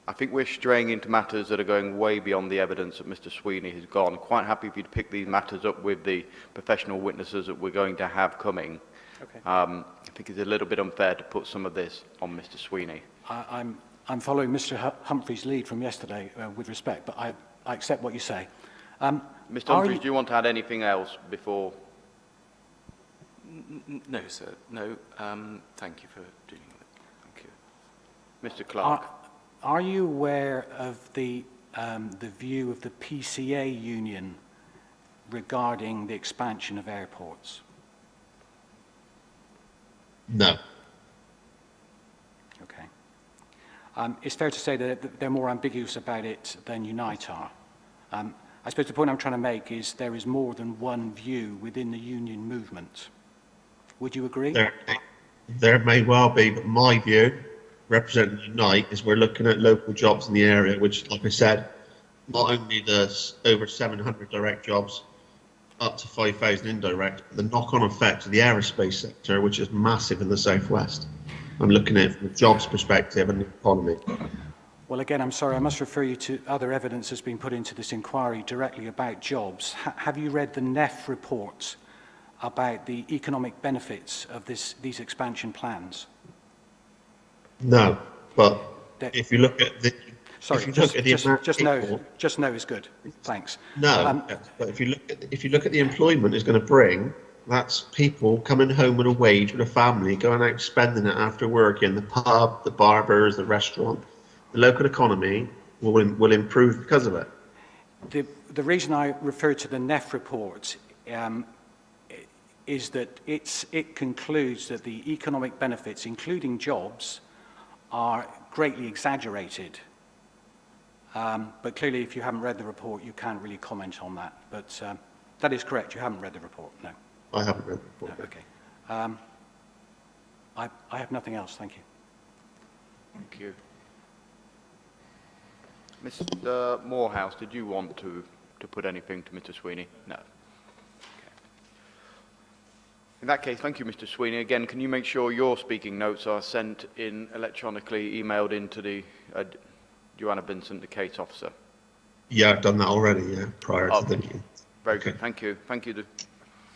I think we're straying into matters that are going way beyond the evidence that Mr. Sweeney has gone. Quite happy for you to pick these matters up with the professional witnesses that we're going to have coming. Okay. I think it's a little bit unfair to put some of this on Mr. Sweeney. I'm following Mr. Humphrey's lead from yesterday with respect, but I accept what you say. Mr. Humphreys, do you want to add anything else before? No, sir. No. Thank you for dealing with it. Thank you. Mr. Clark. Are you aware of the view of the PCA union regarding the expansion of airports? No. Okay. It's fair to say that they're more ambiguous about it than Unite are. I suppose the point I'm trying to make is there is more than one view within the union movement. Would you agree? There may well be, but my view, representing Unite, is we're looking at local jobs in the area, which, like I said, not only the over 700 direct jobs, up to 5,000 indirect, but the knock-on effect of the aerospace sector, which is massive in the southwest. I'm looking at it from a jobs perspective and the economy. Well, again, I'm sorry, I must refer you to other evidence that's been put into this inquiry directly about jobs. Have you read the NEF report about the economic benefits of these expansion plans? No, but if you look at the... Sorry, just no is good. Thanks. No, but if you look at the employment it's going to bring, that's people coming home with a wage with a family, going out spending it after work in the pub, the barbers, the restaurant. The local economy will improve because of it. The reason I refer to the NEF report is that it concludes that the economic benefits, including jobs, are greatly exaggerated. But clearly, if you haven't read the report, you can't really comment on that. But that is correct, you haven't read the report, no. I haven't read the report. No, okay. I have nothing else, thank you. Thank you. Mr. Morehouse, did you want to put anything to Mr. Sweeney? No. Okay. In that case, thank you, Mr. Sweeney. Again, can you make sure your speaking notes are sent in electronically, emailed into the Joanna Vincent, the case officer? Yeah, I've done that already, yeah, prior to the meeting. Very good, thank you. Thank you.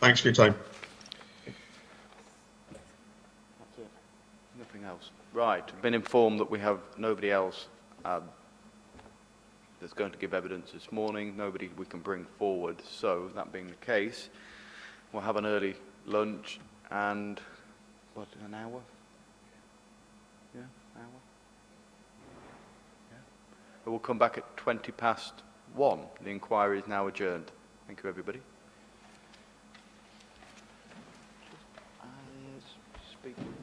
Thanks for your time. That's it. Nothing else. Right, I've been informed that we have nobody else that's going to give evidence this morning, nobody we can bring forward. So, that being the case, we'll have an early lunch and, what, an hour? Yeah, an hour? Yeah. But we'll come back at 1:20. The inquiry is now adjourned. Thank you, everybody. Speaking